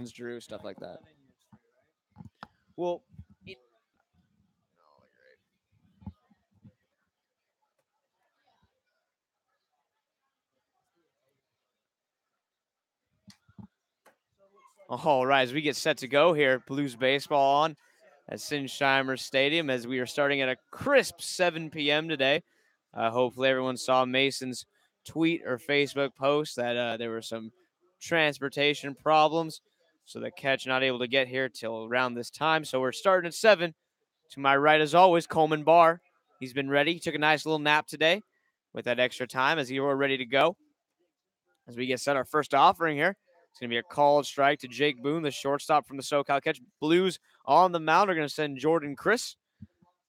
Drew, stuff like that. Well, all right, as we get set to go here, Blues baseball on at Sinsheimer Stadium as we are starting at a crisp 7 p.m. today. Hopefully, everyone saw Mason's tweet or Facebook post that there were some transportation problems, so the catch not able to get here till around this time. So we're starting at 7. To my right, as always, Coleman Barr. He's been ready. He took a nice little nap today with that extra time as he were ready to go. As we get set, our first offering here. It's going to be a called strike to Jake Boone, the shortstop from the SoCal Catch. Blues on the mound are going to send Jordan Chris.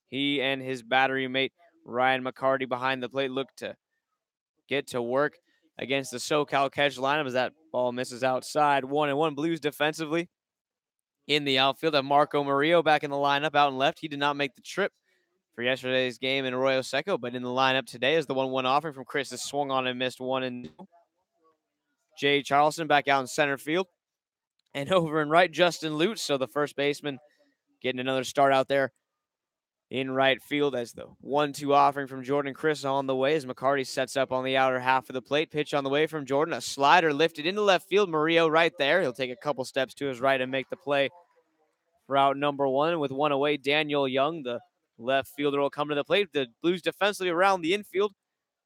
He and his battery mate Ryan McCarty behind the plate look to get to work against the SoCal Catch lineup as that ball misses outside. 1-1 Blues defensively. In the outfield, have Marco Murillo back in the lineup out and left. He did not make the trip for yesterday's game in Arroyo Seco, but in the lineup today is the 1-1 offering from Chris is swung on and missed 1-2. Jay Charleston back out in center field. And over and right, Justin Lutz. So the first baseman getting another start out there in right field as the 1-2 offering from Jordan Chris on the way as McCarty sets up on the outer half of the plate. Pitch on the way from Jordan. A slider lifted into left field. Murillo right there. He'll take a couple steps to his right and make the play for out number 1. With 1 away, Daniel Young, the left fielder, will come to the plate. The Blues defensively around the infield.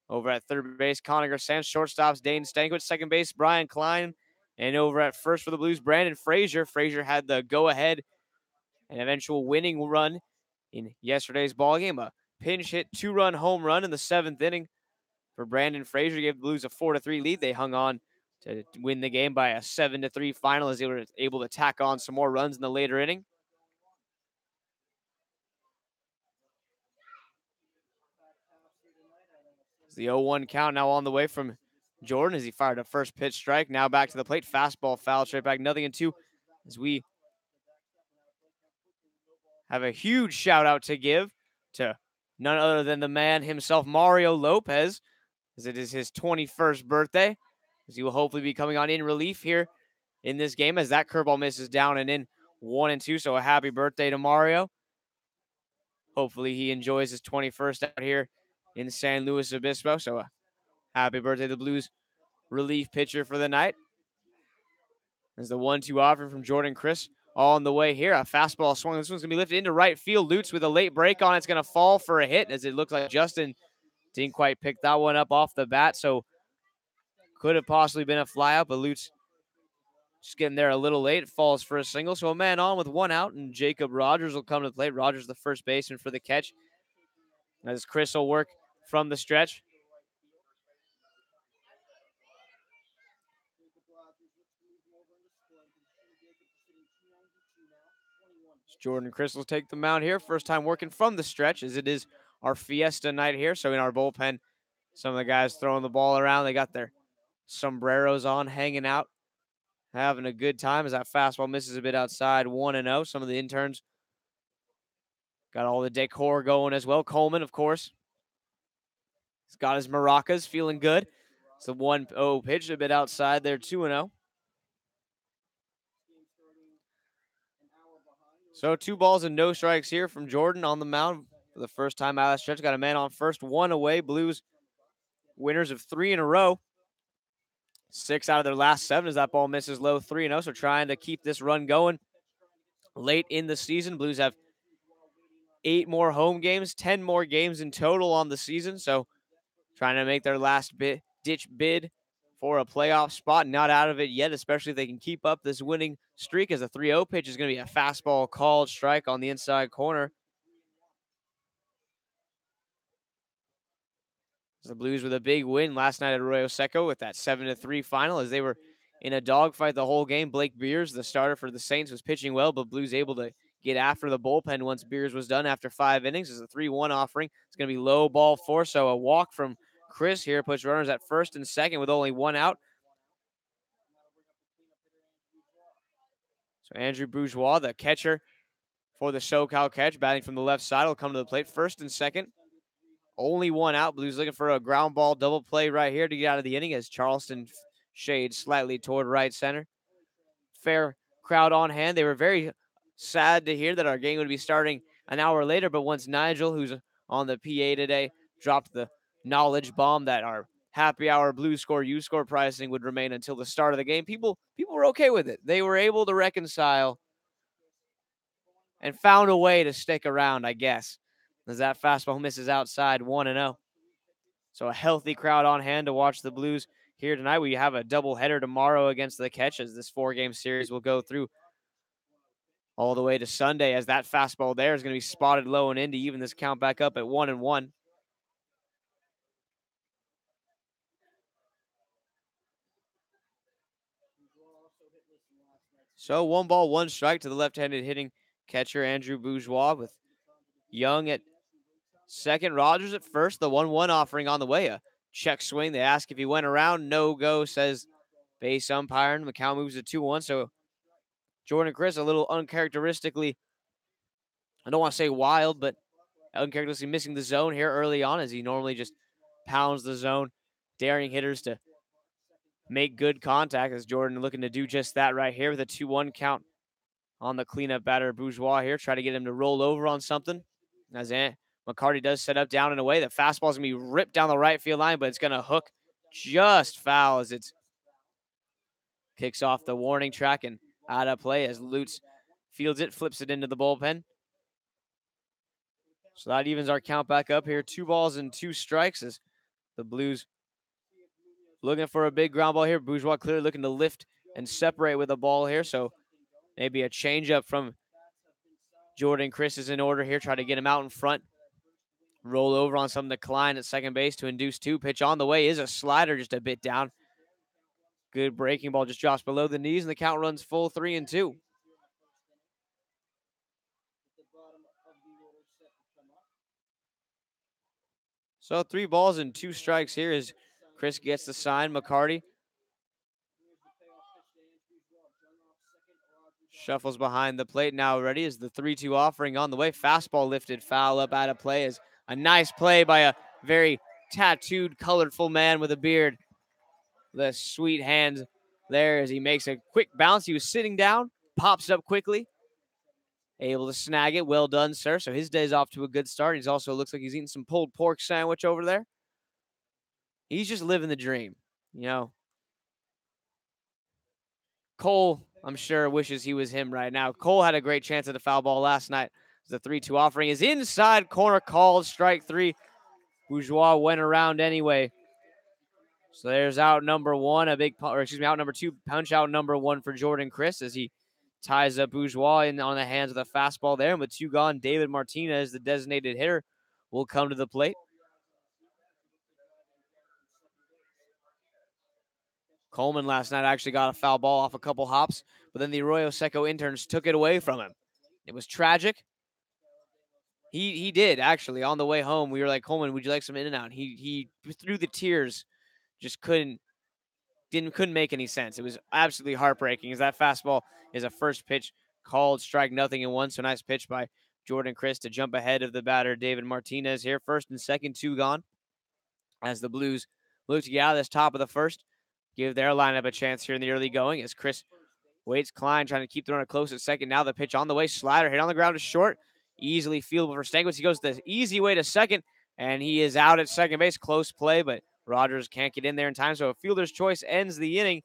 Over at third base, Connor Sands. Shortstops, Dane Stankiewicz. Second base, Brian Klein. And over at first for the Blues, Brandon Frazier. Frazier had the go-ahead and eventual winning run in yesterday's ballgame. A pinch hit 2-run home run in the 7th inning for Brandon Frazier. Gave the Blues a 4-3 lead. They hung on to win the game by a 7-3 final as they were able to tack on some more runs in the later inning. The 0-1 count now on the way from Jordan as he fired a first pitch strike. Now back to the plate. Fastball foul straight back. 0-2 as we have a huge shout out to give to none other than the man himself, Mario Lopez, as it is his 21st birthday. As he will hopefully be coming on in relief here in this game as that curveball misses down and in 1-2. So a happy birthday to Mario. Hopefully he enjoys his 21st out here in San Luis Obispo. So a happy birthday to the Blues relief pitcher for the night. There's the 1-2 offer from Jordan Chris on the way here. A fastball swung. This one's going to be lifted into right field. Lutz with a late break on it. It's going to fall for a hit as it looks like Justin didn't quite pick that one up off the bat. So could have possibly been a flyout, but Lutz just getting there a little late. It falls for a single. So a man on with 1 out, and Jacob Rogers will come to the plate. Rogers, the first baseman for the Catch, as Chris will work from the stretch. Jordan Chris will take the mound here. First time working from the stretch as it is our fiesta night here. So in our bullpen, some of the guys throwing the ball around. They got their sombreros on, hanging out, having a good time as that fastball misses a bit outside. 1-0. Some of the interns got all the decor going as well. Coleman, of course, he's got his maracas, feeling good. It's the 1-0 pitch, a bit outside there. 2-0. So 2 balls and no strikes here from Jordan on the mound for the first time out of that stretch. Got a man on first, 1 away. Blues winners of 3 in a row. 6 out of their last 7 as that ball misses low. 3-0. So trying to keep this run going late in the season. Blues have 8 more home games, 10 more games in total on the season. So trying to make their last ditch bid for a playoff spot. Not out of it yet, especially if they can keep up this winning streak, as a 3-0 pitch is going to be a fastball called strike on the inside corner. The Blues with a big win last night at Arroyo Seco with that 7-3 final as they were in a dogfight the whole game. Blake Beers, the starter for the Saints, was pitching well, but Blues able to get after the bullpen once Beers was done after 5 innings. As a 3-1 offering. It's going to be low ball 4, so a walk from Chris here puts runners at first and second with only 1 out. So Andrew Bourgeois, the catcher for the SoCal Catch, batting from the left side, will come to the plate first and second. Only 1 out. Blues looking for a ground ball double play right here to get out of the inning as Charleston shades slightly toward right center. Fair crowd on hand. They were very sad to hear that our game would be starting an hour later, but once Nigel, who's on the PA today, dropped the knowledge bomb that our happy hour blue score, U score pricing would remain until the start of the game, people were okay with it. They were able to reconcile and found a way to stick around, I guess, as that fastball misses outside 1-0. So a healthy crowd on hand to watch the Blues here tonight. We have a doubleheader tomorrow against the Catches. This 4-game series will go through all the way to Sunday, as that fastball there is going to be spotted low and in to even this count back up at 1-1. So 1-1 to the left-handed hitting catcher Andrew Bourgeois, with Young at second, Rogers at first. The 1-1 offering on the way. A check swing. They ask if he went around. No go, says base umpire. And the count moves to 2-1. So Jordan Chris, a little uncharacteristically, I don't want to say wild, but uncharacteristically missing the zone here early on, as he normally just pounds the zone, daring hitters to make good contact, as Jordan looking to do just that right here with a 2-1 count on the cleanup batter Bourgeois here. Try to get him to roll over on something. As McCarty does set up down and away. The fastball's going to be ripped down the right field line, but it's going to hook just foul as it kicks off the warning track and out of play as Lutz fields it, flips it into the bullpen. So that evens our count back up here. 2-2 as the Blues looking for a big ground ball here. Bourgeois clearly looking to lift and separate with the ball here. So maybe a changeup from Jordan Chris is in order here. Try to get him out in front. Roll over on some decline at second base to induce two. Pitch on the way is a slider, just a bit down. Good breaking ball, just drops below the knees, and the count runs full 3-2. So 3-2 here as Chris gets the sign. McCarty shuffles behind the plate, now ready as the 3-2 offering on the way. Fastball lifted, foul up out of play as a nice play by a very tattooed, colorful man with a beard. The sweet hands there as he makes a quick bounce. He was sitting down, pops up quickly, able to snag it. Well done, sir. So his day's off to a good start. He's also looks like he's eating some pulled pork sandwich over there. He's just living the dream, you know. Cole, I'm sure, wishes he was him right now. Cole had a great chance at the foul ball last night. The 3-2 offering is inside corner, called strike three. Bourgeois went around anyway. So there's out number one, out number two, punch out number one for Jordan Chris as he ties up Bourgeois in on the hands of the fastball there. And with two gone, David Martinez, the designated hitter, will come to the plate. Coleman last night actually got a foul ball off a couple hops, but then the Arroyo Seco interns took it away from him. It was tragic. He did, actually. On the way home, we were like, Coleman, would you like some In-N-Out? He through the tears, just couldn't make any sense. It was absolutely heartbreaking as that fastball is a first pitch called strike, 0-1. So nice pitch by Jordan Chris to jump ahead of the batter, David Martinez here. First and second, two gone. As the Blues look to get out of this top of the first, give their lineup a chance here in the early going as Chris waits. Klein trying to keep the runner close at second. Now the pitch on the way. Slider hit on the ground to short. Easily fieldable for Stankiewicz. He goes the easy way to second, and he is out at second base. Close play, but Rogers can't get in there in time. So a fielder's choice ends the inning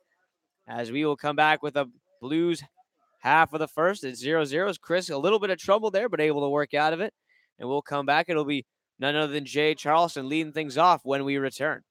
as we will come back with a Blues half of the first. It's 0-0. Chris, a little bit of trouble there, but able to work out of it. And we'll come back. It'll be none other than Jay Charleston leading things off when we return.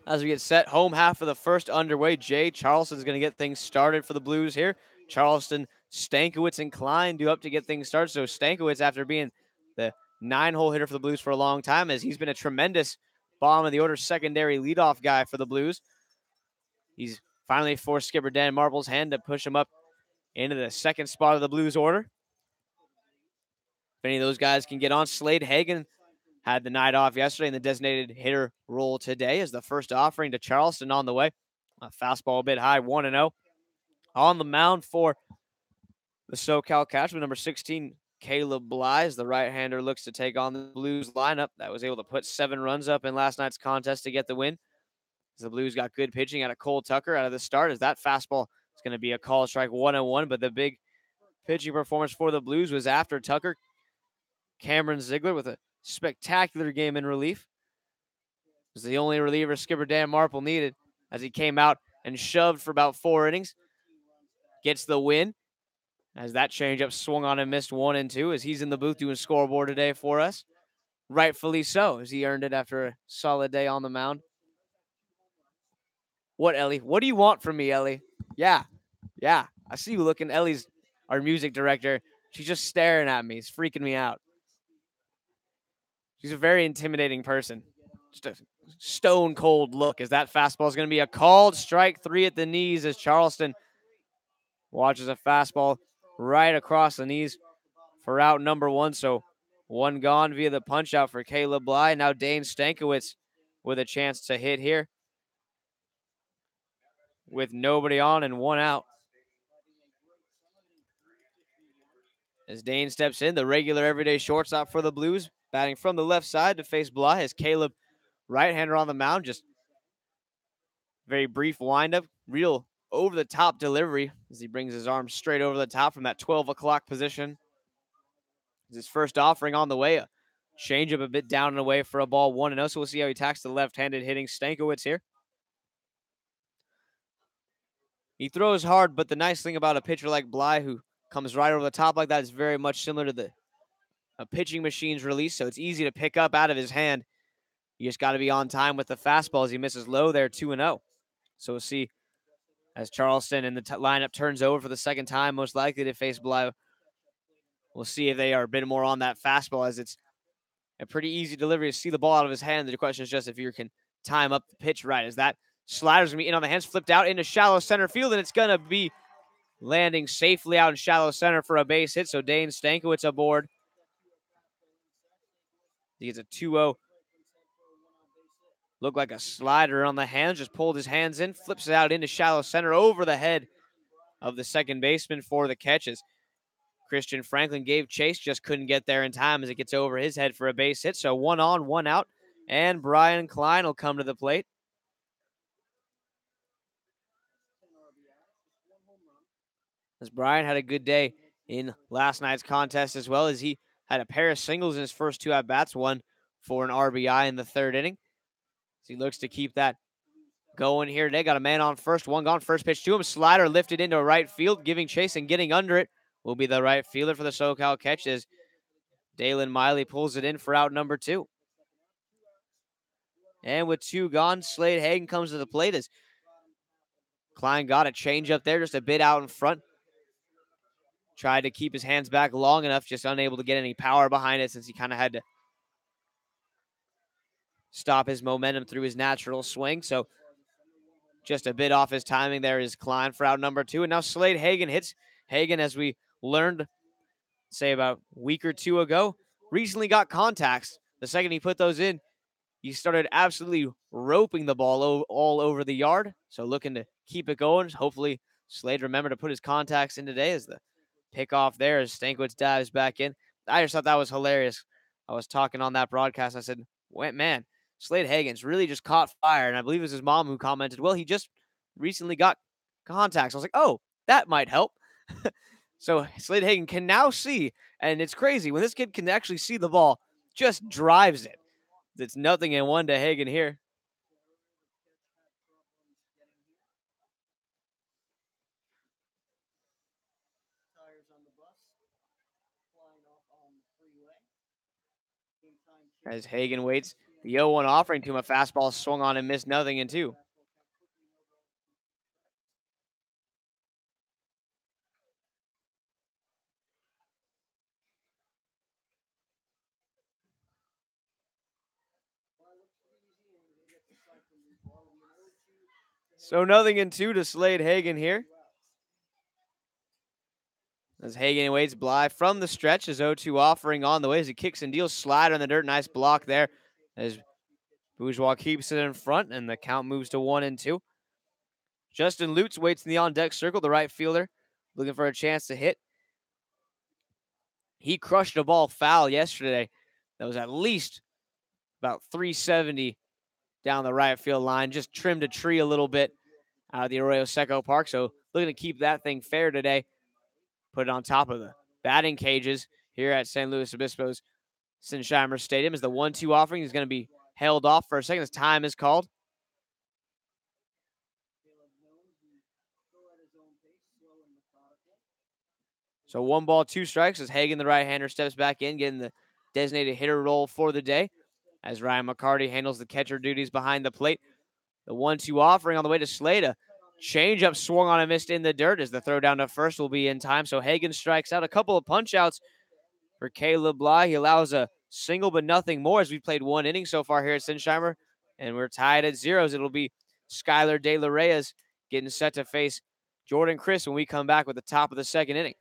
As we get set, home half of the first underway. Jay Charleston's going to get things started for the Blues here. Charleston, Stankiewicz, and Klein do up to get things started. So Stankiewicz, after being the 9-hole hitter for the Blues for a long time, as he's been a tremendous bottom of the order secondary leadoff guy for the Blues. He's finally forced skipper Dan Marple's hand to push him up into the second spot of the Blues order. If any of those guys can get on, Slade Hagen had the night off yesterday in the designated hitter role today as the first offering to Charleston on the way. A fastball a bit high, 1-0. On the mound for the SoCal Catchman, number 16, Caleb Bly, the right-hander, looks to take on the Blues lineup that was able to put 7 runs up in last night's contest to get the win. The Blues got good pitching out of Cole Tucker out of the start, as that fastball is going to be a call strike 1-1, but the big pitching performance for the Blues was after Tucker. Cameron Ziegler with a spectacular game in relief. Was the only reliever skipper Dan Marple needed as he came out and shoved for about 4 innings. Gets the win as that changeup swung on and missed 1 and 2 as he's in the booth doing scoreboard today for us. Rightfully so, as he earned it after a solid day on the mound. What, Ellie? What do you want from me, Ellie? Yeah. I see you looking. Ellie's our music director. She's just staring at me. It's freaking me out. She's a very intimidating person. Just a stone cold look as that fastball is going to be a called strike 3 at the knees as Charleston watches a fastball right across the knees for out number 1. So 1 gone via the punch out for Caleb Bly. Now Dane Stankiewicz with a chance to hit here with nobody on and 1 out. As Dane steps in, the regular everyday shortstop for the Blues, batting from the left side to face Bly as Caleb, right-hander on the mound, just very brief windup, real over-the-top delivery as he brings his arm straight over the top from that 12 o'clock position. His first offering on the way, a changeup a bit down and away for a ball 1-0, so we'll see how he attacks the left-handed hitting Stankiewicz here. He throws hard, but the nice thing about a pitcher like Bly, who comes right over the top like that, is very much similar to a pitching machine's release, so it's easy to pick up out of his hand. You just got to be on time with the fastball as he misses low there, 2-0. So we'll see as Charleston and the lineup turns over for the second time, most likely to face Bly. We'll see if they are a bit more on that fastball, as it's a pretty easy delivery to see the ball out of his hand. The question is just if you can time up the pitch right, as that slider's going to be in on the hands, flipped out into shallow center field, and it's going to be landing safely out in shallow center for a base hit. So Dane Stankiewicz aboard. He gets a 2-0. Looked like a slider on the hands, just pulled his hands in, flips it out into shallow center over the head of the second baseman for the catches. Christian Franklin gave chase, just couldn't get there in time as it gets over his head for a base hit. So 1 on, 1 out, and Brian Klein will come to the plate. As Brian had a good day in last night's contest as well, as he had a pair of singles in his first 2 at-bats, 1 for an RBI in the 3rd inning. So he looks to keep that going here today. Got a man on first, 1 gone, first pitch to him. Slider lifted into right field, giving chase and getting under it will be the right fielder for the SoCal Catch as Dalen Miley pulls it in for out number 2. And with 2 gone, Slade Hagen comes to the plate as Klein got a change up there just a bit out in front. Tried to keep his hands back long enough, just unable to get any power behind it since he kind of had to stop his momentum through his natural swing. So just a bit off his timing there is Klein for out number 2. And now Slade Hagen hits. Hagen, as we learned, say about a week or 2 ago, recently got contacts. The second he put those in, he started absolutely roping the ball all over the yard. So looking to keep it going. Hopefully Slade remembered to put his contacts in today as the pickoff there as Stankiewicz dives back in. I just thought that was hilarious. I was talking on that broadcast. I said, man, Slade Hagen's really just caught fire. And I believe it was his mom who commented, well, he just recently got contacts. I was like, oh, that might help. So Slade Hagen can now see, and it's crazy. When this kid can actually see the ball, just drives it. It's nothing in 1 to Hagen here. As Hagen waits, The 0-1 offering to him, a fastball swung on and missed, 0-2. So 0-2 to Slade Hagan here. As Hagan waits Bly from the stretch, his 0-2 offering on the way as he kicks and deals, slider in the dirt. Nice block there as Bourgeois keeps it in front, and the count moves to 1-2. Justin Lutz waits in the on-deck circle, the right fielder, looking for a chance to hit. He crushed a ball foul yesterday that was at least about 370 down the right field line, just trimmed a tree a little bit out of the Arroyo Seco Park. So looking to keep that thing fair today. Put it on top of the batting cages here at San Luis Obispo's Sinsheimer Stadium as the 1-2 offering is going to be held off for a second as time is called. So 1 ball, 2 strikes as Hagan, the right-hander, steps back in, getting the designated hitter role for the day as Ryan McCarty handles the catcher duties behind the plate. The 1-2 offering on the way to Slade. Changeup swung on and missed in the dirt as the throw down to first will be in time. So Hagan strikes out. A couple of punch-outs for Caleb Bly. He allows a single but nothing more as we've played 1 inning so far here at Sinsheimer, and we're tied at zeros. It'll be Skylar De La Reyes getting set to face Jordan Chris when we come back with the top of the 2nd inning.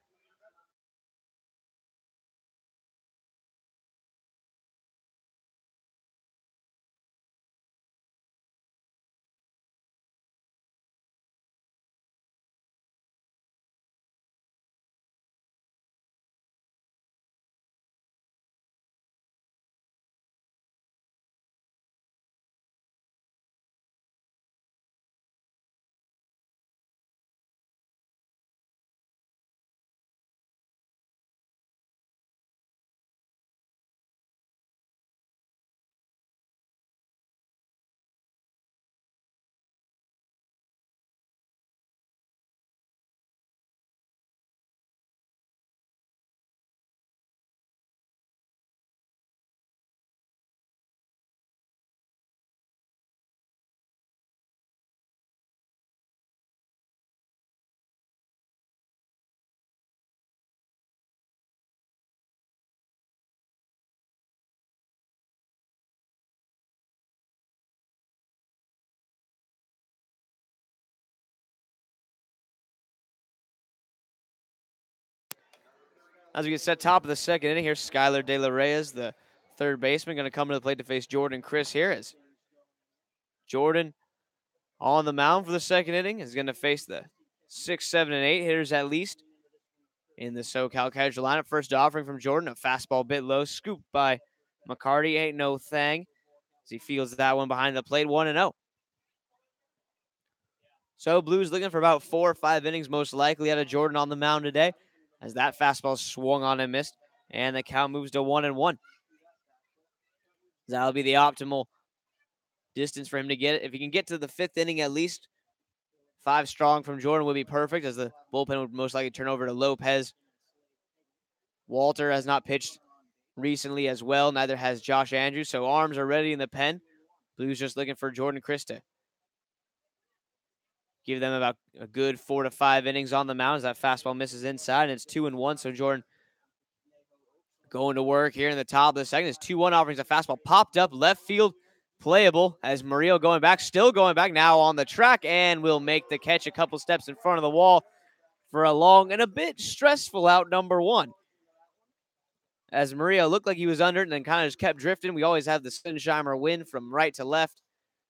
As we get set top of the 2nd inning here, Skylar De La Reyes, the 3rd baseman, going to come to the plate to face Jordan Chris here as Jordan on the mound for the 2nd inning is going to face the 6, 7, and 8 hitters at least in the SoCal casual lineup. First offering from Jordan, a fastball bit low, scooped by McCarty. Ain't no thing as he fields that one behind the plate, 1-0. So Blues looking for about 4 or 5 innings most likely out of Jordan on the mound today as that fastball swung on and missed, and the count moves to 1-1. That'll be the optimal distance for him to get it. If he can get to the 5th inning at least, 5 strong from Jordan would be perfect as the bullpen would most likely turn over to Lopez. Walter has not pitched recently as well. Neither has Josh Andrews, so arms are ready in the pen. Blues just looking for Jordan Chris to give them about a good 4 to 5 innings on the mound as that fastball misses inside, and it's 2-1. So Jordan going to work here in the top of the 2nd. His 2-1 offerings, a fastball popped up left field, playable as Murillo going back, still going back now on the track, and will make the catch a couple steps in front of the wall for a long and a bit stressful out number 1. As Murillo looked like he was under it and then kind of just kept drifting. We always have the Sinsheimer wind from right to left.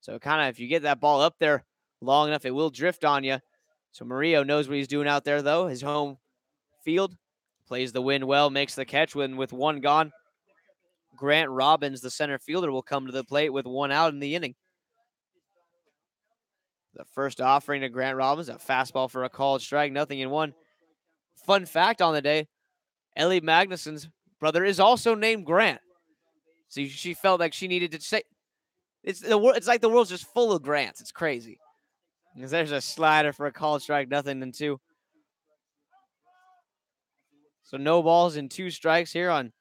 So kind of if you get that ball up there long enough, it will drift on you. So Murillo knows what he's doing out there, though. His home field plays the wind well, makes the catch with 1 gone. Grant Robbins, the center fielder, will come to the plate with 1 out in the inning. The first offering to Grant Robbins, a fastball for a called strike, 0-1. Fun fact on the day, Ellie Magnuson's brother is also named Grant. So she felt like she needed to say, it's like the world's just full of Grants. It's crazy. Because there's a slider for a called strike, 0-2. So no balls and 2 strikes here on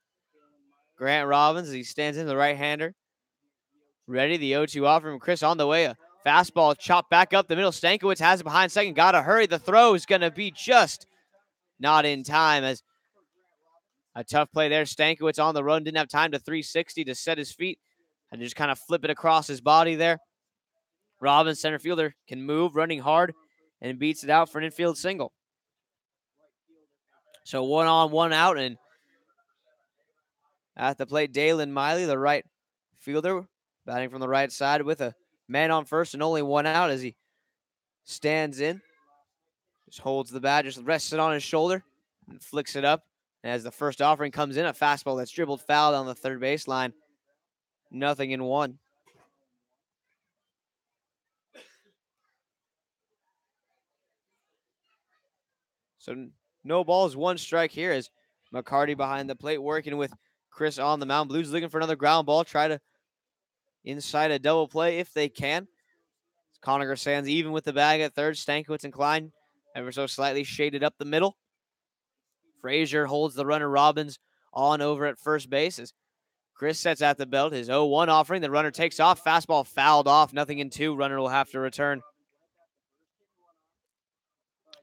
Grant Robbins as he stands in, the right-hander. ready. The 0-2 offer from Chris on the way. A fastball chopped back up the middle. Stankiewicz has it behind second. Got to hurry. The throw is going to be just not in time, as a tough play there. Stankiewicz on the run. Didn't have time to 360 to set his feet. And just kind of flip it across his body there. Robbins, center fielder, can move, running hard, and beats it out for an infield single. So 1 on, 1 out, and at the plate, Dalen Miley, the right fielder, batting from the right side with a man on first and only 1 out as he stands in. Just holds the bat, just rests it on his shoulder and flicks it up. And as the first offering comes in, a fastball that's dribbled foul down the third baseline. 0-1. So no balls, 1 strike here as McCarty behind the plate working with Chris on the mound. Blues looking for another ground ball. Try to inside a double play if they can. Conacher stands even with the bag at third. Stankiewicz and Klein ever so slightly shaded up the middle. Frazier holds the runner Robbins on over at first base as Chris sets at the belt. His 0-1 offering. The runner takes off. Fastball fouled off. 0-2. Runner will have to return.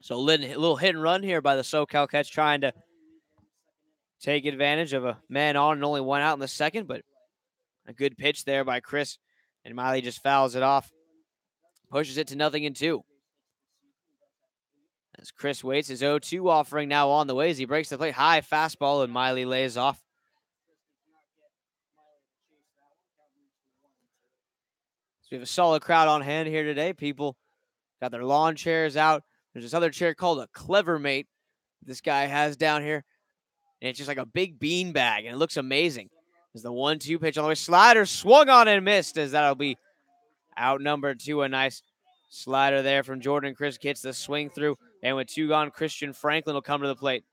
So a little hit and run here by the SoCal Cats, trying to take advantage of a man on and only 1 out in the second, but a good pitch there by Chris, and Miley just fouls it off. Pushes it to 0-2. As Chris waits, his 0-2 offering now on the way as he breaks the plate. High fastball, and Miley lays off. So we have a solid crowd on hand here today. People got their lawn chairs out. There's this other chair called a Clever Mate this guy has down here. And it's just like a big bean bag, and it looks amazing. There's the 1-2 pitch on the way. Slider swung on and missed, as that'll be outnumbered to a nice slider there from Jordan. Chris gets the swing through, and with 2 gone, Christian Franklin will come to the plate.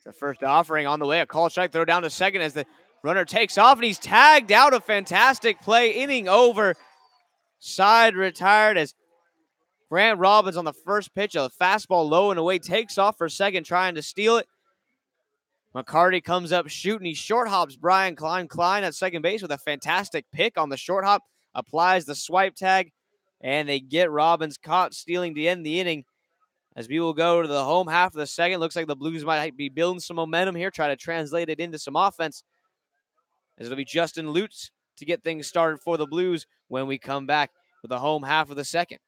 The first offering on the way. A call strike, throw down to second as the runner takes off, and he's tagged out. A fantastic play. Inning over. Side retired as Grant Robbins on the first pitch. A fastball low and away. Takes off for second, trying to steal it. McCarty comes up shooting. He short hops Brian Klein. Klein at second base with a fantastic pick on the short hop. Applies the swipe tag, and they get Robbins caught stealing to end the inning. As we will go to the home half of the second. Looks like the Blues might be building some momentum here, try to translate it into some offense. As it'll be Justin Lutz to get things started for the Blues when we come back for the home half of the second.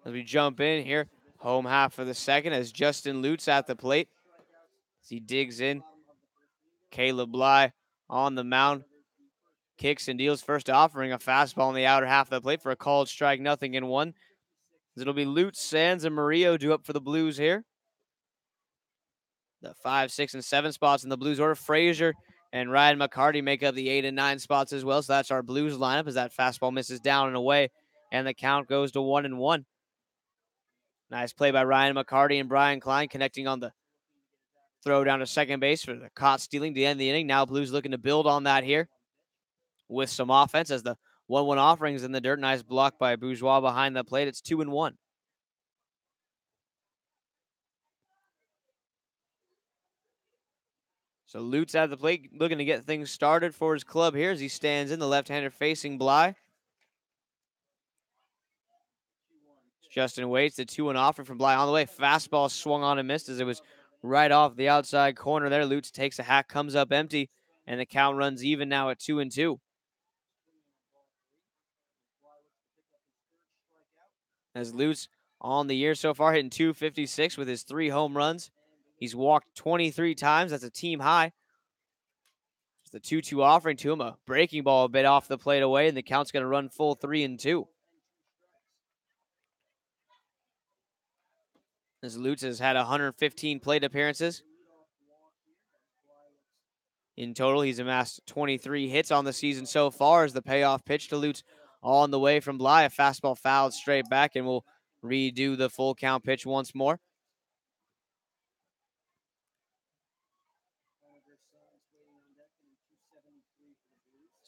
As we jump in here, home half of the second, as Justin Lutz at the plate. As he digs in, Caleb Bly on the mound. kicks and deals. First offering a fastball on the outer half of the plate for a called strike, 0-1. It'll be Lutz, Sands, and Murillo due up for the Blues here. The 5, 6, and 7 spots in the Blues order. Frazier and Ryan McCarty make up the 8 and 9 spots as well. So that's our Blues lineup as that fastball misses down and away, and the count goes to 1-1. Nice play by Ryan McCarty and Brian Klein connecting on the throw down to second base for the caught stealing to end the inning. Now Blues looking to build on that here with some offense as the 1-1 offerings in the dirt. Nice block by Bourgeois behind the plate. It's 2-1. So Lutz at the plate looking to get things started for his club here as he stands in, the left-hander facing Bly. Justin waits. The 2-1 offering from Bly on the way. Fastball swung on and missed as it was right off the outside corner there. Lutz takes a hack, comes up empty, and the count runs even now at 2-2. As Lutz on the year so far hitting .256 with his 3 home runs. He's walked 23 times. That's a team high. The 2-2 offering to him, a breaking ball a bit off the plate away, and the count's going to run full 3-2. As Lutz has had 115 plate appearances. In total, he's amassed 23 hits on the season so far as the payoff pitch to Lutz on the way from Bly. A fastball fouled straight back, and we'll redo the full count pitch once more.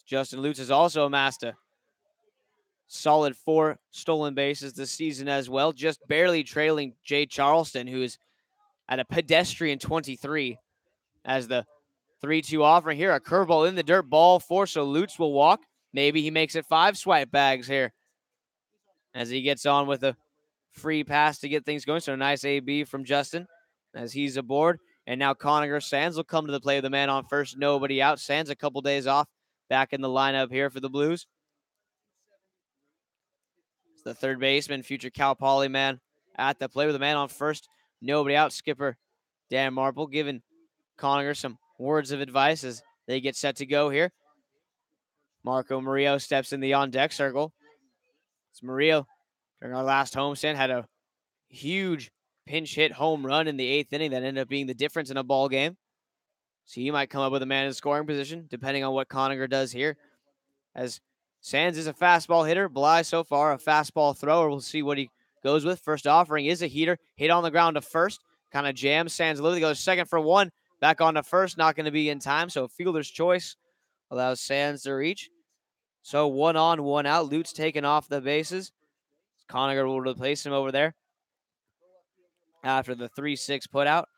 Justin Lutz has also amassed a solid 4 stolen bases this season as well, just barely trailing Jay Charleston, who is at a pedestrian 23. As the 3-2 offering here, a curveball in the dirt, ball 4, so Lutz will walk. Maybe he makes it 5 swipe bags here as he gets on with a free pass to get things going. So nice AB from Justin as he's aboard. And now Conacher Sands will come to the play with the man on first, nobody out. Sands a couple days off, back in the lineup here for the Blues. It's the third baseman, future Cal Poly man, at the play with the man on first, nobody out. Skipper Dan Marple giving Conacher some words of advice as they get set to go here. Marco Murillo steps in the on-deck circle. It's Murillo, during our last homestand, had a huge pinch hit home run in the 8th inning that ended up being the difference in a ball game. So he might come up with a man in scoring position, depending on what Conacher does here. As Sands is a fastball hitter, Bly so far a fastball thrower. We'll see what he goes with. First offering is a heater, hit on the ground to first, kind of jams. Sands literally goes second for 1, back on to first, not going to be in time. So fielder's choice allows Sands to reach. So 1 on, 1 out. Lutz taking off the bases. Conacher will replace him over there after the 3-6 put out.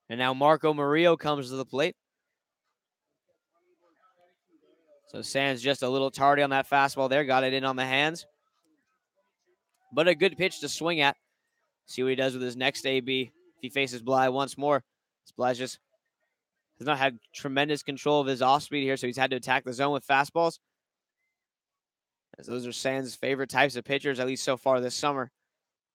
And now Marco Murillo comes to the plate. So Sands just a little tardy on that fastball there. Got it in on the hands. But a good pitch to swing at. See what he does with his next AB. If he faces Bly once more. Bly just has not had tremendous control of his off speed here, so he's had to attack the zone with fastballs. As those are Sands' favorite types of pitchers, at least so far this summer.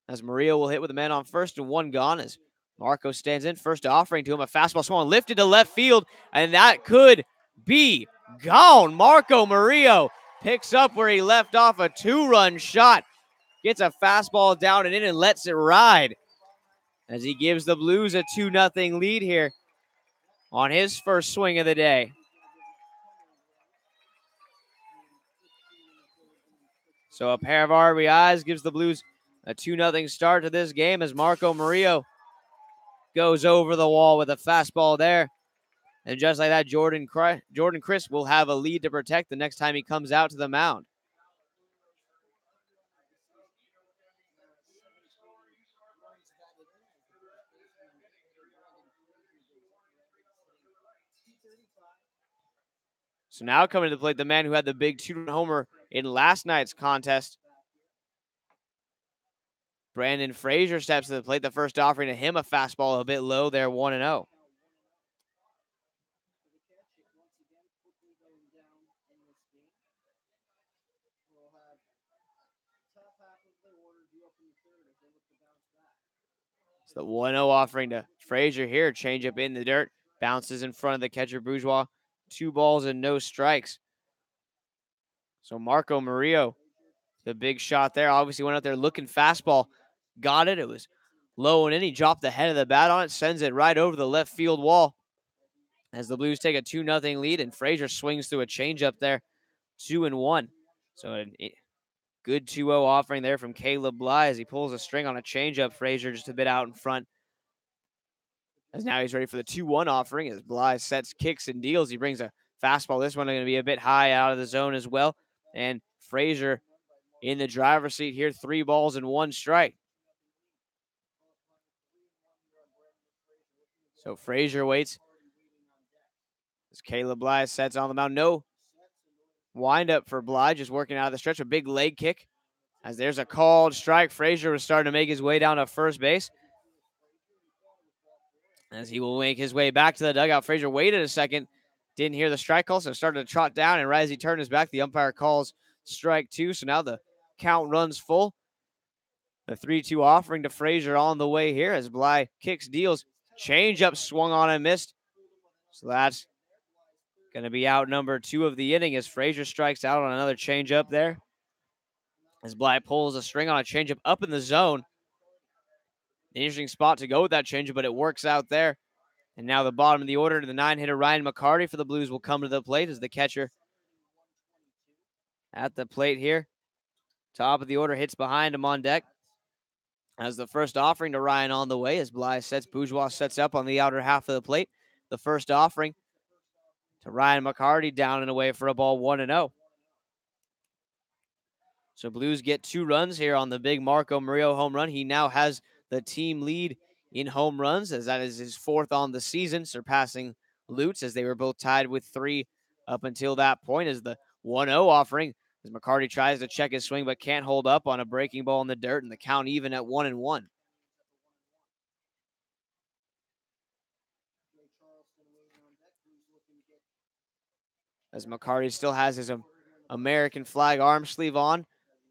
As Murillo will hit with a man on first and 1 gone as Marco stands in. First offering to him, a fastball swung lifted to left field, and that could be gone. Marco Murillo picks up where he left off, a 2-run shot. Gets a fastball down and in and lets it ride as he gives the Blues a 2-0 lead here on his first swing of the day. So a pair of RBIs gives the Blues a 2-0 start to this game as Marco Murillo goes over the wall with a fastball there. And just like that, Jordan Crisp will have a lead to protect the next time he comes out to the mound. So now coming to the plate, the man who had the big 2-run homer in last night's contest. Brandon Frazier steps to the plate. The first offering to him, a fastball a bit low there, 1-0. It's the 1-0 offering to Frazier here. Changeup in the dirt. Bounces in front of the catcher, Bourgeois. 2 balls and no strikes. So Marco Murillo, the big shot there, obviously went out there looking fastball, got it. It was low and in. He dropped the head of the bat on it, sends it right over the left field wall as the Blues take a 2-0 lead, and Frazier swings through a changeup there, 2-1. So a good 2-0 offering there from Caleb Bly as he pulls a string on a changeup. Frazier just a bit out in front. As now he's ready for the 2-1 offering as Bly sets, kicks, and deals. He brings a fastball. This one going to be a bit high out of the zone as well. And Frazier in the driver's seat here, 3 balls and 1 strike. So Frazier waits as Caleb Bly sets on the mound. No windup for Bly, just working out of the stretch. A big leg kick as there's a called strike. Frazier was starting to make his way down to first base. As he will make his way back to the dugout, Frazier waited a second, didn't hear the strike call, so started to trot down, and right as he turned his back, the umpire calls strike 2, so now the count runs full. The 3-2 offering to Frazier on the way here as Bly kicks, deals, changeup swung on and missed. So that's going to be out number 2 of the inning as Frazier strikes out on another changeup there. As Bly pulls a string on a changeup up in the zone. Interesting spot to go with that changeup, but it works out there. And now the bottom of the order to the 9-hitter Ryan McCarty for the Blues will come to the plate as the catcher at the plate here. Top of the order hits behind him on deck. As the first offering to Ryan on the way as Bly sets, Bourgeois sets up on the outer half of the plate. The first offering to Ryan McCarty down and away for a ball 1-0. So Blues get 2 runs here on the big Marco Murillo home run. He now has the team lead in home runs as that is his 4th on the season, surpassing Lutz as they were both tied with 3 up until that point as the 1-0 offering as McCarty tries to check his swing but can't hold up on a breaking ball in the dirt, and the count even at 1-1. As McCarty still has his American flag arm sleeve on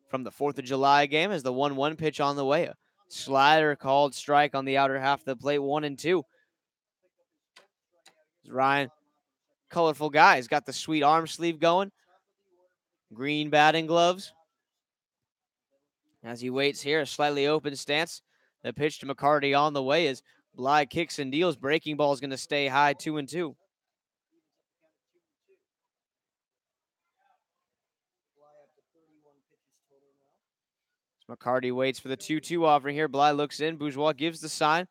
from the 4th of July game as the 1-1 pitch on the way. A slider called strike on the outer half of the plate, 1-2. Ryan, colorful guy. He's got the sweet arm sleeve going. Green batting gloves. As he waits here, a slightly open stance. The pitch to McCarty on the way as Bly kicks and deals. Breaking ball is going to stay high, 2-2. McCarty waits for the 2-2 offering here. Bly looks in. Bourgeois gives the sign.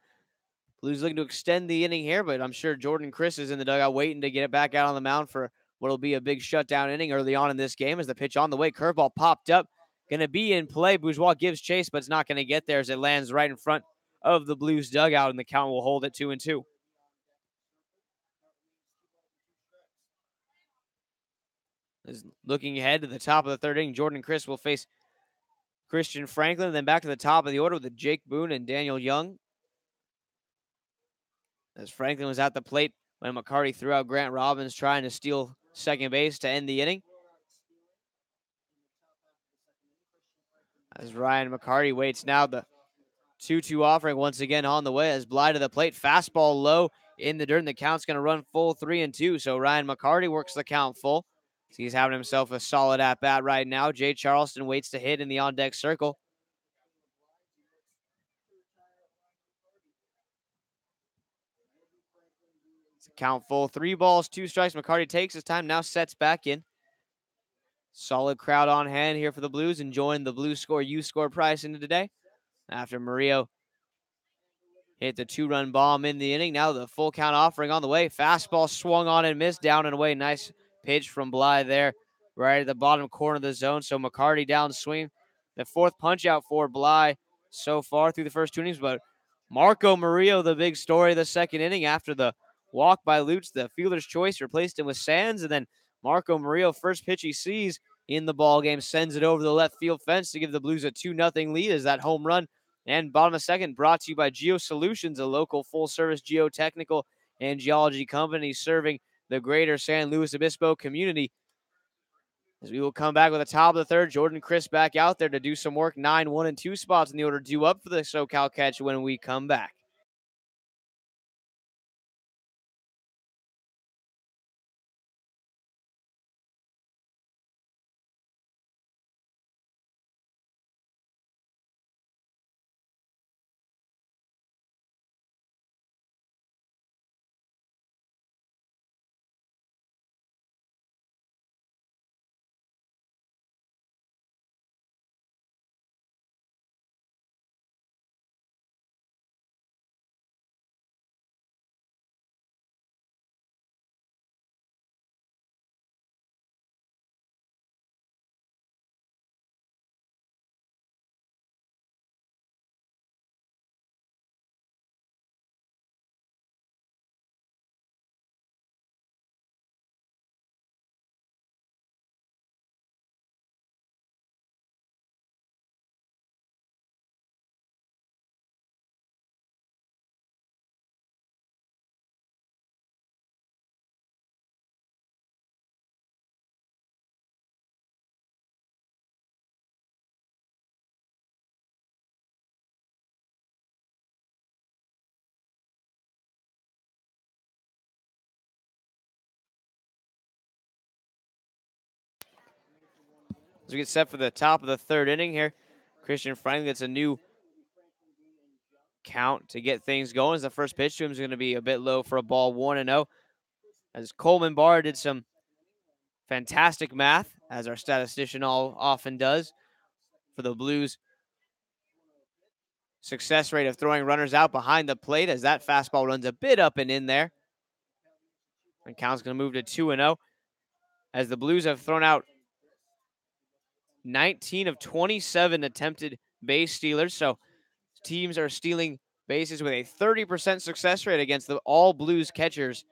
Blues looking to extend the inning here, but I'm sure Jordan Chris is in the dugout waiting to get it back out on the mound for what will be a big shutdown inning early on in this game as the pitch on the way. Curveball popped up. Going to be in play. Bourgeois gives chase, but it's not going to get there as it lands right in front of the Blues dugout, and the count will hold at 2-2. Looking ahead to the top of the 3rd inning, Jordan Chris will face Christian Franklin, then back to the top of the order with Jake Boone and Daniel Young. As Franklin was at the plate when McCarty threw out Grant Robbins trying to steal second base to end the inning. As Ryan McCarty waits now, the 2-2 offering once again on the way as Bly to the plate. Fastball low in the dirt, and the count's going to run full 3-2. So Ryan McCarty works the count full. He's having himself a solid at-bat right now. Jay Charleston waits to hit in the on-deck circle. Count full, 3 balls, 2 strikes. McCarty takes his time, now sets back in. Solid crowd on hand here for the Blues, enjoying the Blues Score U Score pricing today. After Murillo hit the 2-run bomb in the inning, now the full count offering on the way. Fastball swung on and missed, down and away. Nice pitch from Bly there, right at the bottom corner of the zone. So McCarty down swing. The 4th punch out for Bly so far through the first 2 innings, but Marco Murillo, the big story of the 2nd inning after the walk by Lutz, the fielder's choice, replaced him with Sands, and then Marco Murillo, first pitch he sees in the ball game, sends it over the left field fence to give the Blues a 2-0 lead as that home run. And bottom of 2nd, brought to you by Geo Solutions, a local full-service geotechnical and geology company serving the greater San Luis Obispo community. As we will come back with the top of the 3rd, Jordan Chris back out there to do some work. 9, 1, and 2 spots in the order due up for the SoCal Catch when we come back. As we get set for the top of the third inning here, Christian Franklin gets a new count to get things going. As the first pitch to him is going to be a bit low for a ball, 1-0. As Coleman Barr did some fantastic math, as our statistician often does, for the Blues' success rate of throwing runners out behind the plate, as that fastball runs a bit up and in there. And count's going to move to 2-0, as the Blues have thrown out 19 of 27 attempted base stealers. So teams are stealing bases with a 30% success rate against the all Blues catchers,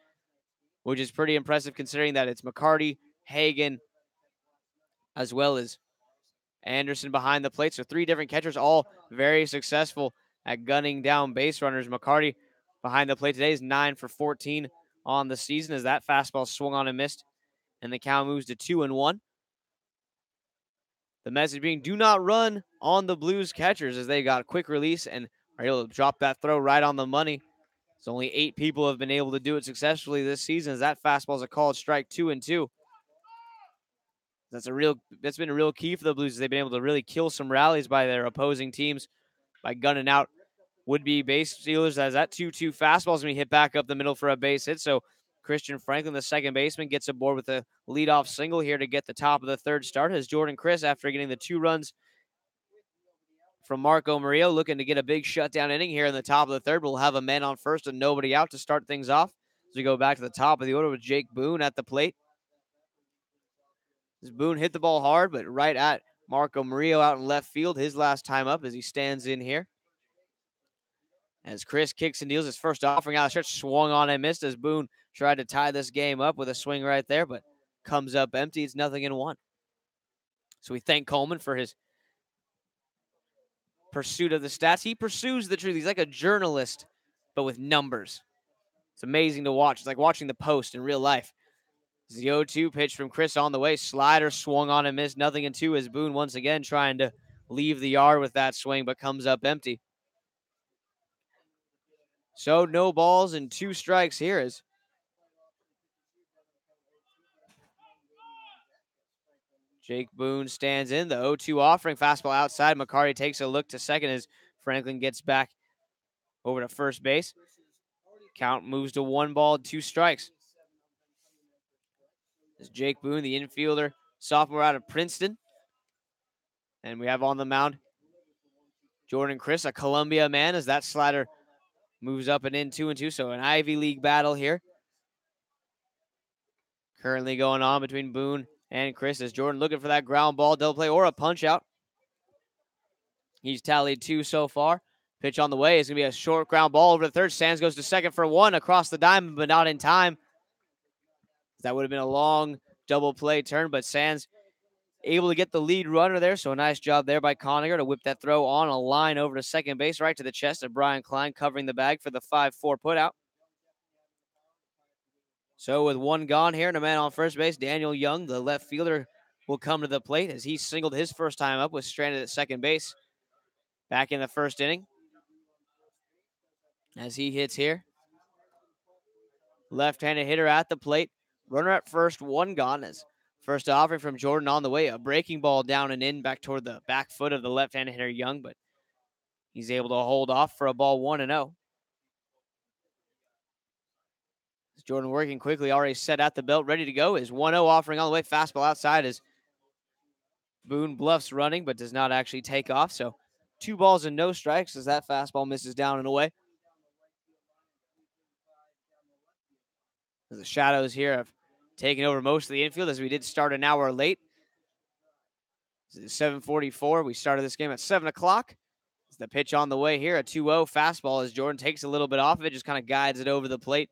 which is pretty impressive considering that it's McCarty, Hagen, as well as Anderson behind the plate. So 3 different catchers, all very successful at gunning down base runners. McCarty behind the plate today is 9 for 14 on the season, as that fastball swung on and missed, and the count moves to 2-1. The message being, do not run on the Blues catchers, as they got a quick release and are able to drop that throw right on the money. So only 8 people have been able to do it successfully this season, as that fastball is a called strike, 2-2. That's been a real key for the Blues. They've been able to really kill some rallies by their opposing teams by gunning out would-be base stealers, as that 2-2 fastball is going to be hit back up the middle for a base hit. So Christian Franklin, the second baseman, gets aboard with a leadoff single here to get the top of the third start, as Jordan Chris, after getting the 2 runs from Marco Murillo, looking to get a big shutdown inning here in the top of the third. We'll have a man on first and nobody out to start things off. As we go back to the top of the order with Jake Boone at the plate. As Boone hit the ball hard, but right at Marco Murillo out in left field his last time up, as he stands in here. As Chris kicks and deals his first offering out of stretch, swung on and missed, as Boone tried to tie this game up with a swing right there, but comes up empty. It's 0-1. So we thank Coleman for his pursuit of the stats. He pursues the truth. He's like a journalist, but with numbers. It's amazing to watch. It's like watching the Post in real life. The 0-2 pitch from Chris on the way. Slider swung on and missed. 0-2 as Boone once again trying to leave the yard with that swing, but comes up empty. So no balls and 2 strikes here as Jake Boone stands in. The 0-2 offering. Fastball outside. McCarty takes a look to second as Franklin gets back over to first base. Count moves to 1 ball, 2 strikes. As Jake Boone, the infielder, sophomore out of Princeton. And we have on the mound Jordan Chris, a Columbia man, as that slider moves up and in 2-2. So an Ivy League battle here currently going on between Boone and Chris, as Jordan looking for that ground ball, double play, or a punch out. He's tallied 2 so far. Pitch on the way is going to be a short ground ball over the third. Sands goes to second for 1 across the diamond, but not in time. That would have been a long double play turn, but Sands able to get the lead runner there. So a nice job there by Conacher to whip that throw on a line over to second base, right to the chest of Brian Klein, covering the bag for the 5-4 putout. So with 1 gone here and a man on first base, Daniel Young, the left fielder, will come to the plate as he singled his first time up, was stranded at second base back in the first inning. As he hits here. Left-handed hitter at the plate. Runner at first, 1 gone. As first offering from Jordan on the way. A breaking ball down and in back toward the back foot of the left-handed hitter Young, but he's able to hold off for a ball, 1-0. Jordan working quickly, already set at the belt, ready to go. Is 1-0 offering on the way. Fastball outside as Boone bluffs running, but does not actually take off. So 2 balls and no strikes as that fastball misses down and away. The Shadows here have taken over most of the infield, as we did start an hour late. It's 7:44. We started this game at 7 o'clock. It's the pitch on the way here, a 2-0 fastball as Jordan takes a little bit off of it, just kind of guides it over the plate.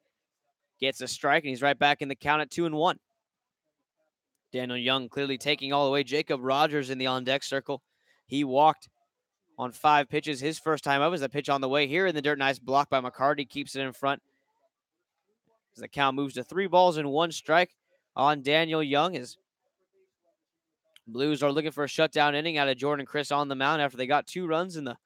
Gets a strike, and he's right back in the count at 2-1. Daniel Young clearly taking all the way. Jacob Rogers in the on-deck circle. He walked on 5 pitches. His first time up is the pitch on the way here in the dirt. Nice block by McCarty. Keeps it in front. As the count moves to 3 balls and 1 strike on Daniel Young. As Blues are looking for a shutdown inning out of Jordan Chris on the mound after they got 2 runs in the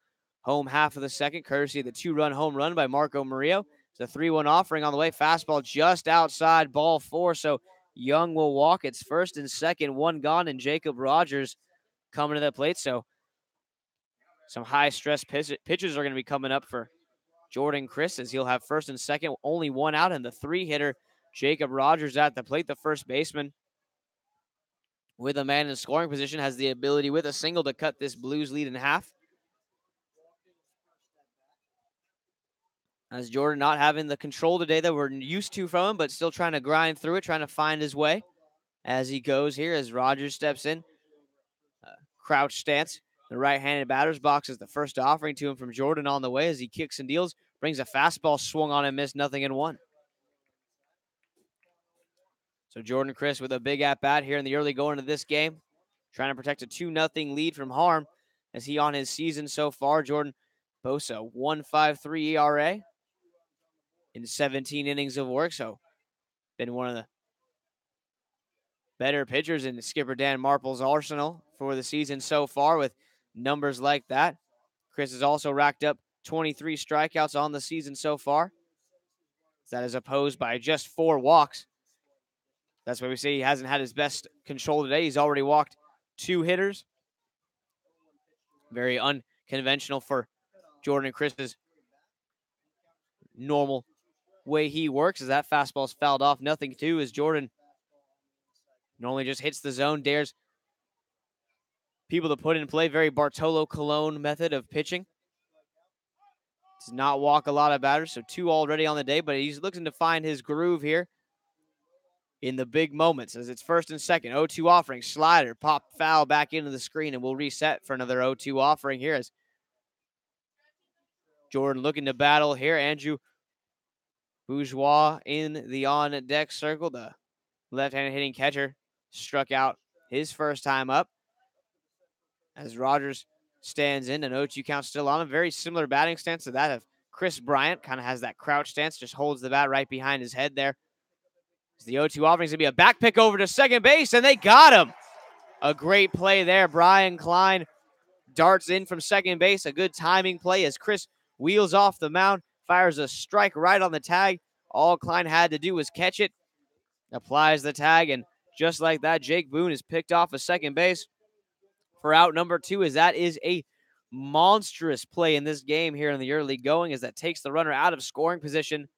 home half of the second, courtesy of the 2-run home run by Marco Murillo. It's a 3-1 offering on the way. Fastball just outside, ball 4. So Young will walk. It's first and second, one gone, and Jacob Rogers coming to the plate. So some high-stress pitches are going to be coming up for Jordan Christ, as he'll have first and second, only one out, and the three-hitter, Jacob Rogers, at the plate. The first baseman, with a man in scoring position, has the ability with a single to cut this Blues lead in half. As Jordan not having the control today that we're used to from him, but still trying to grind through it, trying to find his way as he goes here, as Rogers steps in. Crouch stance. The right-handed batter's box is the first offering to him from Jordan on the way as he kicks and deals, brings a fastball, swung on and missed, nothing in one. So Jordan Christ with a big at-bat here in the early going of this game, trying to protect a 2-0 lead from harm as he on his season so far. Jordan boasts a 1.53 ERA in 17 innings of work, so been one of the better pitchers in skipper Dan Marple's arsenal for the season so far with numbers like that. Chris has also racked up 23 strikeouts on the season so far. That is opposed by just 4 walks. That's why we say he hasn't had his best control today. He's already walked 2 hitters. Very unconventional for Jordan Chris's normal way he works, as that fastball's fouled off. 0-2 as Jordan normally just hits the zone, dares people to put in play. Very Bartolo Colon method of pitching. Does not walk a lot of batters, so 2 already on the day, but he's looking to find his groove here in the big moments as it's first and second. 0-2 offering, slider, pop foul back into the screen, and we'll reset for another 0-2 offering here as Jordan looking to battle here. Andrew Bourgeois in the on-deck circle. The left-handed hitting catcher struck out his first time up as Rogers stands in. An 0-2 count still on him. Very similar batting stance to that of Chris Bryant. Kind of has that crouch stance, just holds the bat right behind his head there. The 0-2 offering is going to be a back pick over to second base, and they got him. A great play there. Brian Klein darts in from second base. A good timing play as Chris wheels off the mound, fires a strike right on the tag. All Klein had to do was catch it, applies the tag, and just like that, Jake Boone is picked off of second base for out number 2, as that is a monstrous play in this game here in the early going, as that takes the runner out of scoring position.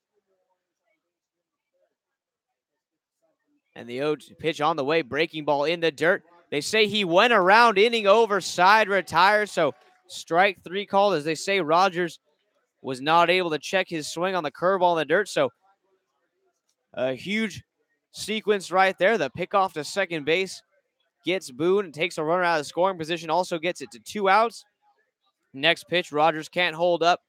And the 0-2 pitch on the way, breaking ball in the dirt. They say he went around, inning over, side retired, so strike 3 called. As they say, Rogers was not able to check his swing on the curveball in the dirt, so a huge sequence right there. The pickoff to second base gets Boone and takes a runner out of the scoring position, also gets it to 2 outs. Next pitch, Rogers can't hold up.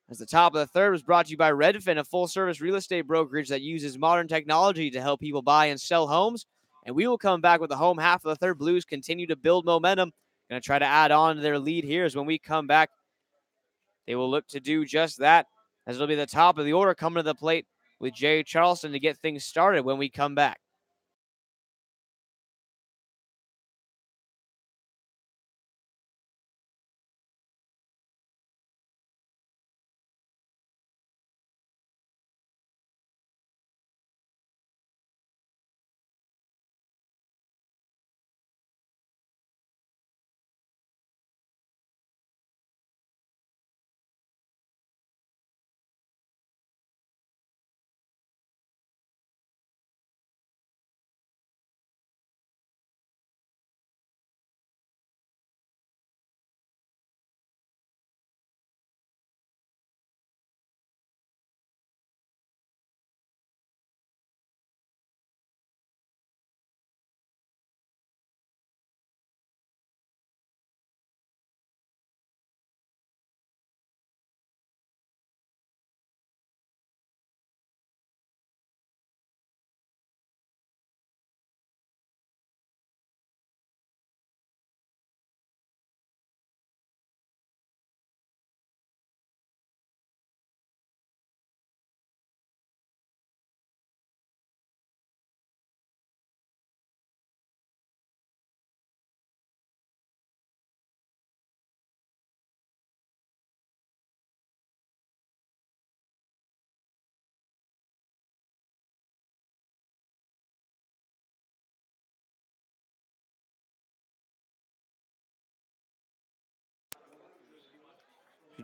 As the top of the third was brought to you by Redfin, a full-service real estate brokerage that uses modern technology to help people buy and sell homes. And we will come back with the home half of the third. Blues continue to build momentum. Going to try to add on to their lead here, as when we come back, they will look to do just that, as it'll be the top of the order coming to the plate with Jay Charleston to get things started when we come back.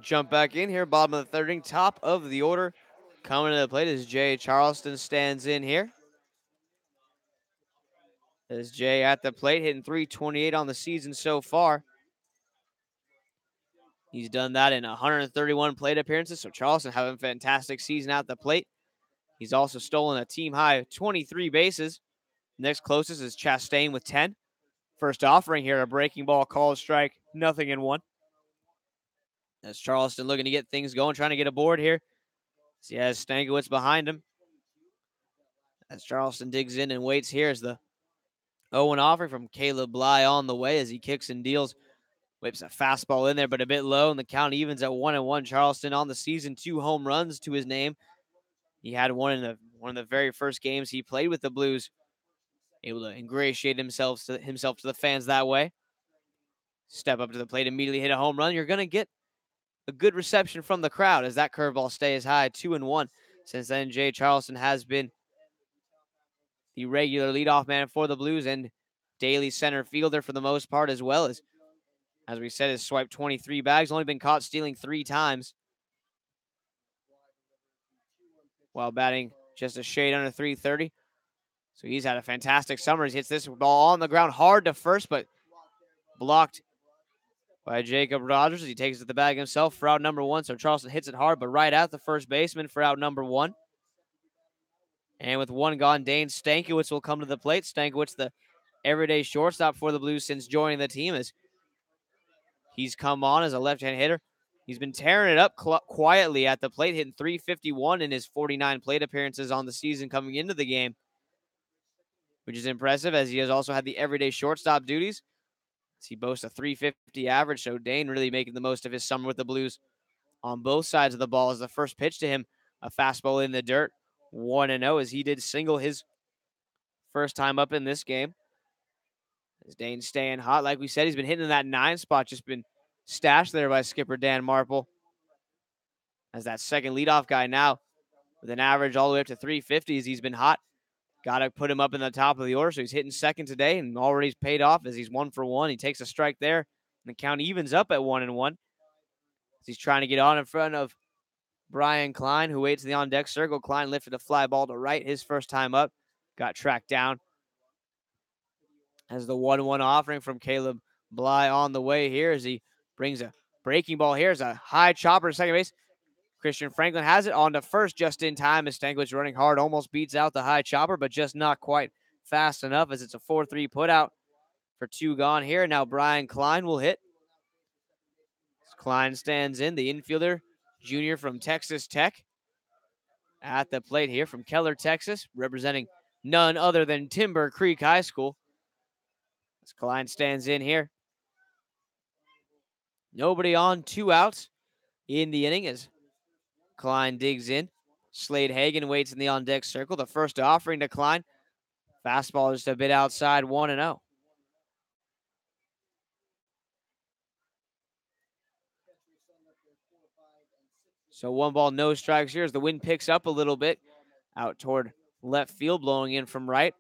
Jump back in here, bottom of the third inning, top of the order. Coming to the plate as Jay Charleston stands in here. As Jay at the plate, hitting .328 on the season so far. He's done that in 131 plate appearances, so Charleston having a fantastic season at the plate. He's also stolen a team-high 23 bases. Next closest is Chastain with 10. First offering here, a breaking ball, called strike, 0-1. As Charleston looking to get things going, trying to get aboard here. He has Stankiewicz behind him. As Charleston digs in and waits here as the 0-1 offering from Caleb Bly on the way as he kicks and deals. Whips a fastball in there, but a bit low, and the count evens at 1-1. Charleston on the season, 2 home runs to his name. He had one in one of the very first games he played with the Blues. Able to ingratiate himself to the fans that way. Step up to the plate, immediately hit a home run. You're going to get a good reception from the crowd as that curveball stays high, 2-1. Since then, Jay Charleston has been the regular leadoff man for the Blues and daily center fielder for the most part, as well as we said, has swiped 23 bags, only been caught stealing 3 times, while batting just a shade under .330. So he's had a fantastic summer. He hits this ball on the ground hard to first, but blocked by Jacob Rogers as he takes it to the bag himself for out number 1. So Charleston hits it hard, but right at the first baseman for out number 1. And with 1 gone, Dane Stankiewicz will come to the plate. Stankiewicz, the everyday shortstop for the Blues since joining the team, as he's come on as a left-hand hitter. He's been tearing it up quietly at the plate, hitting .351 in his 49 plate appearances on the season coming into the game, which is impressive as he has also had the everyday shortstop duties. He boasts a .350 average, so Dane really making the most of his summer with the Blues on both sides of the ball. As the first pitch to him, a fastball in the dirt, 1-0, as he did single his first time up in this game. As Dane staying hot, like we said, he's been hitting in that 9 spot, just been stashed there by skipper Dan Marple. As that second leadoff guy now, with an average all the way up to .350 as he's been hot. Got to put him up in the top of the order, so he's hitting second today and already paid off as he's 1 for 1. He takes a strike there, and the count evens up at 1-1. He's trying to get on in front of Brian Klein, who waits in the on-deck circle. Klein lifted a fly ball to right his first time up. Got tracked down. As the 1-1 offering from Caleb Bly on the way here as he brings a breaking ball here. As a high chopper to second base. Christian Franklin has it on to first just in time as Stankiewicz running hard, almost beats out the high chopper, but just not quite fast enough as it's a 4-3 putout for 2 gone here. Now Brian Klein will hit. Klein stands in, the infielder, junior from Texas Tech. At the plate here from Keller, Texas, representing none other than Timber Creek High School. As Klein stands in here. Nobody on, 2 outs in the inning as Klein digs in. Slade Hagen waits in the on-deck circle. The first offering to Klein. Fastball just a bit outside, 1-0. So 1 ball, no strikes here as the wind picks up a little bit out toward left field, blowing in from right.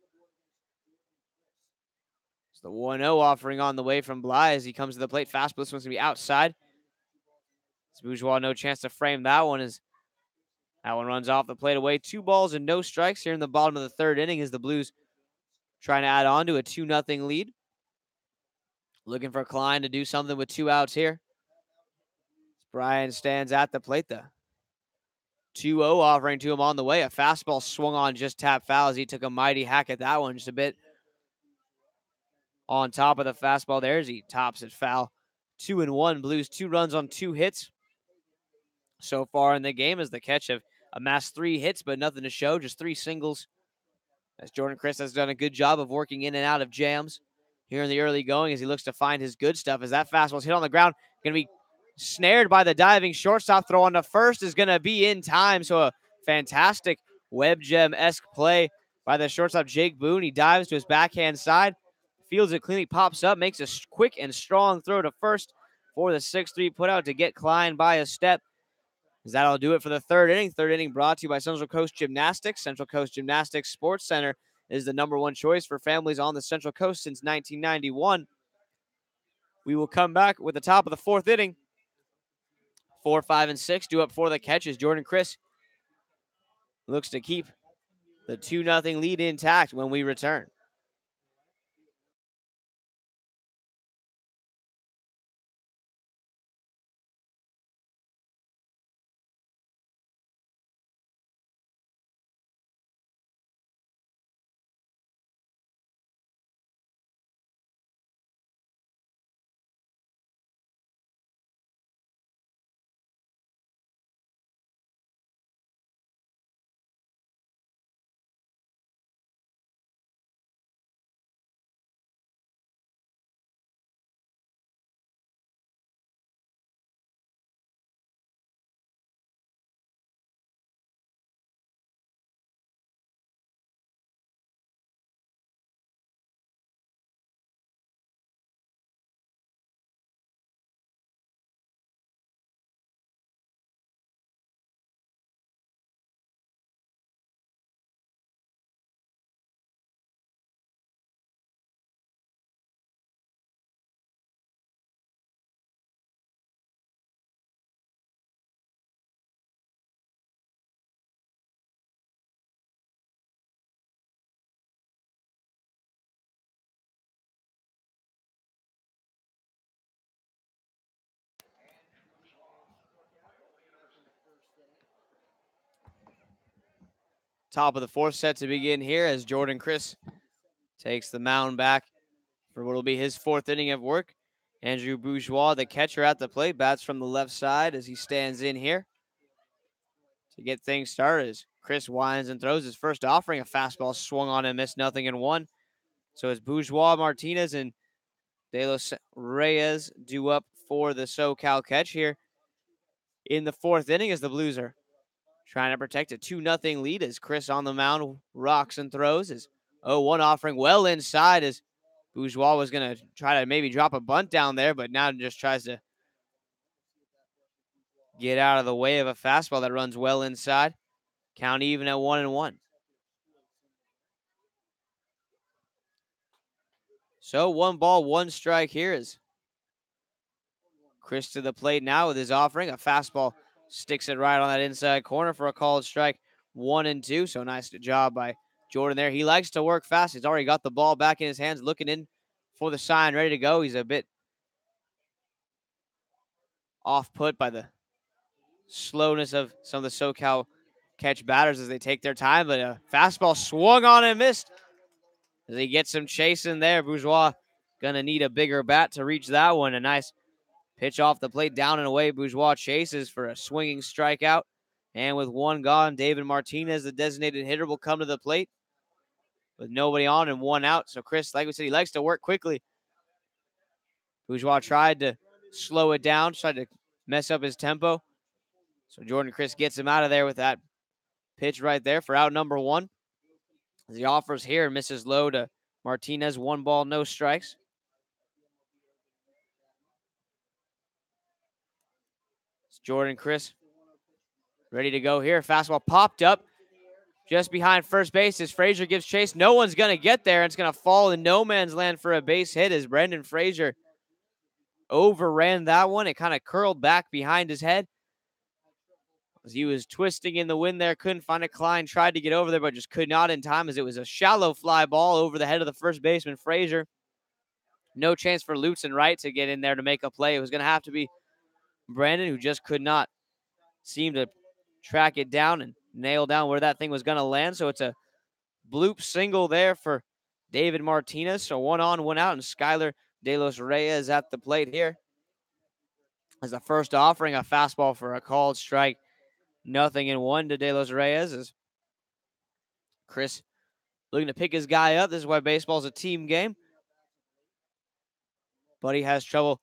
It's the 1-0 offering on the way from Bly as he comes to the plate. Fastball, this one's going to be outside. Bourgeois, no chance to frame that one as that one runs off the plate away. 2 balls and no strikes here in the bottom of the third inning as the Blues trying to add on to a 2-0 lead. Looking for Klein to do something with 2 outs here. Brian stands at the plate. The 2-0 offering to him on the way. A fastball swung on, just tap foul as he took a mighty hack at that one. Just a bit on top of the fastball there as he tops it foul. 2-1. Blues 2 runs on 2 hits so far in the game as the Catch have amassed 3 hits, but nothing to show, just 3 singles. As Jordan Christ has done a good job of working in and out of jams here in the early going as he looks to find his good stuff. As that fastball's hit on the ground, going to be snared by the diving shortstop. Throw on to first is going to be in time. So a fantastic web gem-esque play by the shortstop, Jake Boone. He dives to his backhand side, fields it cleanly, pops up, makes a quick and strong throw to first for the 6-3 putout to get Klein by a step. As that'll do it for the third inning. Third inning brought to you by Central Coast Gymnastics. Central Coast Gymnastics Sports Center is the #1 choice for families on the Central Coast since 1991. We will come back with the top of the 4th inning 4, 5, and 6 due up for the catches. Jordan Chris looks to keep the 2-0 lead intact when we return. Top of the fourth set to begin here as Jordan Chris takes the mound back for what will be his fourth inning of work. Andrew Bourgeois, the catcher at the plate, bats from the left side as he stands in here to get things started. As Chris winds and throws his first offering. A fastball swung on and missed, 0-1. So it's Bourgeois, Martinez, and De Los Reyes due up for the SoCal catch here in the fourth inning as the Blues are trying to protect a 2-0 lead as Chris on the mound rocks and throws. His 0-1 offering well inside as Bourgeois was going to try to maybe drop a bunt down there, but now just tries to get out of the way of a fastball that runs well inside. Count even at 1-1. So 1 ball, 1 strike here is Chris to the plate now with his offering. A fastball sticks it right on that inside corner for a called strike. 1-2. So nice job by Jordan there. He likes to work fast. He's already got the ball back in his hands, looking in for the sign, ready to go. He's a bit off put by the slowness of some of the SoCal catch batters as they take their time, but a fastball swung on and missed as he gets some chasing there. Bourgeois gonna need a bigger bat to reach that one. A nice pitch off the plate, down and away. Bourgeois chases for a swinging strikeout. And with 1 gone, David Martinez, the designated hitter, will come to the plate with nobody on and 1 out. So Chris, like we said, he likes to work quickly. Bourgeois tried to slow it down, tried to mess up his tempo. So Jordan Chris gets him out of there with that pitch right there for out number 1. As he offers here, misses low to Martinez. 1 ball, no strikes. It's Jordan Chris ready to go here. Fastball popped up just behind first base as Frazier gives chase. No one's going to get there. It's going to fall in no man's land for a base hit as Brendan Frazier overran that one. It kind of curled back behind his head as he was twisting in the wind there. Couldn't find a Klein. Tried to get over there, but just could not in time as it was a shallow fly ball over the head of the first baseman, Frazier. No chance for Lutzen Wright to get in there to make a play. It was going to have to be Brandon, who just could not seem to track it down and nail down where that thing was going to land. So it's a bloop single there for David Martinez. So 1 on, 1 out, and Skyler De Los Reyes at the plate here. As the first offering, a fastball for a called strike. 0-1 to De Los Reyes as Chris looking to pick his guy up. This is why baseball is a team game. But he has trouble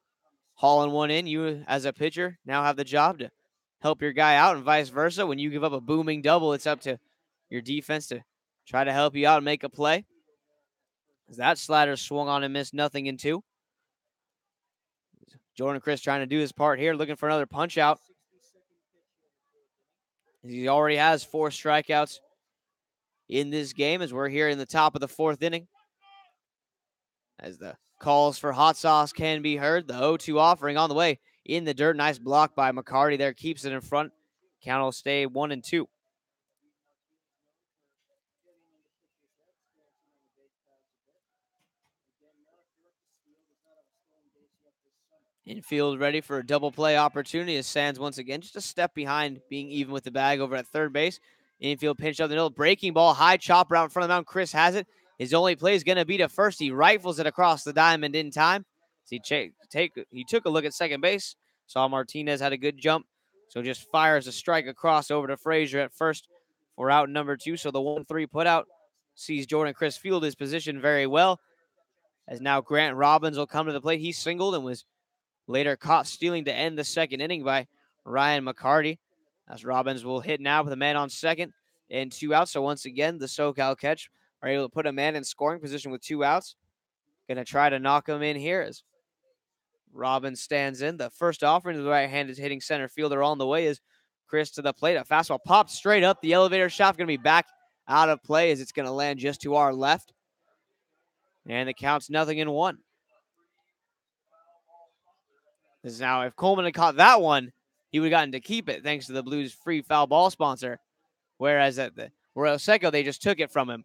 hauling one in. You, as a pitcher, now have the job to help your guy out and vice versa. When you give up a booming double, it's up to your defense to try to help you out and make a play. As that slider swung on and missed, 0-2. Jordan Chris trying to do his part here, looking for another punch out. He already has 4 strikeouts in this game as we're here in the top of the 4th inning. As the calls for hot sauce can be heard, the 0-2 offering on the way in the dirt. Nice block by McCarty there. Keeps it in front. Count will stay 1-2. Infield ready for a double play opportunity as Sands once again just a step behind, being even with the bag over at third base. Infield pinch up the middle, breaking ball, high chopper out in front of the mound. Chris has it. His only play is going to be to first. He rifles it across the diamond in time. He took a look at second base, saw Martinez had a good jump, so just fires a strike across over to Frazier at first for out number 2. So the 1-3 put out sees Jordan Chris field his position very well. As now Grant Robbins will come to the plate. He singled and was later caught stealing to end the second inning by Ryan McCarty. As Robbins will hit now with a man on second and 2 outs. So once again, the SoCal Catch are able to put a man in scoring position with 2 outs. Going to try to knock him in here as Robbins stands in. The first offering to the right-handed hitting center fielder on the way is Chris to the plate. A fastball popped straight up. The elevator shaft going to be back out of play as it's going to land just to our left. And the count's 0-1. This is now, if Coleman had caught that one, he would have gotten to keep it thanks to the Blues' free foul ball sponsor. Whereas at the Royal Seco, they just took it from him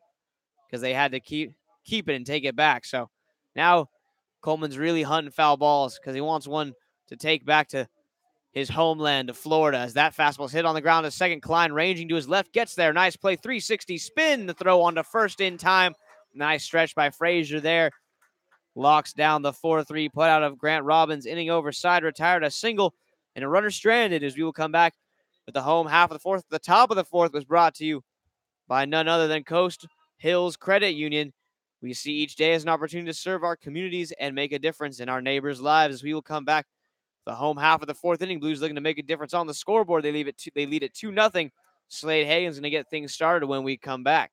because they had to keep it and take it back. So now Coleman's really hunting foul balls because he wants one to take back to his homeland of Florida. As that fastball's hit on the ground, a second. Klein ranging to his left, gets there. Nice play, 360 spin, the throw on to first in time. Nice stretch by Frazier there. Locks down the 4-3 put out of Grant Robbins. Inning over, side retired, a single, and a runner stranded as we will come back with the home half of the fourth. The top of the fourth was brought to you by none other than Coast Hills Credit Union. We see each day as an opportunity to serve our communities and make a difference in our neighbors' lives. As we will come back the home half of the fourth inning. Blues looking to make a difference on the scoreboard. They lead it 2-0. Slade Hagen's going to get things started when we come back.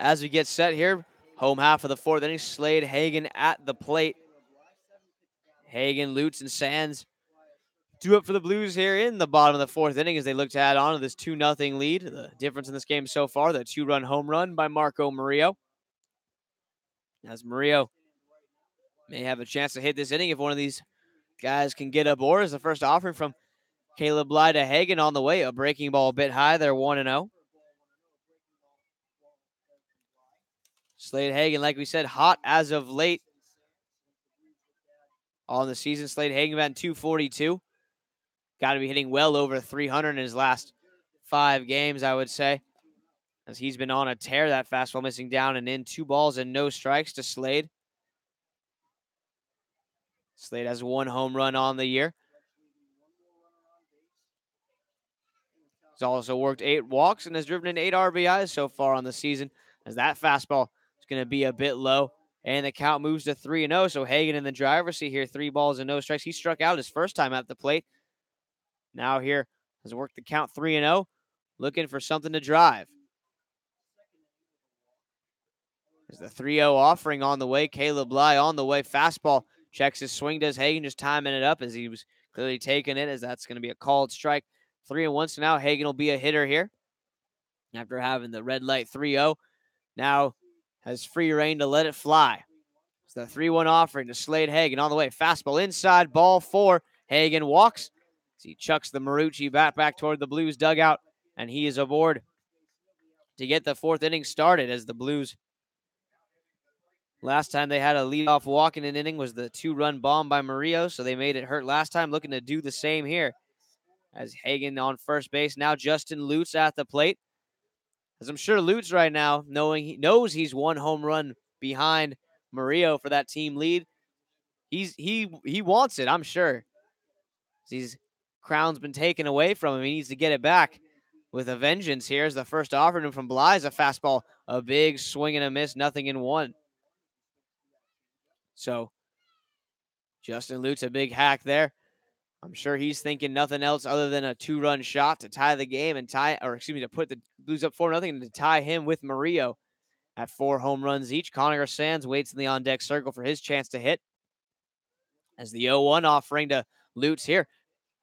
As we get set here, home half of the fourth inning, Slade Hagen at the plate. Hagen, Lutz, and Sands do up for the Blues here in the bottom of the fourth inning as they look to add on to this 2-0 lead. The difference in this game so far, the 2-run home run by Marco Murillo. As Murillo may have a chance to hit this inning if one of these guys can get aboard as the first offering from Caleb Bly to Hagen on the way. A breaking ball a bit high. They're 1-0. Slade Hagen, like we said, hot as of late on the season. Slade Hagen batting .242. Got to be hitting well over 300 in his last 5 games, I would say. As he's been on a tear, that fastball missing down and in. 2 balls and no strikes to Slade. Slade has 1 home run on the year. He's also worked 8 walks and has driven in 8 RBIs so far on the season, as that fastball is going to be a bit low. And the count moves to 3-0. So Hagen in the driver's seat here, 3 balls and no strikes. He struck out his first time at the plate. Now here has worked the count 3-0, looking for something to drive. There's the 3-0 offering on the way. Caleb Bly on the way. Fastball. Checks his swing. Does Hagen just timing it up as he was clearly taking it, as that's going to be a called strike. 3-1. So now Hagen will be a hitter here after having the red light 3-0. Now has free reign to let it fly. It's the 3-1 offering to Slade Hagen on the way. Fastball inside, ball 4. Hagen walks. He chucks the Marucci bat back toward the Blues dugout, and he is aboard to get the 4th inning started, as the Blues, last time they had a leadoff walk in an inning was the 2-run bomb by Murillo, so they made it hurt last time, looking to do the same here. As Hagen on first base, now Justin Lutz at the plate. As I'm sure Lutz right now, knows he's 1 home run behind Murillo for that team lead. He wants it, I'm sure. His crown's been taken away from him. He needs to get it back with a vengeance. Here's the first offering from Bly. A fastball, a big swing and a miss, nothing in 1. So Justin Lutz, a big hack there. I'm sure he's thinking nothing else other than a 2-run shot to tie the game and to put the Blues up 4-0 and to tie him with Murillo at 4 home runs each. Connor Sands waits in the on-deck circle for his chance to hit. As the 0-1 offering to Lutz here.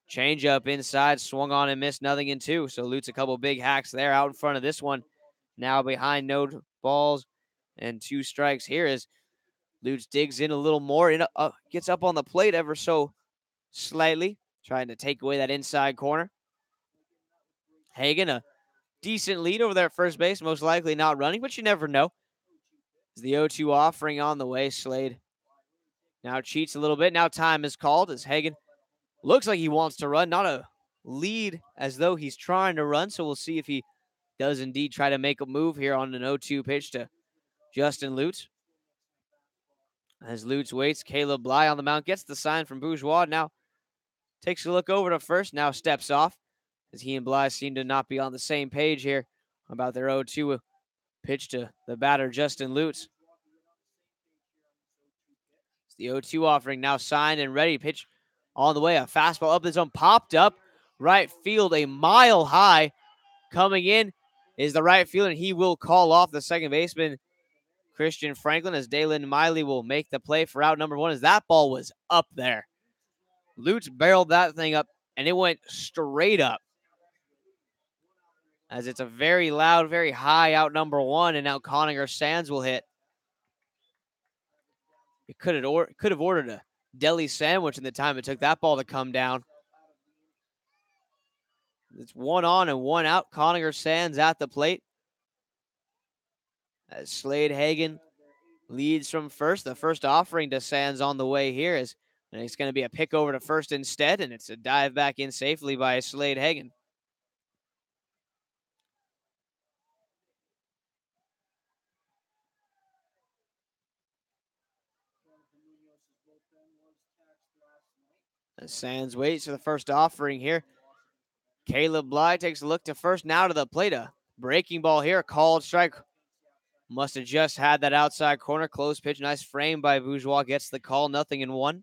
Change up inside, swung on and missed, nothing in 2. So Lutz a couple big hacks there out in front of this one. Now behind no balls and 2 strikes here as Lutz digs in a little more, gets up on the plate ever so slightly, trying to take away that inside corner. Hagen, a decent lead over there at first base, most likely not running, but you never know. As the 0-2 offering on the way, Slade now cheats a little bit. Now time is called as Hagen looks like he wants to run, not a lead as though he's trying to run. So we'll see if he does indeed try to make a move here on an 0-2 pitch to Justin Lutz. As Lutz waits, Caleb Bly on the mound gets the sign from Bourgeois. Now takes a look over to first, now steps off as he and Bly seem to not be on the same page here about their 0-2 pitch to the batter, Justin Lutz. It's the 0-2 offering now signed and ready. Pitch on the way, a fastball up the zone, popped up right field, a mile high. Coming in is the right fielder, and he will call off the second baseman, Christian Franklin, as Dalen Miley will make the play for out number 1 as that ball was up there. Lutz barreled that thing up, and it went straight up. As it's a very loud, very high out number 1, and now Connor Sands will hit. It could have ordered a deli sandwich in the time it took that ball to come down. It's 1 on and 1 out. Connor Sands at the plate. As Slade Hagen leads from first. The first offering to Sands on the way here is, and it's going to be a pick over to first instead, and it's a dive back in safely by Slade Hagen. As Sands waits for the first offering here. Caleb Bly takes a look to first, now to the plate. A breaking ball here, called strike. Must have just had that outside corner. Close pitch, nice frame by Bourgeois. Gets the call, nothing in 1.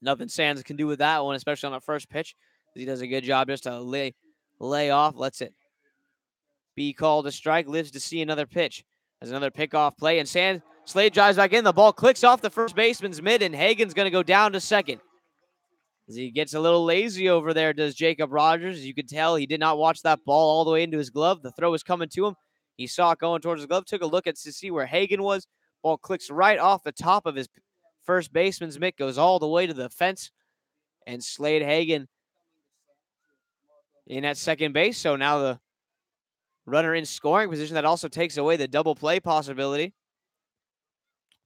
Nothing Sands can do with that one, especially on the first pitch. He does a good job just to lay off, lets it be called a strike, lives to see another pitch. As another pickoff play, and Slade drives back in. The ball clicks off the first baseman's mid, and Hagen's going to go down to second. As he gets a little lazy over there, does Jacob Rogers. As you can tell, he did not watch that ball all the way into his glove. The throw was coming to him. He saw it going towards his glove, took a look to see where Hagen was. Ball clicks right off the top of his first baseman's mitt, goes all the way to the fence, and Slade Hagen in at second base. So now the runner in scoring position, that also takes away the double play possibility.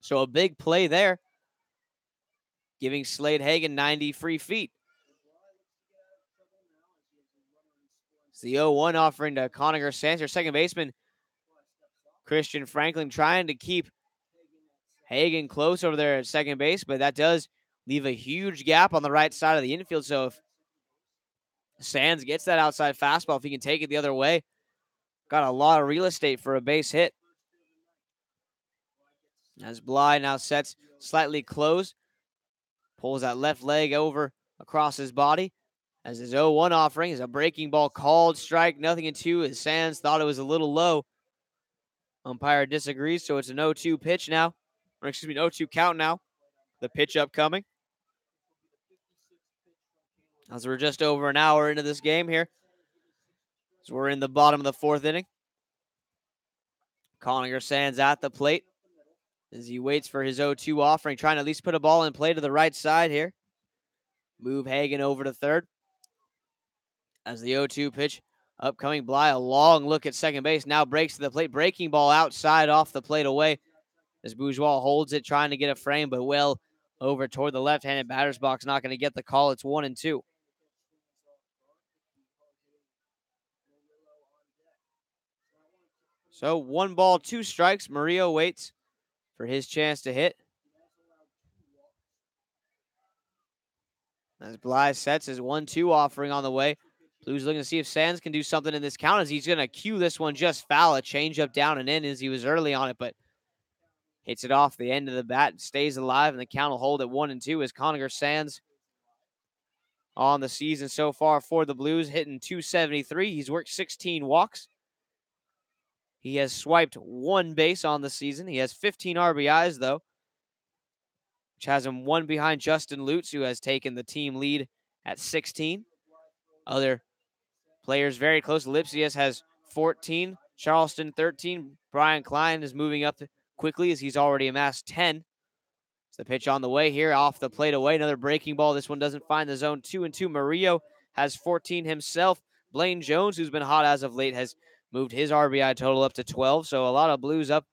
So a big play there, giving Slade Hagen 90 free feet. It's the 0-1 offering to Connor Sands, your second baseman, Christian Franklin, trying to keep Hagen close over there at second base, but that does leave a huge gap on the right side of the infield. So if Sands gets that outside fastball, if he can take it the other way, got a lot of real estate for a base hit. As Bly now sets slightly closed, pulls that left leg over across his body. As his 0-1 offering is a breaking ball, called strike, nothing in 2, as Sands thought it was a little low. Umpire disagrees, so it's an 0-2 pitch now. Or excuse me, an 0-2 count now. The pitch upcoming. As we're just over an hour into this game here. So we're in the bottom of the fourth inning. Conacher Sands at the plate as he waits for his 0-2 offering, trying to at least put a ball in play to the right side here. Move Hagan over to third. As the 0-2 pitch upcoming, Bly, a long look at second base, now breaks to the plate. Breaking ball outside off the plate away as Bourgeois holds it, trying to get a frame, but well over toward the left-handed batter's box. Not going to get the call. It's 1-2. So 1 ball, 2 strikes. Murillo waits for his chance to hit. As Bly sets his 1-2 offering on the way. Blues looking to see if Sands can do something in this count as he's going to cue this one just foul. A changeup down and in as he was early on it, but hits it off the end of the bat, stays alive, and the count will hold at 1-2 as Conacher Sands on the season so far for the Blues, hitting .273. He's worked 16 walks. He has swiped 1 base on the season. He has 15 RBIs, though, which has him 1 behind Justin Lutz, who has taken the team lead at 16. Other players very close. Lipsius has 14, Charleston 13. Brian Klein is moving up quickly as he's already amassed 10. It's the pitch on the way here, off the plate away. Another breaking ball. This one doesn't find the zone. 2-2. Murillo has 14 himself. Blaine Jones, who's been hot as of late, has moved his RBI total up to 12. So a lot of Blues up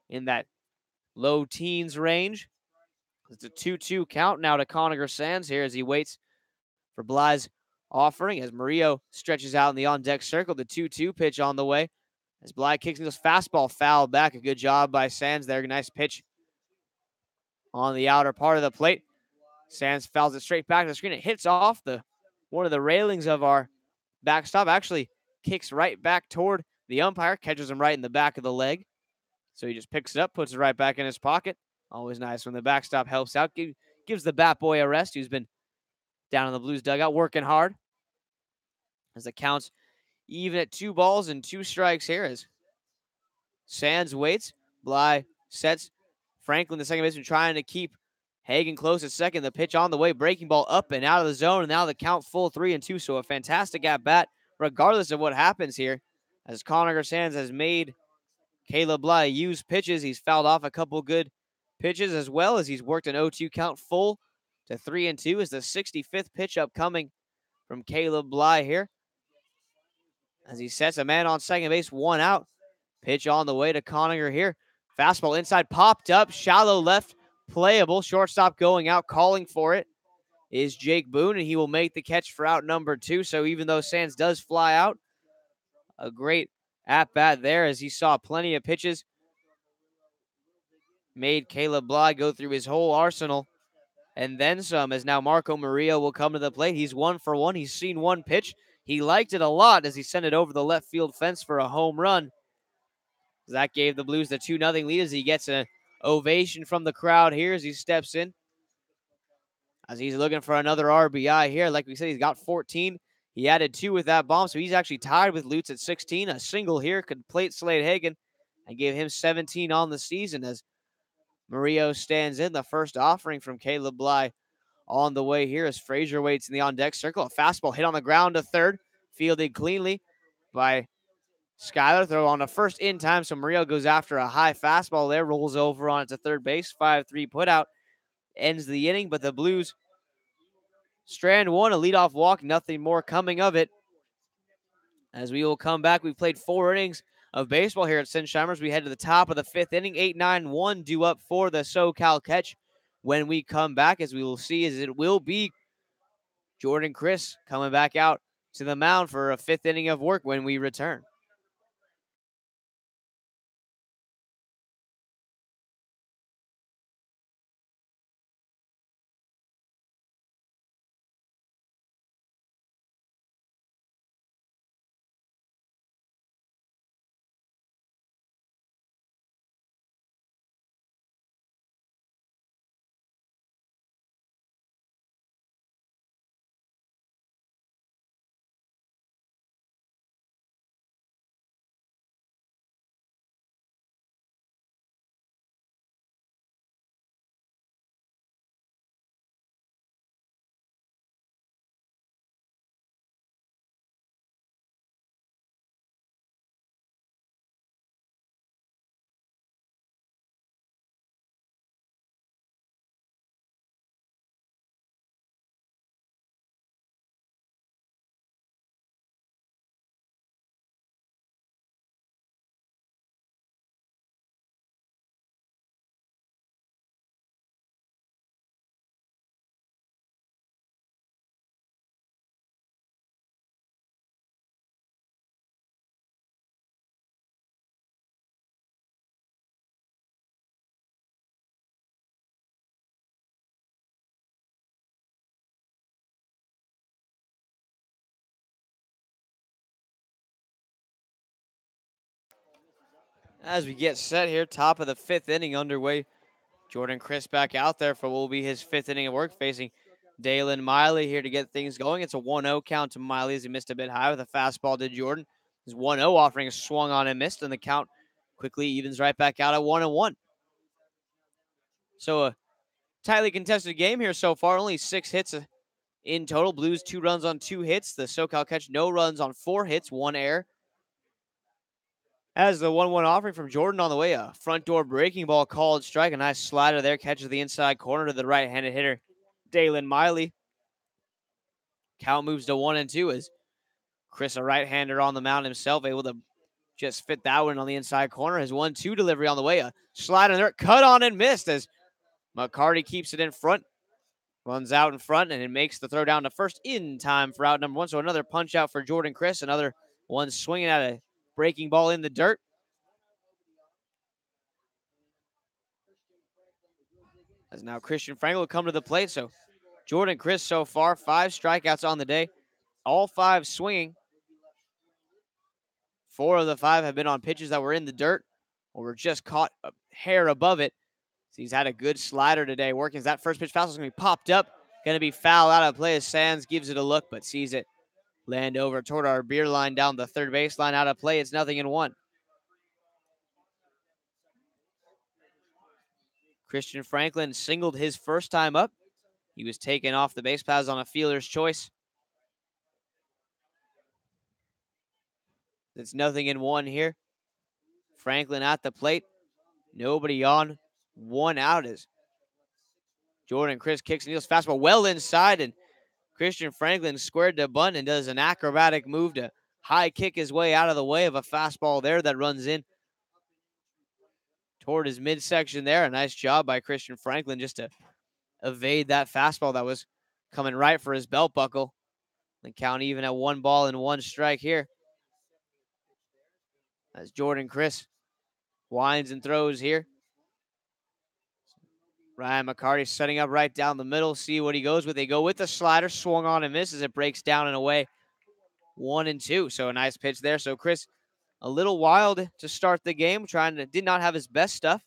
in that low teens range. It's a 2-2 count now to Conacher Sands here as he waits for Bly's offering as Murillo stretches out in the on-deck circle. The 2-2 pitch on the way as Bly kicks this fastball foul back. A good job by Sands there. Nice pitch on the outer part of the plate. Sands fouls it straight back to the screen. It hits off one of the railings of our backstop. Actually kicks right back toward the umpire. Catches him right in the back of the leg. So he just picks it up, puts it right back in his pocket. Always nice when the backstop helps out. Gives the bat boy a rest, who's been down in the Blues dugout working hard. As the count's even at 2 balls and 2 strikes here as Sands waits. Bly sets. Franklin, the second baseman, trying to keep Hagan close at second. The pitch on the way. Breaking ball up and out of the zone. And now the count full 3-2. So a fantastic at-bat regardless of what happens here. As Conacher Sands has made Caleb Bly use pitches. He's fouled off a couple good pitches as well as he's worked an 0-2 count full to 3-2 as the 65th pitch upcoming from Caleb Bly here. As he sets a man on second base, 1 out. Pitch on the way to Conacher here. Fastball inside, popped up, shallow left, playable. Shortstop going out, calling for it is Jake Boone, and he will make the catch for out number 2. So even though Sands does fly out, a great at-bat there as he saw plenty of pitches. Made Caleb Bly go through his whole arsenal and then some, as now Marco Murillo will come to the plate. He's 1 for 1. He's seen 1 pitch. He liked it a lot as he sent it over the left field fence for a home run. That gave the Blues the 2-0 lead as he gets an ovation from the crowd here as he steps in. As he's looking for another RBI here. Like we said, he's got 14. He added 2 with that bomb, so he's actually tied with Lutz at 16. A single here could plate Slade Hagan and give him 17 on the season as Murillo stands in. The first offering from Caleb Bly on the way here as Frazier waits in the on-deck circle. A fastball hit on the ground to third, fielded cleanly by Skyler. Throw on the first in time, so Murillo goes after a high fastball there, rolls over on it to third base. 5-3 putout ends the inning, but the Blues strand 1, a leadoff walk, nothing more coming of it. As we will come back, we've played 4 innings of baseball here at Sinsheimer's. We head to the top of the 5th inning, 8-9-1 due up for the SoCal catch. When we come back, as we will see, as it will be Jordan Chris coming back out to the mound for a 5th inning of work when we return. As we get set here, top of the 5th inning underway. Jordan Chris back out there for what will be his 5th inning of work, facing Dalen Miley here to get things going. It's a 1-0 count to Miley as he missed a bit high with a fastball to Jordan. His 1-0 offering is swung on and missed, and the count quickly evens right back out at 1-1. So a tightly contested game here so far. Only 6 hits in total. Blues 2 runs on 2 hits. The SoCal Catch no runs on 4 hits, 1 error. As the 1-1 offering from Jordan on the way, a front door breaking ball called strike. A nice slider there, catches the inside corner to the right-handed hitter, Dalen Miley. Count moves to 1-2 as Chris, a right-hander on the mound himself, able to just fit that one on the inside corner. His 1-2 delivery on the way, a slider there, cut on and missed as McCarty keeps it in front, runs out in front, and it makes the throw down to first in time for out number 1. So another punch out for Jordan Chris, another one swinging at a breaking ball in the dirt. As now Christian Franklin will come to the plate. So Jordan Chris so far, 5 strikeouts on the day, all 5 swinging. 4 of the 5 have been on pitches that were in the dirt or were just caught a hair above it. So he's had a good slider today working as that first pitch fastball is going to be popped up. Going to be foul out of play as Sands gives it a look but sees it land over toward our beer line down the third baseline. Out of play. It's 0-1. Christian Franklin singled his first time up. He was taken off the base paths on a fielder's choice. It's 0-1 here. Franklin at the plate. Nobody on. 1 out as Jordan Chris kicks and deals fastball well inside, and Christian Franklin squared the bunt and does an acrobatic move to high kick his way out of the way of a fastball there that runs in toward his midsection there. A nice job by Christian Franklin just to evade that fastball that was coming right for his belt buckle. The count even at 1-1 strike here. As Jordan Chris winds and throws here. Ryan McCarty setting up right down the middle. See what he goes with. They go with the slider. Swung on and misses. It breaks down and away. 1-2. So a nice pitch there. So Chris, a little wild to start the game. Did not have his best stuff.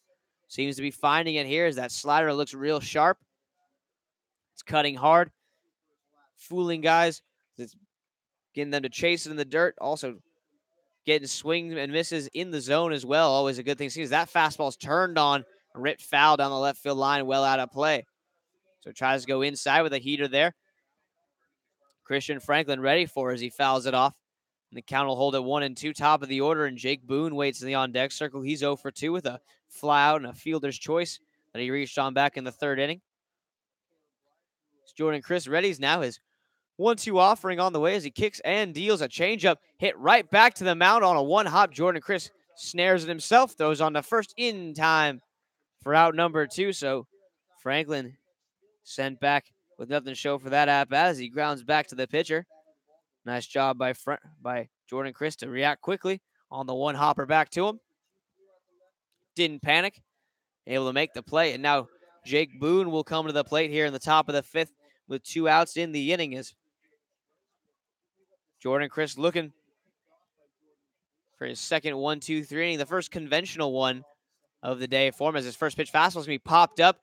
Seems to be finding it here as that slider looks real sharp. It's cutting hard. Fooling guys. It's getting them to chase it in the dirt. Also getting swings and misses in the zone as well. Always a good thing to see as that fastball's turned on. Ripped foul down the left field line, well out of play. So tries to go inside with a heater there. Christian Franklin ready for as he fouls it off. And the count will hold at 1-2, top of the order, and Jake Boone waits in the on-deck circle. He's 0 for 2 with a fly out and a fielder's choice that he reached on back in the 3rd inning. It's Jordan Chris ready's now his 1-2 offering on the way as he kicks and deals a changeup. Hit right back to the mound on a one-hop. Jordan Chris snares it himself, throws on the first in time for out number 2. So Franklin sent back with nothing to show for that at-bat as he grounds back to the pitcher. Nice job by Jordan Chris to react quickly on the one-hopper back to him. Didn't panic, able to make the play. And now Jake Boone will come to the plate here in the top of the 5th with 2 outs in the inning as Jordan Chris looking for his second 1-2-3 inning, the first conventional one of the day for him as his first pitch fastball is going to be popped up.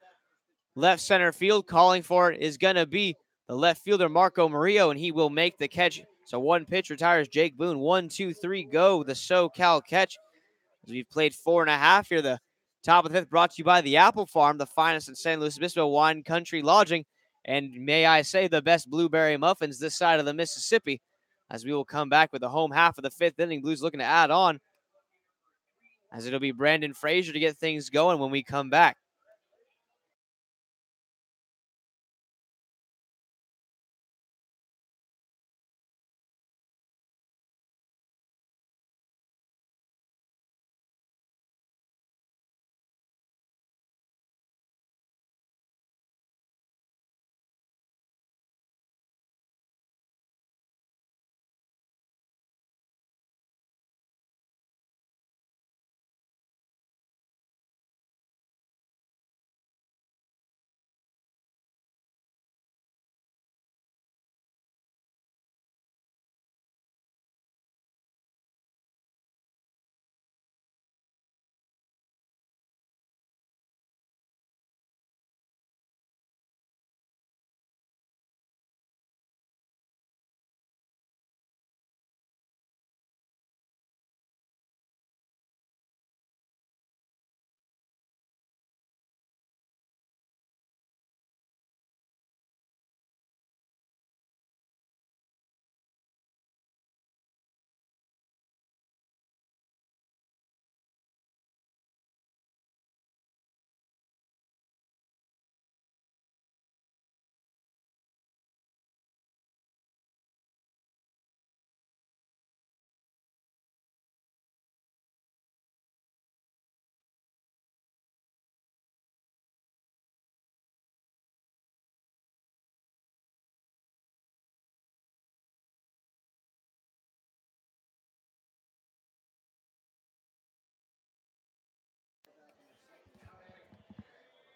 Left center field, calling for it is going to be the left fielder, Marco Murillo, and he will make the catch. So 1 pitch retires Jake Boone. 1-2-3 go, the SoCal Catch. As we've played 4.5 here, the top of the 5th brought to you by the Apple Farm, the finest in San Luis Obispo wine country lodging, and may I say the best blueberry muffins this side of the Mississippi. As we will come back with the home half of the 5th inning. Blues looking to add on, as it'll be Brandon Frazier to get things going when we come back.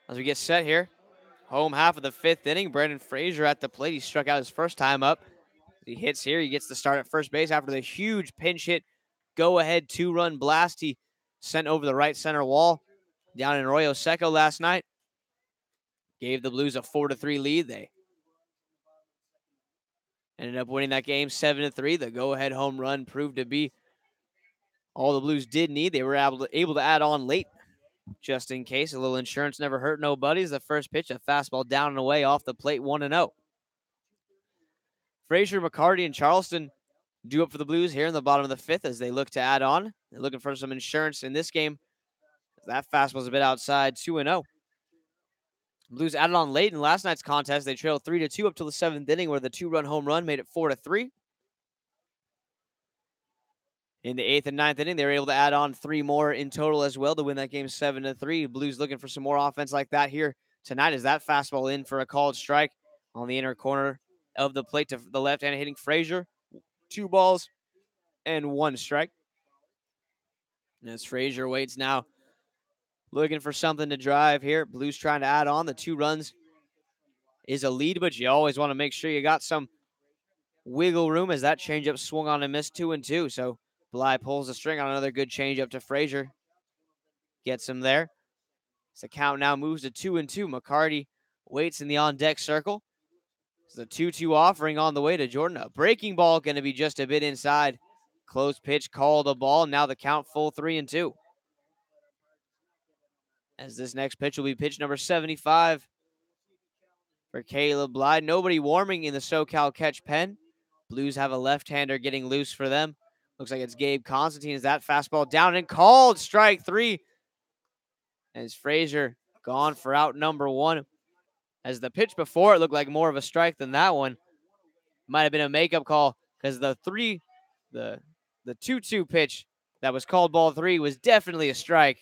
As we get set here, home half of the 5th inning, Brandon Frazier at the plate. He struck out his first time up. He hits here. He gets the start at first base after the huge pinch hit, go-ahead 2-run blast he sent over the right center wall down in Arroyo Seco last night. Gave the Blues a 4-3 lead. They ended up winning that game 7-3. The go-ahead home run proved to be all the Blues did need. They were able to add on late just in case. A little insurance never hurt nobody. The first pitch, a fastball down and away off the plate, 1-0. Frazier, McCarty, and Charleston due up for the Blues here in the bottom of the 5th as they look to add on. They're looking for some insurance in this game. That fastball's a bit outside, 2-0. Blues added on late in last night's contest. They trailed 3-2 up till the 7th inning where the 2-run home run made it 4-3. In the 8th and 9th inning, they were able to add on 3 more in total as well to win that game 7-3. Blues looking for some more offense like that here tonight as that fastball in for a called strike on the inner corner of the plate to the left-hand hitting Frazier. 2 balls and 1 strike. And as Frazier waits now, looking for something to drive here. Blues trying to add on. The 2 runs is a lead, but you always want to make sure you got some wiggle room as that changeup swung on and missed 2-2. So Bly pulls the string on another good changeup to Frazier. Gets him there. So the count now moves to 2-2. McCarty waits in the on-deck circle. So the 2-2 offering on the way to Jordan. A breaking ball going to be just a bit inside. Close pitch, called a ball. Now the count full 3-2. As this next pitch will be pitch number 75 for Caleb Bly. Nobody warming in the SoCal catch pen. Blues have a left-hander getting loose for them. Looks like it's Gabe Constantine as that fastball down and called. Strike 3. As Frazier gone for out number 1. As the pitch before, it looked like more of a strike than that one. Might have been a makeup call because the 2-2 pitch that was called ball 3 was definitely a strike.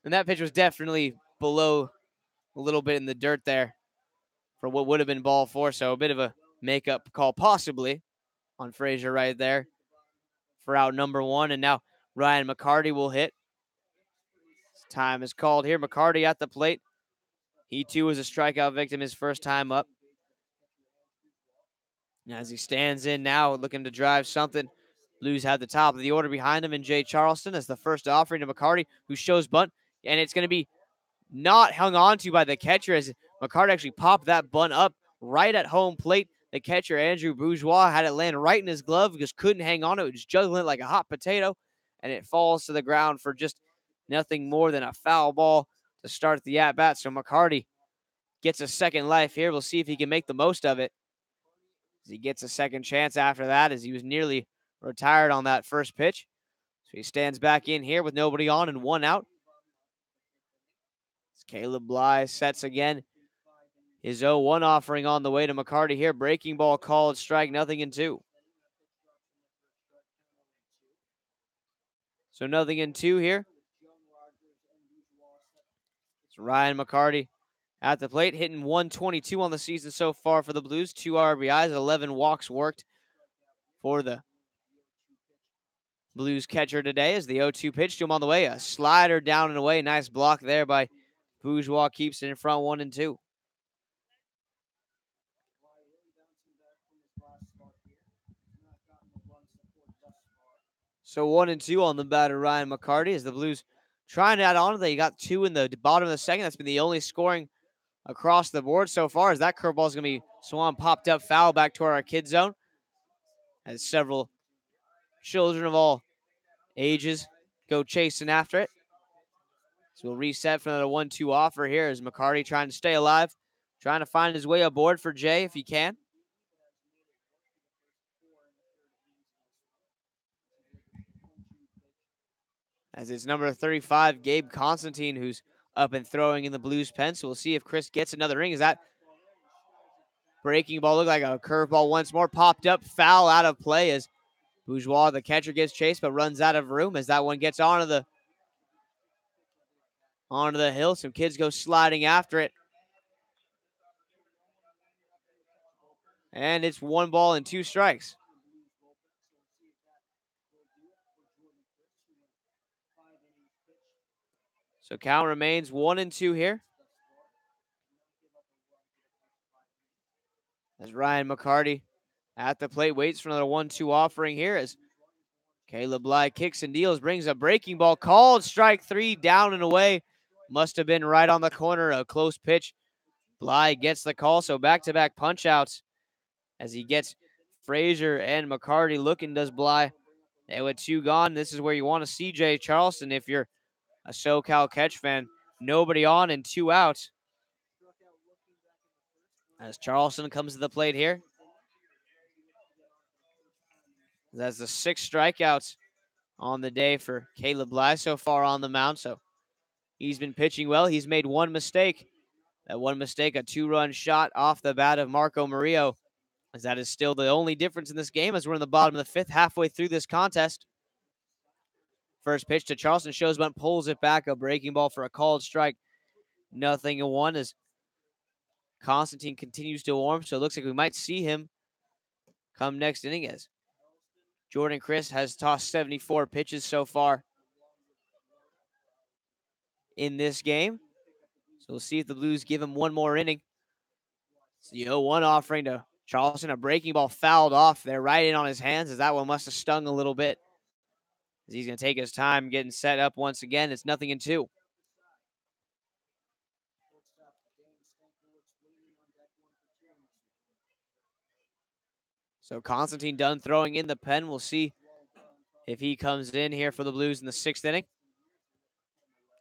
And that pitch was definitely below a little bit in the dirt there for what would have been ball 4. So a bit of a makeup call possibly on Frazier right there for out number 1. And now Ryan McCarty will hit. Time is called here. McCarty at the plate. He too was a strikeout victim his first time up. As he stands in now looking to drive something. Blues have the top of the order behind him in Jay Charleston as the first offering to McCarty, who shows bunt. And it's going to be not hung on to by the catcher as McCarty actually popped that bunt up right at home plate. The catcher, Andrew Bourgeois, had it land right in his glove, just couldn't hang on to it. Was juggling it like a hot potato, and it falls to the ground for just nothing more than a foul ball to start the at-bat. So McCarty gets a second life here. We'll see if he can make the most of it. As he gets a second chance after that as he was nearly retired on that first pitch. So he stands back in here with nobody on and 1 out. As Caleb Bly sets again. His 0-1 offering on the way to McCarty here. Breaking ball called, strike, 0-2. So 0-2 here. It's Ryan McCarty at the plate, hitting 122 on the season so far for the Blues. 2 RBIs, 11 walks worked for the Blues catcher today as the 0-2 pitch to him on the way. A slider down and away. Nice block there by Bourgeois. Keeps it in front 1-2. So 1-2 on the batter, Ryan McCarty, as the Blues trying to add on. They got 2 in the bottom of the second. That's been the only scoring across the board so far, as that curveball is going to be swung popped up foul back toward our kid zone. As several children of all ages go chasing after it. So we'll reset for another 1-2 offer here as McCarty trying to stay alive, trying to find his way aboard for Jay if he can. As it's number 35, Gabe Constantine, who's up and throwing in the Blues pen. So we'll see if Chris gets another ring. Is that breaking ball look like a curveball once more? Popped up, foul out of play as Bourgeois, the catcher, gets chased but runs out of room as that one gets onto the hill. Some kids go sliding after it. And it's 1 ball and 2 strikes. So count remains 1-2 here. as Ryan McCarty at the plate waits for another 1-2 offering here as Caleb Bly kicks and deals, brings a breaking ball, called strike 3, down and away. Must have been right on the corner, a close pitch. Bly gets the call, so back-to-back punch-outs as he gets Frazier and McCarty looking, does Bly. And with 2 gone, this is where you want to see Jay Charleston if you're a SoCal Catch fan. Nobody on and 2 outs. As Charleston comes to the plate here. That's the 6 strikeouts on the day for Caleb Bly so far on the mound. So he's been pitching well. He's made one mistake. That one mistake, a 2-run shot off the bat of Marco Murillo, as that is still the only difference in this game as we're in the bottom of the 5th, halfway through this contest. First pitch to Charleston, shows bunt, pulls it back, a breaking ball for a called strike. 0-1 as Constantine continues to warm, so it looks like we might see him come next inning as Jordan Christ has tossed 74 pitches so far in this game. So we'll see if the Blues give him one more inning. So the 0-1 offering to Charleston, a breaking ball fouled off there right in on his hands, as that one must have stung a little bit. As he's going to take his time getting set up once again. It's 0-2. So Constantine done throwing in the pen. We'll see if he comes in here for the Blues in the 6th inning.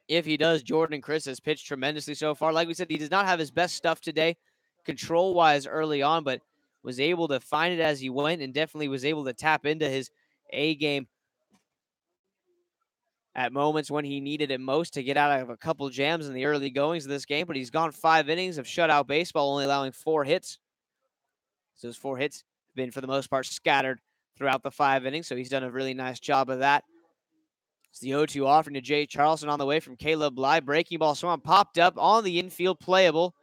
If he does, Jordan Christ has pitched tremendously so far. Like we said, he does not have his best stuff today, control-wise early on, but was able to find it as he went and definitely was able to tap into his A game at moments when he needed it most to get out of a couple jams in the early goings of this game. But he's gone 5 innings of shutout baseball, only allowing 4 hits. So those 4 hits have been, for the most part, scattered throughout the 5 innings. So he's done a really nice job of that. It's the 0-2 offering to Jay Charleston on the way from Caleb Bly. Breaking ball swung, popped up on the infield, playable.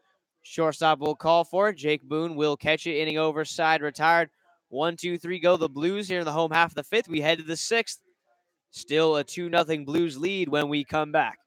Shortstop will call for it. Jake Boone will catch it. Inning over, side retired. 1-2-3 go the Blues here in the home half of the 5th. We head to the 6th. Still a 2-0 Blues lead when we come back.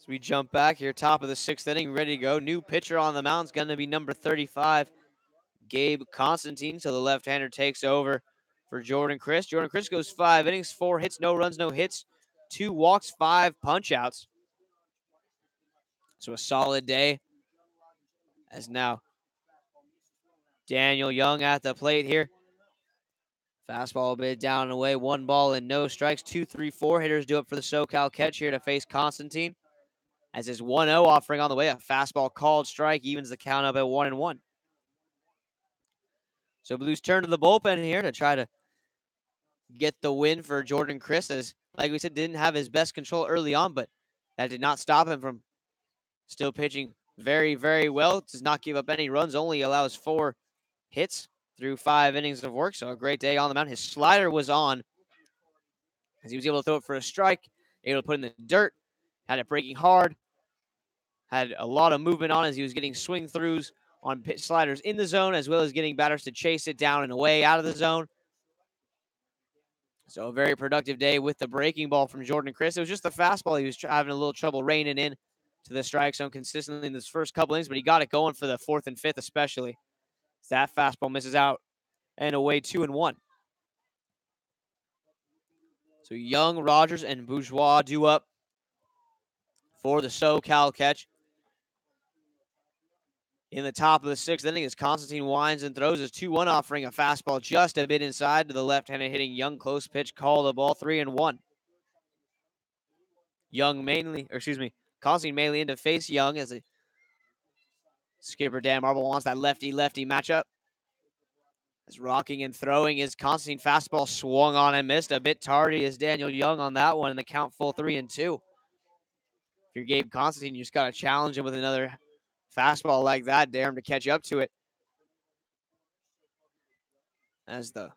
As we jump back here, top of the 6th inning, ready to go. New pitcher on the mound is going to be number 35, Gabe Constantine. So the left-hander takes over for Jordan Christ. Jordan Christ goes 5 innings, 4 hits, no runs, no hits, 2 walks, 5 punch-outs. So a solid day. As now Daniel Young at the plate here. Fastball a bit down and away. 1 ball and no strikes. 2-3-4 hitters do it for the SoCal Catch here to face Constantine. As his 1-0 offering on the way. A fastball called strike evens the count up at 1-1. So Blues turn to the bullpen here to try to get the win for Jordan Christ. As, like we said, didn't have his best control early on, but that did not stop him from still pitching very, very well. Does not give up any runs. Only allows 4 hits through 5 innings of work. So a great day on the mound. His slider was on as he was able to throw it for a strike, able to put it in the dirt, had it breaking hard, had a lot of movement on as he was getting swing throughs on pitch sliders in the zone, as well as getting batters to chase it down and away out of the zone. So a very productive day with the breaking ball from Jordan Christ. It was just the fastball he was having a little trouble reining in to the strike zone consistently in this first couple innings, but he got it going for the 4th and 5th especially. That fastball misses out and away 2-1. So Young, Rogers, and Bourgeois due up for the SoCal Catch. In the top of the 6th inning, as Constantine winds and throws his 2-1 offering, a fastball just a bit inside to the left-handed hitting Young. Close pitch, call the ball, 3-1. Constantine mainly in to face Young as skipper Dan Marble wants that lefty-lefty matchup. As rocking and throwing is Constantine. Fastball swung on and missed. A bit tardy as Daniel Young on that one, and the count full 3-2. If you're Gabe Constantine, you just got to challenge him with another fastball like that, dare him to catch up to it. As the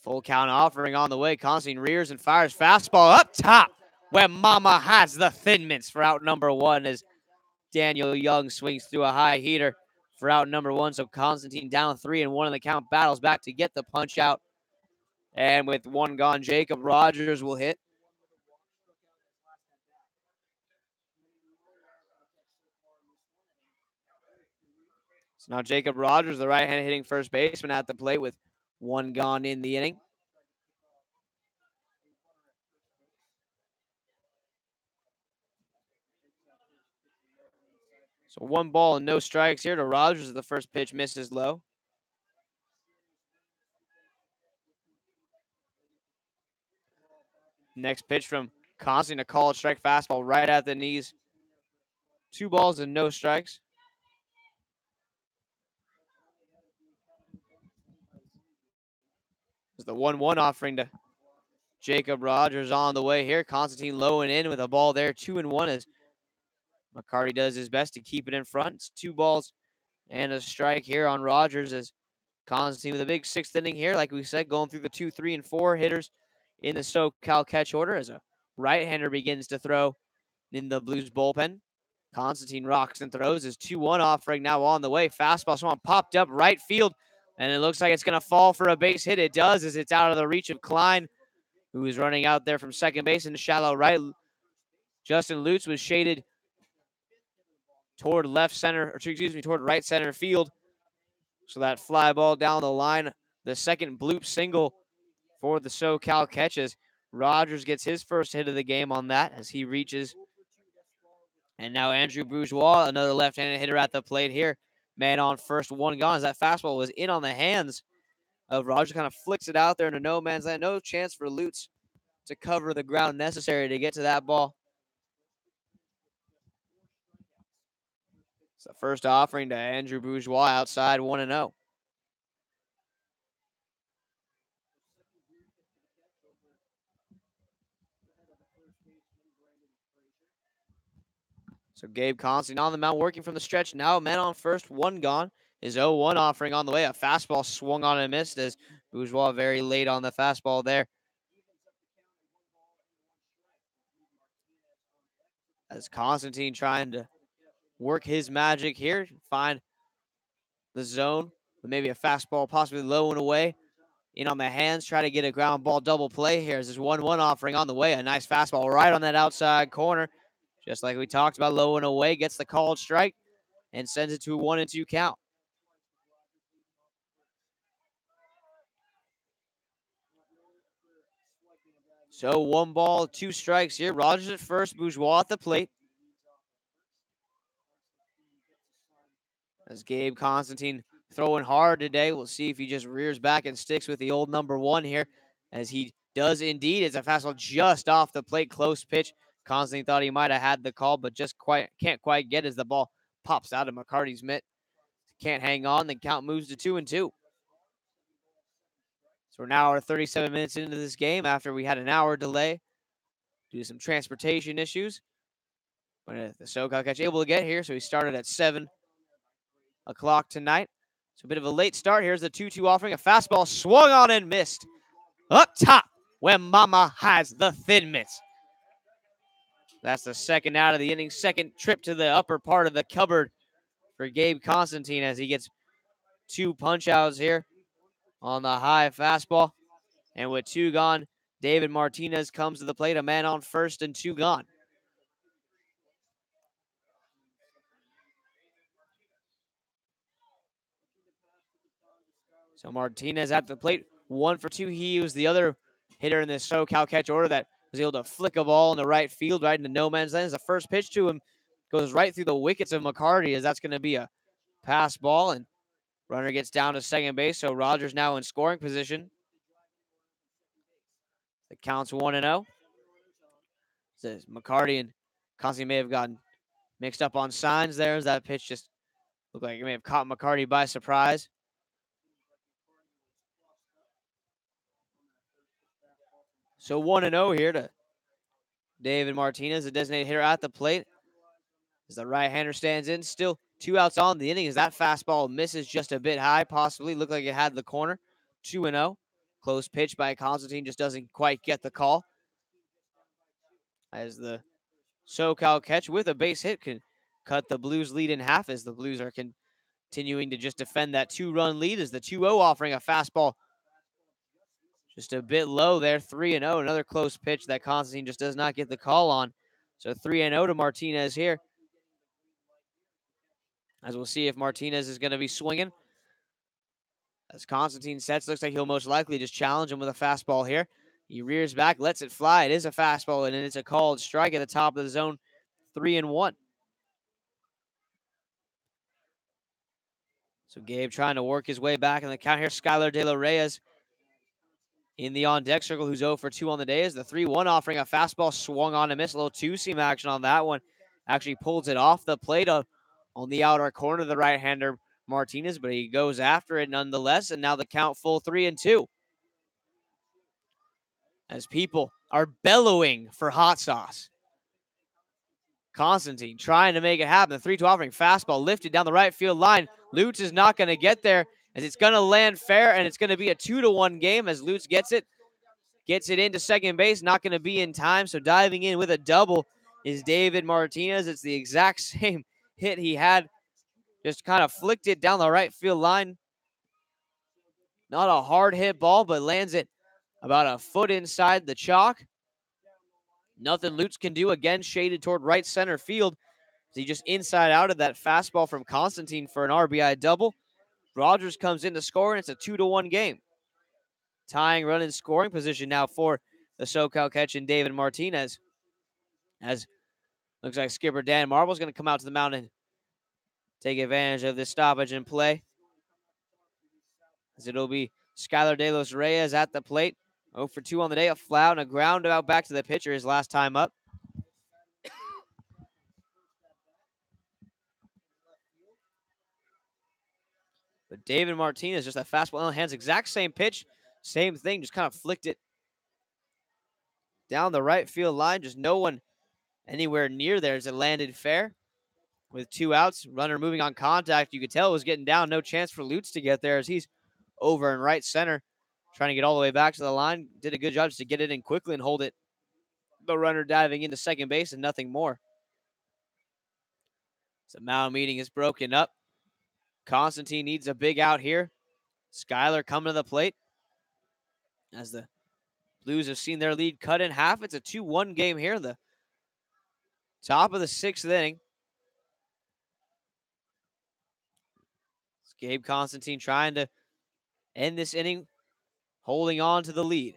full count offering on the way, Constantine rears and fires. Fastball up top where Mama has the Thin Mints for out number 1 as Daniel Young swings through a high heater for out number 1. So Constantine down 3-1 in the count, battles back to get the punch out. And with 1 gone, Jacob Rogers will hit. So now Jacob Rogers, the right-handed hitting first baseman at the plate with 1 gone in the inning. So 1 ball and no strikes here to Rogers as the first pitch misses low. Next pitch from Constantine, a called strike fastball right at the knees. 2 balls and no strikes. There's the 1-1 offering to Jacob Rogers on the way here. Constantine low and in with a ball there. 2-1 as McCarty does his best to keep it in front. It's 2 balls and a strike here on Rogers as Constantine with a big 6th inning here. Like we said, going through the 2, 3, and 4 hitters in the SoCal Catch order as a right-hander begins to throw in the Blues bullpen. Constantine rocks and throws his 2-1 offering now on the way. Fastball swung popped up right field, and it looks like it's going to fall for a base hit. It does as it's out of the reach of Klein, who is running out there from second base into shallow right. Justin Lutz was shaded toward right center field. So that fly ball down the line, the second bloop single for the SoCal Catches. Rogers gets his first hit of the game on that as he reaches. And now Andrew Bourgeois, another left-handed hitter at the plate here. Man on first, 1 gone as that fastball was in on the hands of Rogers. Kind of flicks it out there into no man's land. No chance for Lutz to cover the ground necessary to get to that ball. It's the first offering to Andrew Bourgeois outside 1-0. So Gabe Constantine on the mound working from the stretch. Now man on first, 1 gone. His 0-1 offering on the way. A fastball swung on and missed as Bourgeois very late on the fastball there. As Constantine trying to work his magic here, find the zone with maybe a fastball possibly low and away. In on the hands, try to get a ground ball double play here. As this 1-1 offering on the way. A nice fastball right on that outside corner. Just like we talked about, low and away, gets the called strike and sends it to a 1-2 count. So 1 ball, 2 strikes here. Rogers at first, Bourgeois at the plate. As Gabe Constantine throwing hard today. We'll see if he just rears back and sticks with the old number 1 here, as he does indeed. It's a fastball just off the plate, close pitch. Constantine thought he might have had the call, but just can't quite get as the ball pops out of McCarty's mitt. Can't hang on. The count moves to 2-2. So we're now 37 minutes into this game after we had an hour delay due to some transportation issues. But the SoCal Catch able to get here, so he started at 7 o'clock tonight. So a bit of a late start. Here's the 2-2 offering. A fastball swung on and missed. Up top, where Mama has the thin mitts. That's the second out of the inning. Second trip to the upper part of the cupboard for Gabe Constantine as he gets 2 punch outs here on the high fastball. And with 2 gone, David Martinez comes to the plate, a man on first and 2 gone. So Martinez at the plate, 1 for 2. He was the other hitter in this SoCal Catch order that was able to flick a ball in the right field, right into no man's land. As the first pitch to him goes right through the wickets of McCarty, as that's going to be a pass ball, and runner gets down to second base. So Rogers now in scoring position. The count's 1-0. Says McCarty and Constantine may have gotten mixed up on signs there, as that pitch just looked like it may have caught McCarty by surprise. So 1-0 here to David Martinez, the designated hitter at the plate. As the right-hander stands in, still 2 outs on the inning as that fastball misses just a bit high, possibly. Looked like it had the corner. 2-0. Close pitch by Constantine, just doesn't quite get the call. As the SoCal Catch with a base hit can cut the Blues lead in half, as the Blues are continuing to just defend that 2-run lead, as the 2-0 offering a fastball just a bit low there. 3-0. Another close pitch that Constantine just does not get the call on. So 3-0 to Martinez here. As we'll see if Martinez is going to be swinging. As Constantine sets, looks like he'll most likely just challenge him with a fastball here. He rears back, lets it fly. It is a fastball, and it's a called strike at the top of the zone. 3-1. So Gabe trying to work his way back in the count here. Skylar De La Reyes in the on-deck circle, who's 0 for 2 on the day, is the 3-1 offering a fastball swung on and missed. A little two-seam action on that one. Actually pulls it off the plate on the outer corner of the right-hander Martinez, but he goes after it nonetheless, and now the count full 3-2. As people are bellowing for hot sauce. Constantine trying to make it happen. The 3-2 offering fastball lifted down the right field line. Lutz is not going to get there, as it's going to land fair, and it's going to be a 2-1 game as Lutz gets it into second base. Not going to be in time, so diving in with a double is David Martinez. It's the exact same hit he had. Just kind of flicked it down the right field line. Not a hard hit ball, but lands it about a foot inside the chalk. Nothing Lutz can do. Again, shaded toward right center field. He just inside out of that fastball from Constantine for an RBI double. Rogers comes in to score, and it's a 2-1 game. Tying run in scoring position now for the SoCal Catch and David Martinez. As looks like skipper Dan Marble's going to come out to the mound and take advantage of this stoppage in play. As it'll be Skylar De Los Reyes at the plate. 0 for 2 on the day. A fly and a ground out back to the pitcher his last time up. But David Martinez, just that fastball in the hands, exact same pitch, same thing, just kind of flicked it down the right field line. Just no one anywhere near there as it landed fair. With 2 outs, runner moving on contact. You could tell it was getting down. No chance for Lutz to get there as he's over in right center, trying to get all the way back to the line. Did a good job just to get it in quickly and hold it. The runner diving into second base and nothing more. So mound meeting is broken up. Constantine needs a big out here. Skylar coming to the plate. As the Blues have seen their lead cut in half. It's a 2-1 game here. The Top of the 6th inning. It's Gabe Constantine trying to end this inning, holding on to the lead.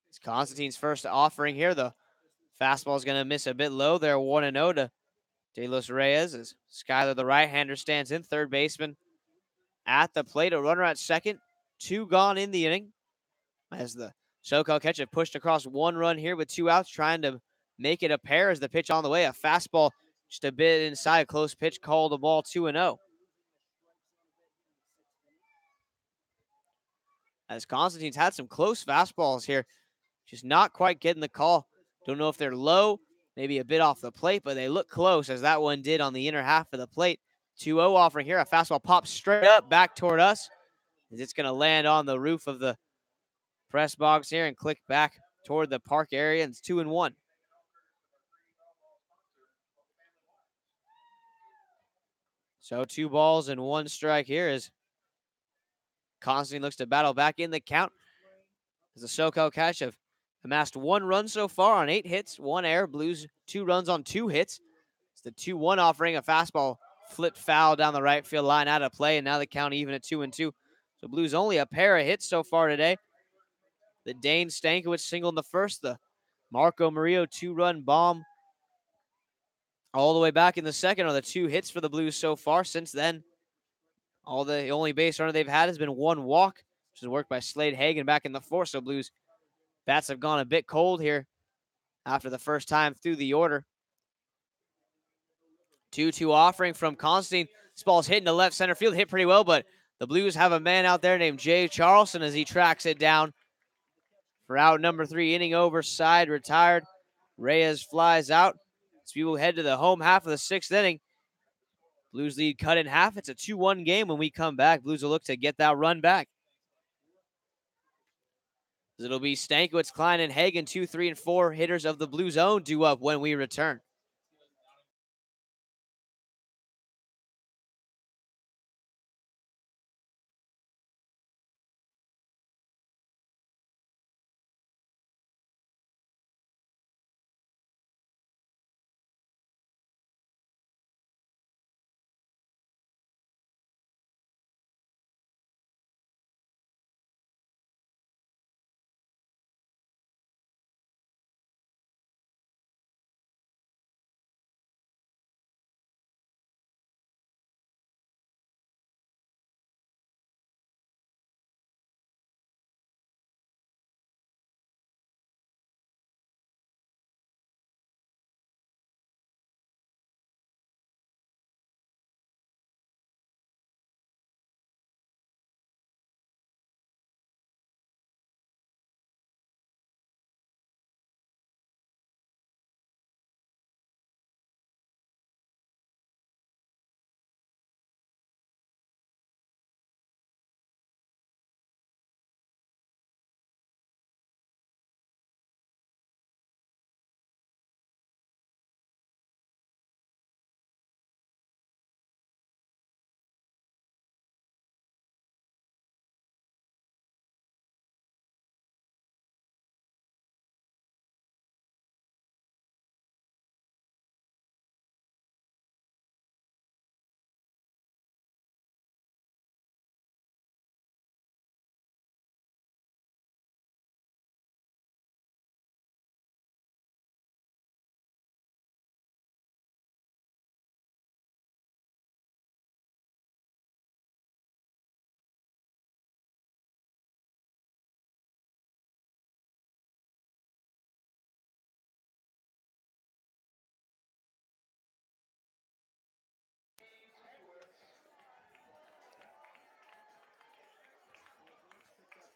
It's Constantine's first offering here. The fastball is going to miss a bit low there. 1-0 to De Los Reyes as Skyler, the right-hander, stands in. Third baseman at the plate. A runner at second. 2 gone in the inning as the SoCal catcher pushed across 1 run here with 2 outs, trying to make it a pair as the pitch on the way. A fastball just a bit inside. Close pitch called the ball 2-0. As Constantine's had some close fastballs here, just not quite getting the call. Don't know if they're low, maybe a bit off the plate, but they look close, as that one did on the inner half of the plate. 2-0 offering here. A fastball pops straight up back toward us, as it's going to land on the roof of the press box here and click back toward the park area, and it's 2-1. So 2 balls and 1 strike here as Constantine looks to battle back in the count. As the SoCal Catch have amassed 1 run so far on 8 hits, 1 error. Blues 2 runs on 2 hits. It's the 2-1 offering. A fastball flipped foul down the right field line out of play, and now the count even at 2-2. So Blues only a pair of hits so far today. The Dane Stankiewicz single in the first, the Marco Murillo 2-run bomb all the way back in the second are the 2 hits for the Blues so far. Since then, the only base runner they've had has been 1 walk, which is worked by Slade Hagen back in the fourth. So Blues bats have gone a bit cold here after the first time through the order. 2-2 offering from Constantine. This ball's hitting to left center field, hit pretty well, but the Blues have a man out there named Jay Charleston as he tracks it down for out number 3. Inning over, side retired. Reyes flies out. So we will head to the home half of the 6th inning. Blues lead cut in half. It's a 2-1 game. When we come back, Blues will look to get that run back. It'll be Stankiewicz, Klein, and Hagen, 2, 3, and 4 hitters of the Blues' own due up when we return.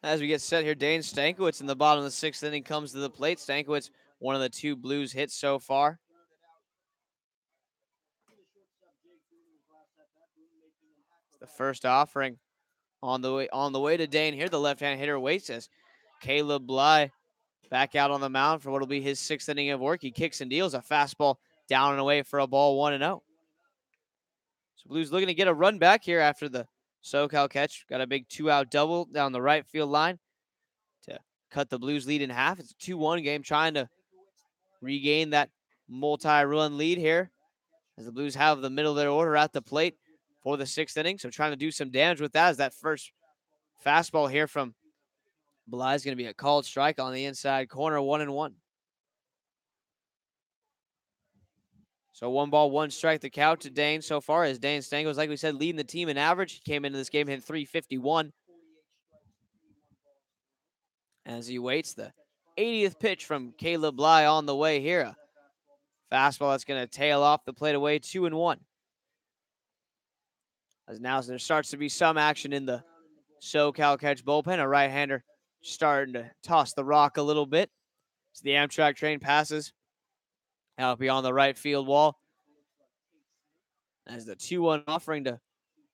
As we get set here, Dane Stankiewicz in the bottom of the 6th inning comes to the plate. Stankiewicz, one of the 2 Blues hits so far. The first offering on the way to Dane here. The left-hand hitter waits as Caleb Bly back out on the mound for what will be his 6th inning of work. He kicks and deals a fastball down and away for a ball, 1-0. So Blues looking to get a run back here after the SoCal catch. Got a big 2-out double down the right field line to cut the Blues lead in half. It's a 2-1 game, trying to regain that multi-run lead here as the Blues have the middle of their order at the plate for the 6th inning. So trying to do some damage with that as that first fastball here from Bly is going to be a called strike on the inside corner, 1-1. So 1 ball, 1 strike the count to Dane so far, as Dane Stankovic, like we said, leading the team in average. He came into this game hitting .351. As he waits, the 80th pitch from Caleb Bly on the way here. A fastball that's going to tail off the plate away, 2-1. As now there starts to be some action in the SoCal Catch bullpen. A right-hander starting to toss the rock a little bit. As the Amtrak train passes out beyond the right field wall. As the 2-1 offering to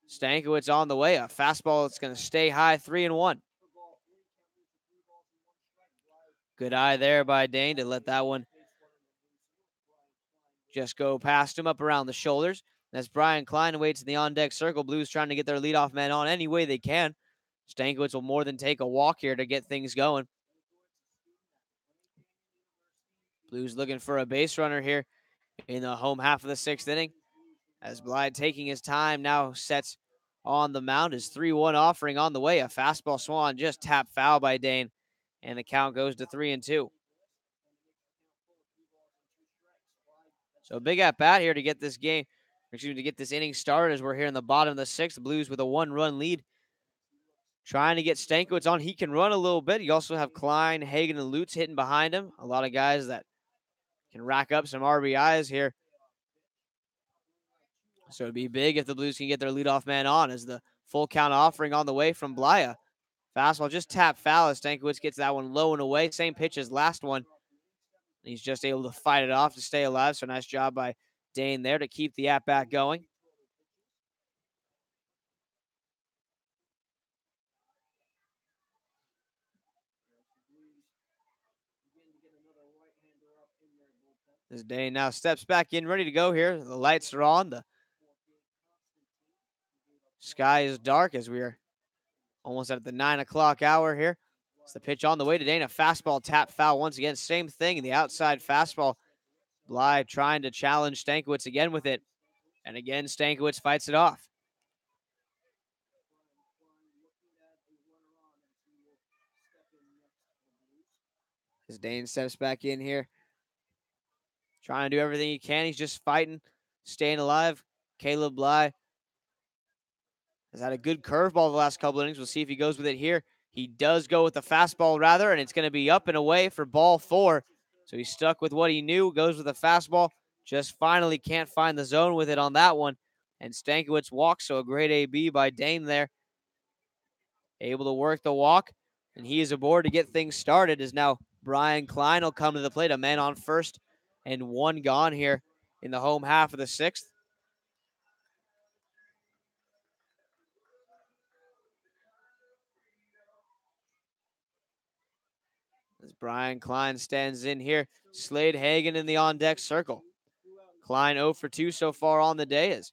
Stankovic on the way. A fastball that's going to stay high, 3-1. Good eye there by Dane to let that one just go past him up around the shoulders. As Brian Klein waits in the on-deck circle, Blues trying to get their leadoff man on any way they can. Stankovic will more than take a walk here to get things going. Blues looking for a base runner here in the home half of the 6th inning. As Bly taking his time now sets on the mound. His 3-1 offering on the way. A fastball swung just tapped foul by Dane. And the count goes to 3-2. So a big at bat here to get this game, to get this inning started as we're here in the bottom of the 6th. The Blues with a 1-run lead. Trying to get Stankovic on. He can run a little bit. You also have Klein, Hagen, and Lutz hitting behind him. A lot of guys that can rack up some RBIs here. So it'd be big if the Blues can get their leadoff man on, as the full count offering on the way from Blya. Fastball just tapped foul as Stankovic gets that one low and away. Same pitch as last one. He's just able to fight it off to stay alive. So nice job by Dane there to keep the at-bat going. As Dane now steps back in, ready to go here. The lights are on. The sky is dark as we are almost at the 9 o'clock hour here. It's the pitch on the way to Dane. A fastball tap foul once again. Same thing in the outside fastball. Bly trying to challenge Stankovic again with it. And again, Stankovic fights it off. As Dane steps back in here, trying to do everything he can. He's just fighting, staying alive. Caleb Bly has had a good curveball the last couple innings. We'll see if he goes with it here. He does go with the fastball rather, and it's going to be up and away for ball 4. So he's stuck with what he knew, goes with the fastball. Just finally can't find the zone with it on that one. And Stankovic walks, so a great AB by Dane there. Able to work the walk, and he is aboard to get things started as now Brian Klein will come to the plate. A man on first and 1 gone here in the home half of the 6th. As Brian Klein stands in here, Slade Hagen in the on-deck circle. Klein 0 for 2 so far on the day as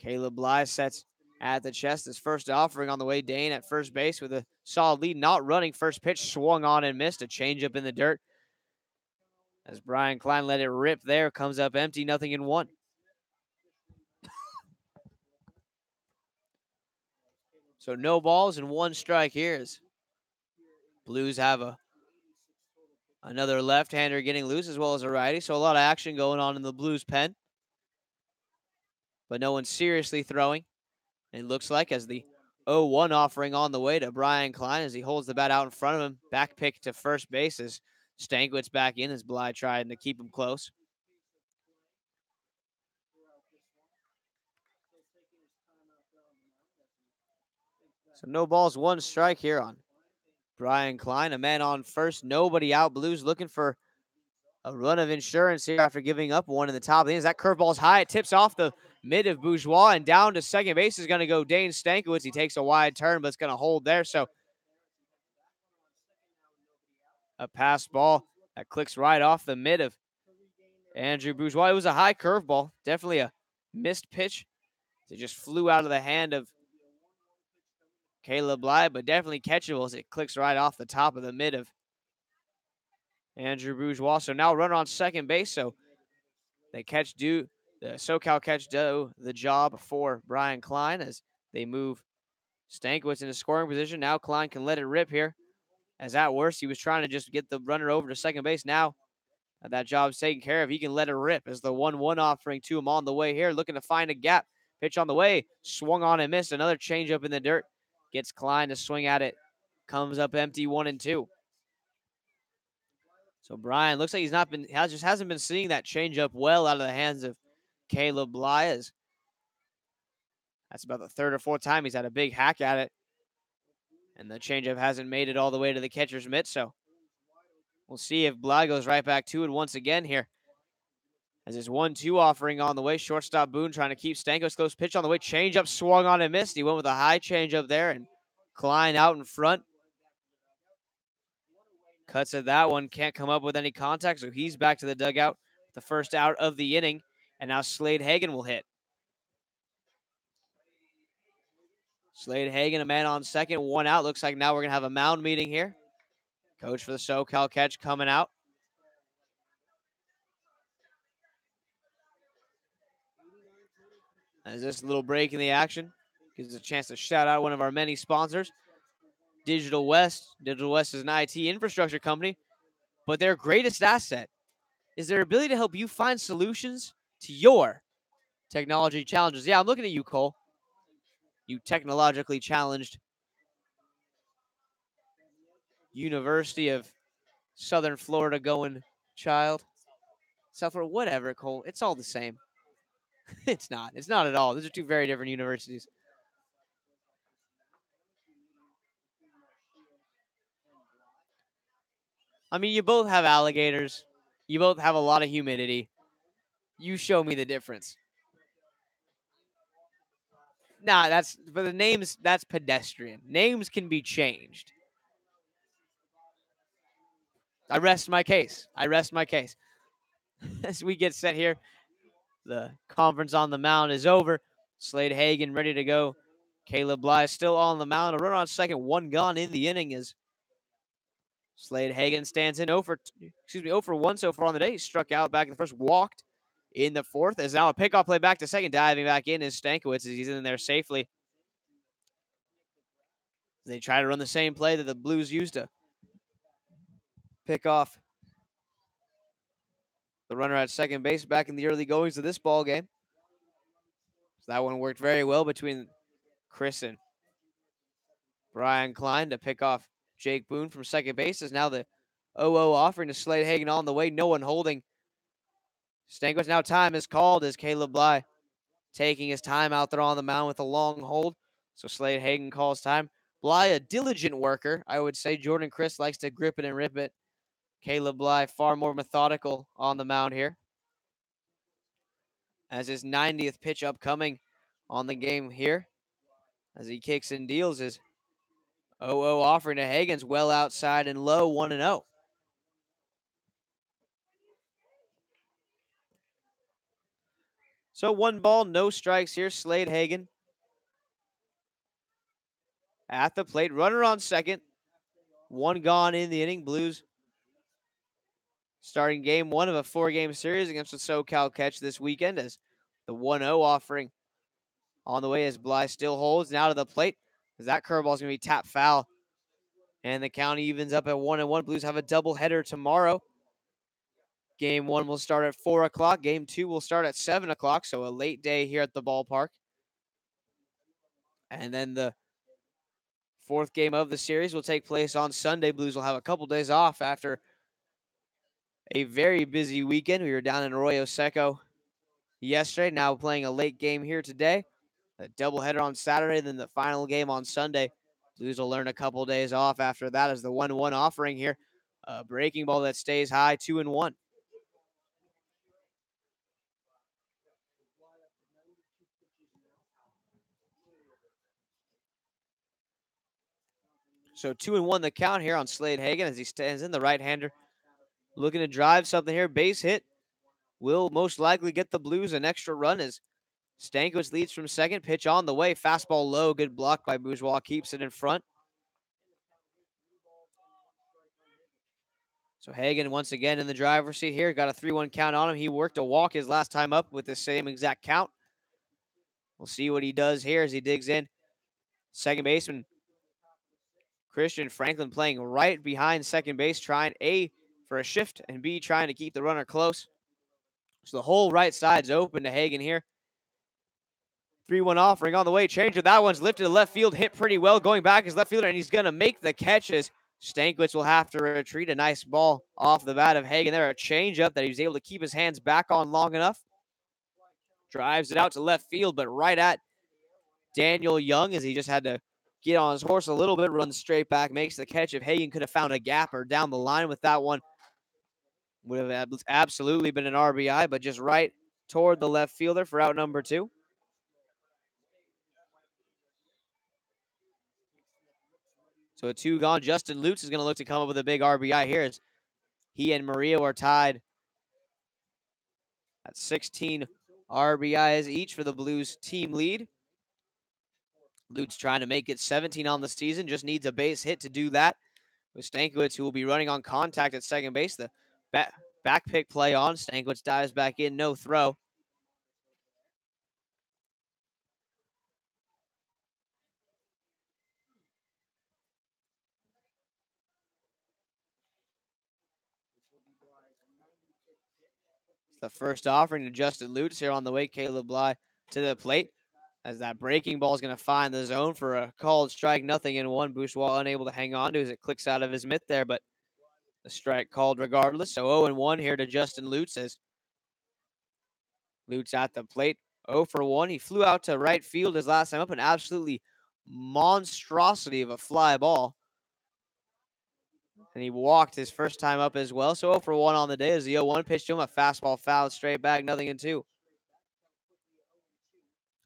Caleb Bly sets at the chest. His first offering on the way. Dane at first base with a solid lead. Not running. First pitch swung on and missed. A changeup in the dirt. As Brian Klein let it rip there. Comes up empty. 0-1. So no balls and 1 strike here as Blues have another left-hander getting loose as well as a righty. So a lot of action going on in the Blues pen. But no one seriously throwing. It looks like as the 0-1 offering on the way to Brian Klein as he holds the bat out in front of him. Back pick to first base as Stankovic back in as Bly trying to keep him close. So no balls, 1 strike here on Brian Klein. A man on first, nobody out. Blues looking for a run of insurance here after giving up 1 in the top of the innings. That curveball's high. It tips off the mid of Bourgeois, and down to second base is going to go Dane Stankovic. He takes a wide turn, but it's going to hold there. So a pass ball that clicks right off the mid of Andrew Bourgeois. It was a high curveball. Definitely a missed pitch. It just flew out of the hand of Caleb Bly, but definitely catchable as it clicks right off the top of the mid of Andrew Bourgeois. So now runner on second base. So the SoCal catch do the job for Brian Klein as they move Stankiewicz into scoring position. Now Klein can let it rip here. As at worst, he was trying to just get the runner over to second base. Now that job's taken care of. He can let it rip as the 1-1 offering to him on the way here, looking to find a gap. Pitch on the way, swung on and missed. Another changeup in the dirt. Gets Klein to swing at it. Comes up empty 1-2. So Brian looks like hasn't been seeing that changeup well out of the hands of Caleb Bly. That's about the third or fourth time he's had a big hack at it. And the changeup hasn't made it all the way to the catcher's mitt. So we'll see if Bly goes right back to it once again here. As his 1-2 offering on the way. Shortstop Boone trying to keep Stankiewicz close. Pitch on the way. Changeup swung on and missed. He went with a high changeup there. And Klein out in front. Cuts at that one. Can't come up with any contact. So he's back to the dugout. The first out of the inning. And now Slade Hagan will hit. Slade Hagan, a man on second. 1 out. Looks like now we're going to have a mound meeting here. Coach for the SoCal catch coming out. As this little break in the action gives us a chance to shout out one of our many sponsors, Digital West. Digital West is an IT infrastructure company, but their greatest asset is their ability to help you find solutions to your technology challenges. Yeah, I'm looking at you, Cole. You technologically challenged University of Southern Florida going child. South Florida, whatever, Cole. It's all the same. It's not. It's not at all. Those are two very different universities. I mean, you both have alligators. You both have a lot of humidity. You show me the difference. Nah, that's for the names. That's pedestrian. Names can be changed. I rest my case. As we get set here, the conference on the mound is over. Slade Hagan ready to go. Caleb Bly still on the mound. A run on second, 1 gone in the inning as Slade Hagan stands in 0 for 1 so far on the day. He struck out back in the first, walked in the fourth. As now a pickoff play back to second. Diving back in is Stankiewicz as he's in there safely. They try to run the same play that the Blues used to pick off the runner at second base back in the early goings of this ball game. So that one worked very well between Chris and Brian Klein to pick off Jake Boone from second base. Is now the 0-0 offering to Slade Hagan on the way. No one holding. Stankiewicz, now time is called as Caleb Bly taking his time out there on the mound with a long hold. So Slade Hagan calls time. Bly, a diligent worker, I would say. Jordan Chris likes to grip it and rip it. Caleb Bly, far more methodical on the mound here. As his 90th pitch upcoming on the game here. As he kicks and deals his 0-0 offering to Hagan's well outside and low, 1-0. So 1 ball, no strikes here. Slade Hagan at the plate. Runner on second. 1 gone in the inning. Blues starting game 1 of a 4-game series against the SoCal catch this weekend as the 1-0 offering on the way as Bly still holds. Now to the plate as that curveball is going to be tapped foul. And the count evens up at 1-1. Blues have a doubleheader tomorrow. Game 1 will start at 4 o'clock. Game 2 will start at 7 o'clock. So a late day here at the ballpark. And then the 4th game of the series will take place on Sunday. Blues will have a couple days off after a very busy weekend. We were down in Arroyo Seco yesterday. Now playing a late game here today. A doubleheader on Saturday, then the final game on Sunday. Blues will learn a couple days off after that as the 1-1 offering here. A breaking ball that stays high, 2-1. So 2-1 the count here on Slade Hagan as he stands in, the right-hander. Looking to drive something here. Base hit will most likely get the Blues an extra run as Stankiewicz leads from second. Pitch on the way. Fastball low. Good block by Bourgeois. Keeps it in front. So Hagen once again in the driver's seat here. Got a 3-1 count on him. He worked a walk his last time up with the same exact count. We'll see what he does here as he digs in. Second baseman Christian Franklin playing right behind second base, trying A, for a shift, and B, trying to keep the runner close. So the whole right side's open to Hagen here. 3-1 offering on the way. Changer. That one's lifted to left field. Hit pretty well. Going back is left fielder, and he's going to make the catches. Stankiewicz will have to retreat. A nice ball off the bat of Hagen there. A changeup that he was able to keep his hands back on long enough. Drives it out to left field, but right at Daniel Young as he just had to get on his horse a little bit, runs straight back, makes the catch. If Hagen could have found a gap or down the line with that one, would have absolutely been an RBI, but just right toward the left fielder for out number 2. So a 2 gone. Justin Lutz is going to look to come up with a big RBI here as he and Murillo are tied at 16 RBIs each for the Blues team lead. Lutz trying to make it 17 on the season, just needs a base hit to do that. With Stankiewicz, who will be running on contact at second base. The back pick play on. Stankiewicz dives back in, no throw. The first offering to Justin Lutz here on the way. Caleb Bly to the plate as that breaking ball is going to find the zone for a called strike. 0-1. Bourgeois unable to hang on to as it clicks out of his mitt there, but the strike called regardless. So 0-1 here to Justin Lutz as Lutz at the plate. 0-1. He flew out to right field his last time up, an absolutely monstrosity of a fly ball. And he walked his first time up as well. So 0-1 on the day as the 0-1 pitch to him. A fastball fouled straight back, 0-2.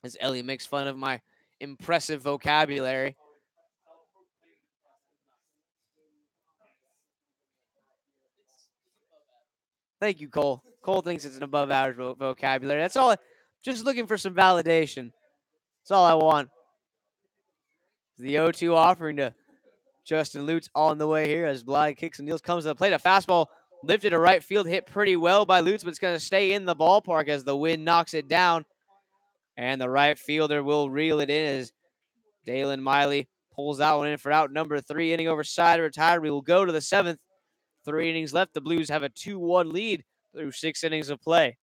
As Ellie makes fun of my impressive vocabulary. Thank you, Cole. Cole thinks it's an above average vocabulary. That's all. Just looking for some validation. That's all I want. The 0-2 offering to Justin Lutz on the way here as Bly kicks and deals, comes to the plate. A fastball lifted to right field, hit pretty well by Lutz, but it's going to stay in the ballpark as the wind knocks it down. And the right fielder will reel it in as Dalen Miley pulls that one in for out number 3. Inning over side retired. We will go to the 7th. 3 innings left. The Blues have a 2-1 lead through 6 innings of play.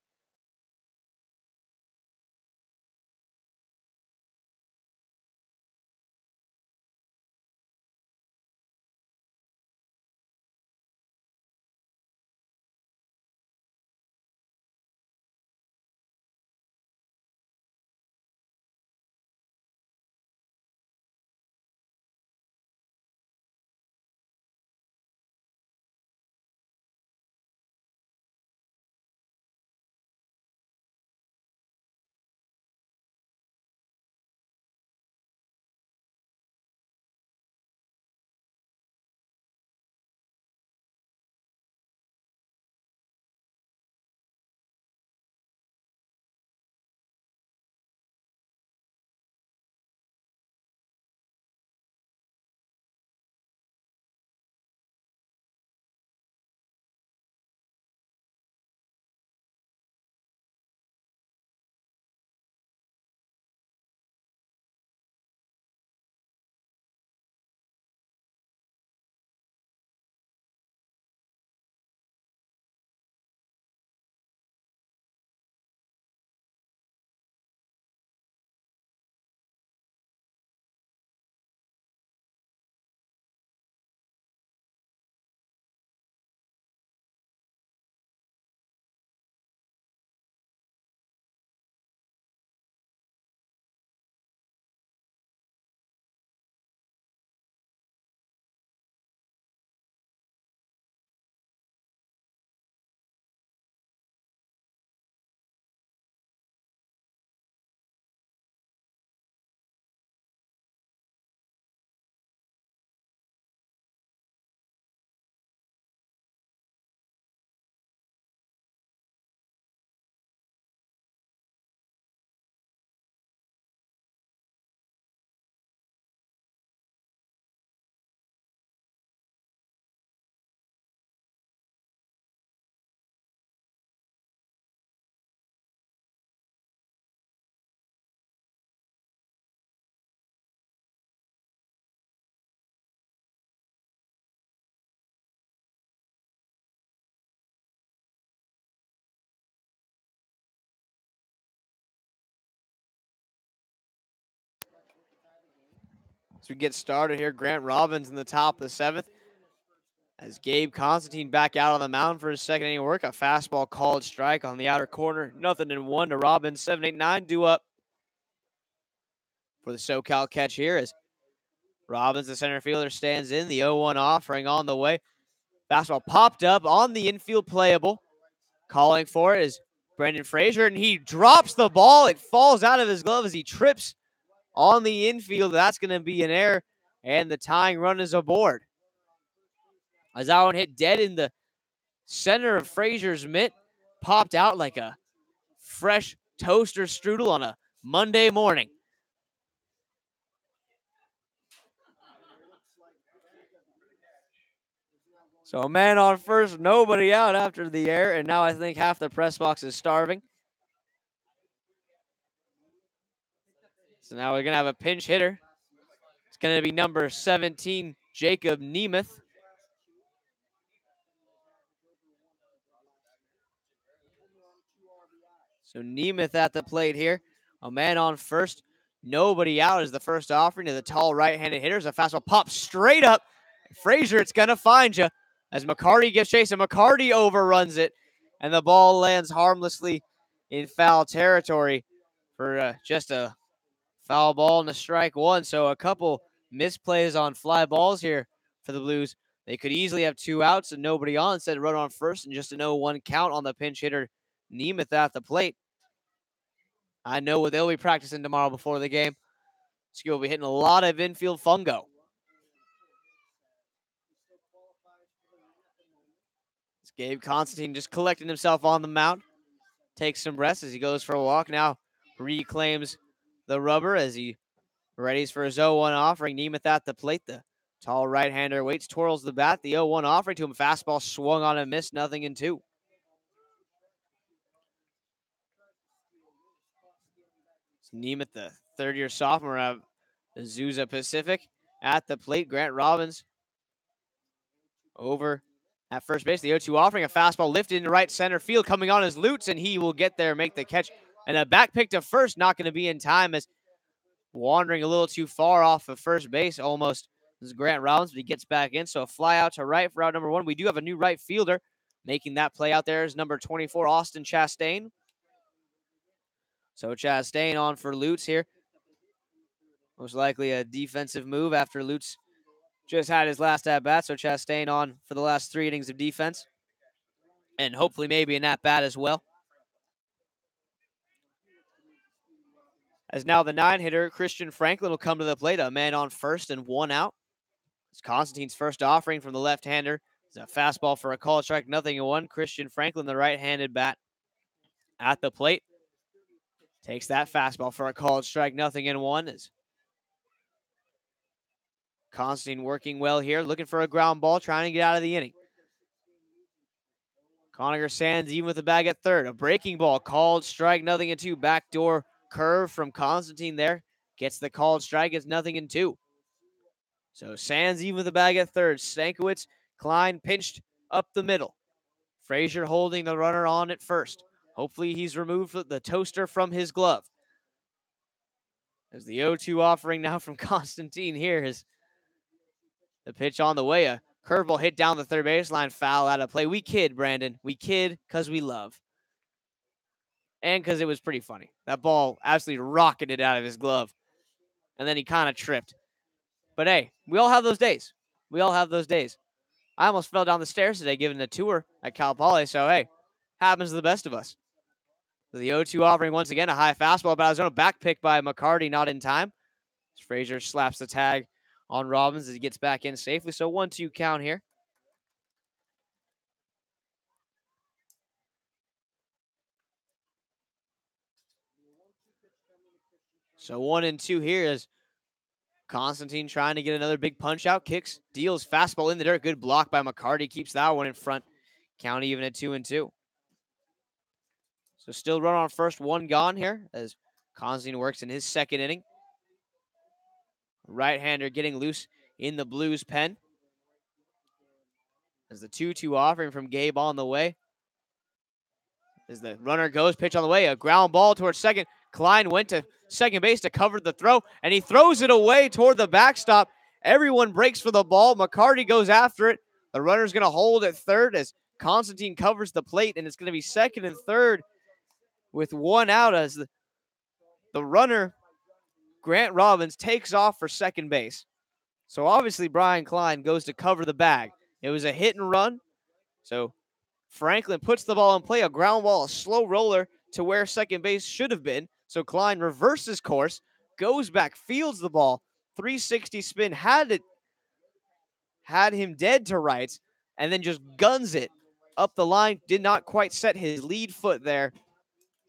As we get started here, Grant Robbins in the top of the 7th. As Gabe Constantine back out on the mound for his second inning work. A fastball called strike on the outer corner. 0-1 to Robbins. 7-8-9 due up for the SoCal catch here as Robbins, the center fielder, stands in. The 0-1 offering on the way. Fastball popped up on the infield, playable. Calling for it is Brendan Frazier, and he drops the ball. It falls out of his glove as he trips on the infield. That's going to be an error, and the tying run is aboard. As that one hit dead in the center of Frazier's mitt, popped out like a fresh toaster strudel on a Monday morning. So a man on first, nobody out after the error, and now I think half the press box is starving. So now we're going to have a pinch hitter. It's going to be number 17, Jacob Nemeth. So Nemeth at the plate here. A man on first. Nobody out is the first offering to the tall right-handed hitters. A fastball pops straight up. Frazier, it's going to find you. As McCarty gets chased, and McCarty overruns it. And the ball lands harmlessly in foul territory for just a foul ball and a strike one. So a couple misplays on fly balls here for the Blues. They could easily have 2 outs and nobody on. Instead, run on first and just a 0-1 count on the pinch hitter Nemeth at the plate. I know what they'll be practicing tomorrow before the game. Ski will be hitting a lot of infield fungo. It's Gabe Constantine just collecting himself on the mound. Takes some rest as he goes for a walk. Now reclaims the rubber as he readies for his 0-1 offering. Nemeth at the plate. The tall right-hander waits, twirls the bat. The 0-1 offering to him. Fastball swung on and missed. 0-2. Nemeth, the third-year sophomore of Azusa Pacific, at the plate. Grant Robbins over at first base. The 0-2 offering, a fastball lifted into right center field, coming on as Lutz, and he will get there, make the catch. And a back pick to first, not going to be in time as wandering a little too far off of first base almost. This is Grant Robbins, but he gets back in. So a fly out to right for out number 1. We do have a new right fielder making that play out there is number 24, Austin Chastain. So Chastain on for Lutz here. Most likely a defensive move after Lutz just had his last at-bat. So Chastain on for the last 3 innings of defense. And hopefully maybe an at-bat as well. As now the 9-hitter, Christian Franklin, will come to the plate. A man on first and 1 out. It's Constantine's first offering from the left-hander. It's a fastball for a call strike, 0-1. Christian Franklin, the right-handed bat, at the plate. Takes that fastball for a called strike, 0-1. As Constantine working well here, looking for a ground ball, trying to get out of the inning. Conacher Sands even with the bag at third. A breaking ball, called strike, 0-2. Backdoor curve from Constantine there. Gets the called strike, it's 0-2. So Sands even with the bag at third. Stankiewicz, Klein pinched up the middle. Frazier holding the runner on at first. Hopefully he's removed the toaster from his glove. As the 0-2 offering now from Constantine here is the pitch on the way. A curveball hit down the third baseline, foul out of play. We kid, Brandon. We kid because we love. And because it was pretty funny. That ball absolutely rocketed out of his glove. And then he kind of tripped. But hey, we all have those days. We all have those days. I almost fell down the stairs today giving a tour at Cal Poly. So hey, happens to the best of us. The 0-2 offering once again, a high fastball, but I was on a back pick by McCarty, not in time. Frazier slaps the tag on Robbins as he gets back in safely. So 1-2 count here. So 1-2 here as Constantine trying to get another big punch out. Kicks, deals, fastball in the dirt. Good block by McCarty. Keeps that one in front. Count even at 2-2. So still run on first, 1 gone here as Constantine works in his second inning. Right-hander getting loose in the Blues pen. As the 2-2 offering from Gabe on the way. As the runner goes, pitch on the way. A ground ball towards second. Klein went to second base to cover the throw, and he throws it away toward the backstop. Everyone breaks for the ball. McCarty goes after it. The runner's going to hold at third as Constantine covers the plate, and it's going to be second and third with one out as the runner, Grant Robbins, takes off for second base. So obviously Brian Klein goes to cover the bag. It was a hit and run. So Franklin puts the ball in play, a ground ball, a slow roller to where second base should have been. So Klein reverses course, goes back, fields the ball, 360 spin, had him dead to rights, and then just guns it up the line. Did not quite set his lead foot there.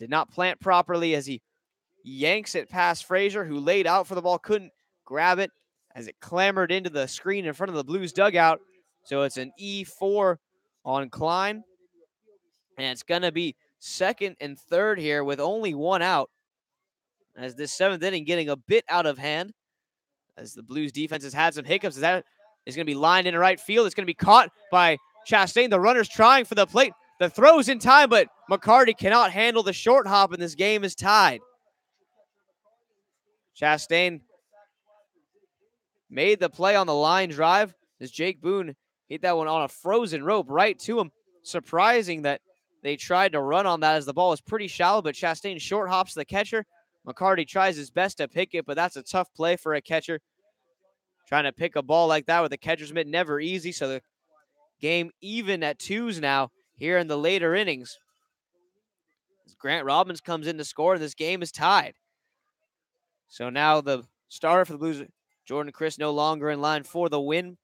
Did not plant properly as he yanks it past Frazier, who laid out for the ball, couldn't grab it as it clambered into the screen in front of the Blues dugout. So it's an E4 on Klein. And it's going to be second and third here with only one out, as this seventh inning getting a bit out of hand, as the Blues defense has had some hiccups. That is going to be lined into right field. It's going to be caught by Chastain. The runner's trying for the plate. The throw's in time, but McCarty cannot handle the short hop, and this game is tied. Chastain made the play on the line drive as Jake Boone hit that one on a frozen rope right to him. Surprising that they tried to run on that as the ball was pretty shallow, but Chastain short hops the catcher. McCarty tries his best to pick it, but that's a tough play for a catcher. Trying to pick a ball like that with the catcher's mitt, never easy. So the game even at twos now here in the later innings. As Grant Robbins comes in to score, and this game is tied. So now the starter for the Blues, Jordan Chris, no longer in line for the win.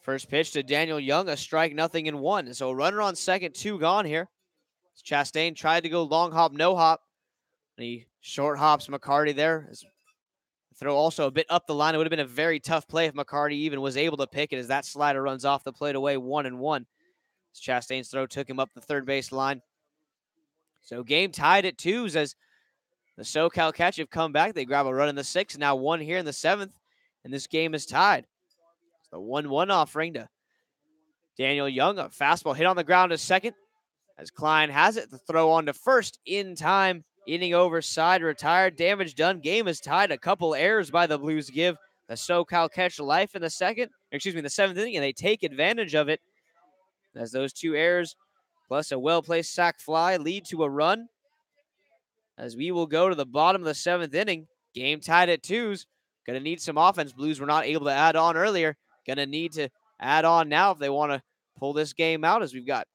First pitch to Daniel Young, a strike, 0-1. So runner on second, 2 gone here. Chastain tried to go long hop, no hop. And he short hops McCarty there. Throw also a bit up the line. It would have been a very tough play if McCarty even was able to pick it, as that slider runs off the plate away, 1-1. Chastain's throw took him up the third base line. So game tied at twos as the SoCal Catch have come back. They grab a run in the sixth, now one here in the seventh, and this game is tied. The 1-1 offering to Daniel Young. A fastball hit on the ground to second as Klein has it. The throw on to first in time. Inning over, side retired, damage done. Game is tied. A couple errors by the Blues give the SoCal Catch life in the seventh inning, and they take advantage of it as those 2 errors plus a well-placed sac fly lead to a run. As we will go to the bottom of the 7th inning, game tied at twos. Going to need some offense. Blues were not able to add on earlier. Going to need to add on now if they want to pull this game out, as we've got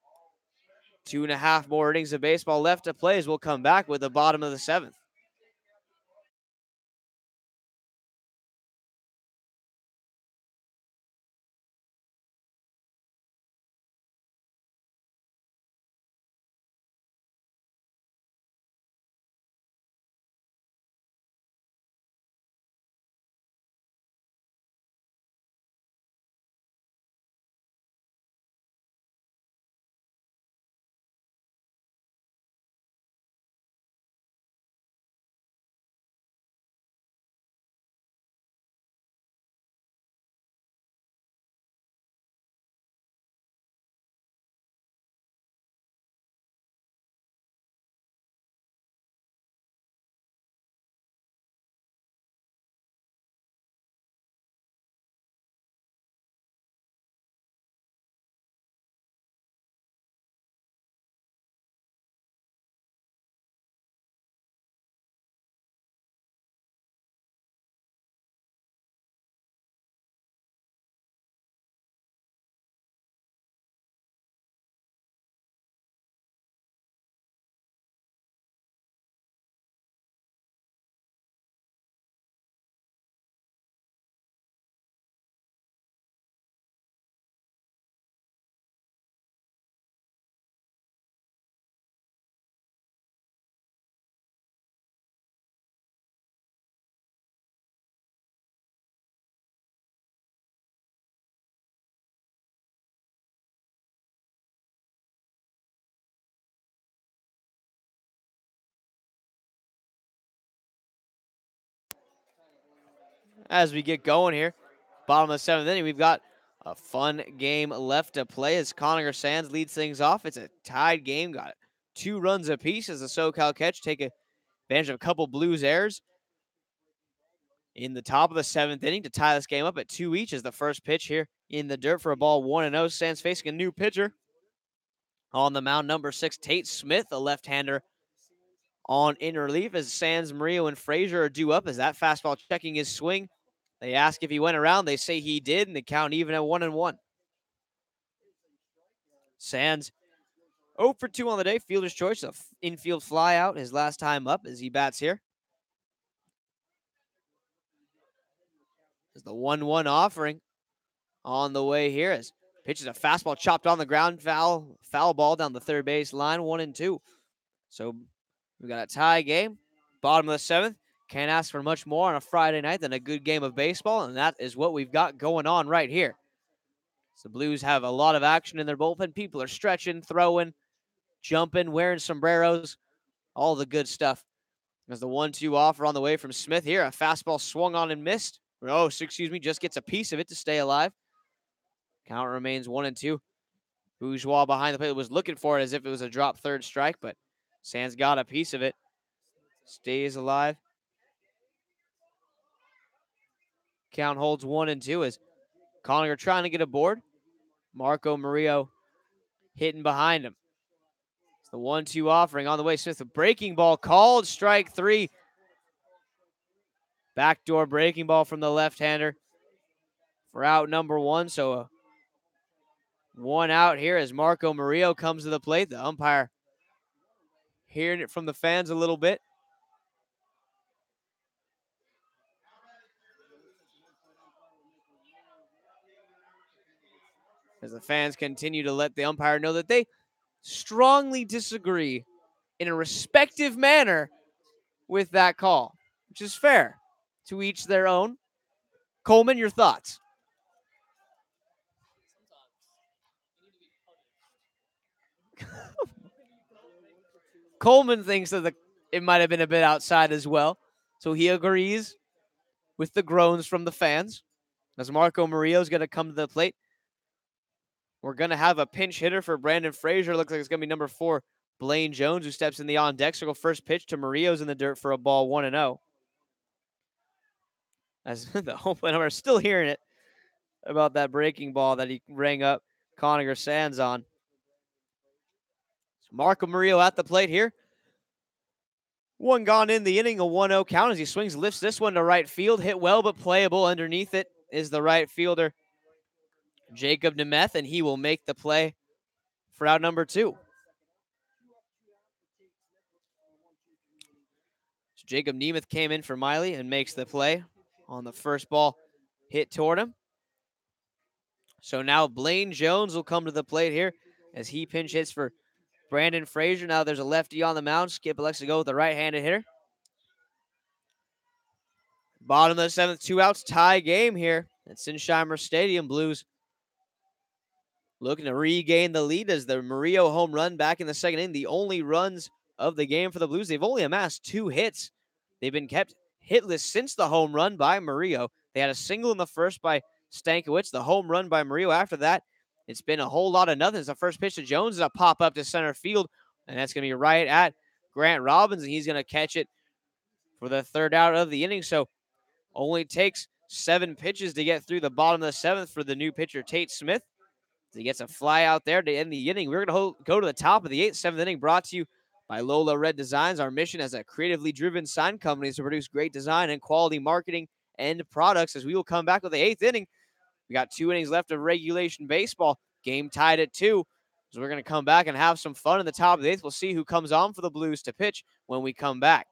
2.5 more innings of baseball left to play, as we'll come back with the bottom of the 7th. As we get going here, bottom of the 7th inning, we've got a fun game left to play as Connor Sands leads things off. It's a tied game. Got 2 runs apiece as the SoCal Catch take advantage of a couple Blues errors in the top of the 7th inning to tie this game up at 2 each as the first pitch here in the dirt for a ball 1-0. Sands facing a new pitcher on the mound, number 6, Tate Smith, a left-hander on in relief as Sands, Murillo, and Frazier are due up as that fastball checking his swing. They ask if he went around. They say he did, and the count even at 1-1. Sands 0 for 2 on the day. Fielder's choice, a infield fly out his last time up as he bats here. As the 1-1 offering on the way here as pitches a fastball chopped on the ground, foul ball down the third base line, 1-2. So we got a tie game, bottom of the 7th. Can't ask for much more on a Friday night than a good game of baseball, and that is what we've got going on right here. So the Blues have a lot of action in their bullpen. People are stretching, throwing, jumping, wearing sombreros, all the good stuff. As the 1-2 offer on the way from Smith here, a fastball swung on and missed. Oh, excuse me, just gets a piece of it to stay alive. Count remains 1-2. Bourgeois behind the plate was looking for it as if it was a drop third strike, but Sands got a piece of it. Stays alive. Count holds 1-2 as Conninger trying to get aboard. Marco Murillo hitting behind him. It's the 1-2 offering on the way. Smith, a breaking ball called, strike 3. Backdoor breaking ball from the left-hander for out number 1. So a 1 out here as Marco Murillo comes to the plate. The umpire hearing it from the fans a little bit. As the fans continue to let the umpire know that they strongly disagree in a respective manner with that call, which is fair. To each their own. Coleman, your thoughts? Coleman thinks that it might have been a bit outside as well, so he agrees with the groans from the fans. As Marco Murillo is going to come to the plate, we're going to have a pinch hitter for Brandon Frazier. Looks like it's going to be number 4, Blaine Jones, who steps in the on-deck circle. First pitch to Murillo's in the dirt for a ball 1-0. As the home plate number still hearing it about that breaking ball that he rang up Conninger Sands on. So Marco Murillo at the plate here. 1 gone in the inning, a 1-0 count as he swings, lifts this one to right field. Hit well, but playable. Underneath it is the right fielder, Jacob Nemeth, and he will make the play for out number 2. So Jacob Nemeth came in for Miley and makes the play on the first ball hit toward him. So now Blaine Jones will come to the plate here as he pinch hits for Brandon Frazier. Now there's a lefty on the mound. Skip elects to go with the right-handed hitter. Bottom of the 7th, 2 outs, tie game here at Sinsheimer Stadium. Blues looking to regain the lead as the Murillo home run back in the 2nd inning. The only runs of the game for the Blues. They've only amassed 2 hits. They've been kept hitless since the home run by Murillo. They had a single in the first by Stankiewicz. The home run by Murillo after that, it's been a whole lot of nothing. It's the first pitch to Jones is a pop up to center field, and that's going to be right at Grant Robbins, and he's going to catch it for the 3rd out of the inning. So only takes 7 pitches to get through the bottom of the 7th for the new pitcher, Tate Smith. He gets a fly out there to end the inning. We're going to go to the top of the 8th, 7th inning, brought to you by Lola Red Designs. Our mission as a creatively driven sign company is to produce great design and quality marketing and products. As we will come back with the 8th inning, we got 2 innings left of regulation baseball. Game tied at 2. So we're going to come back and have some fun in the top of the 8th. We'll see who comes on for the Blues to pitch when we come back.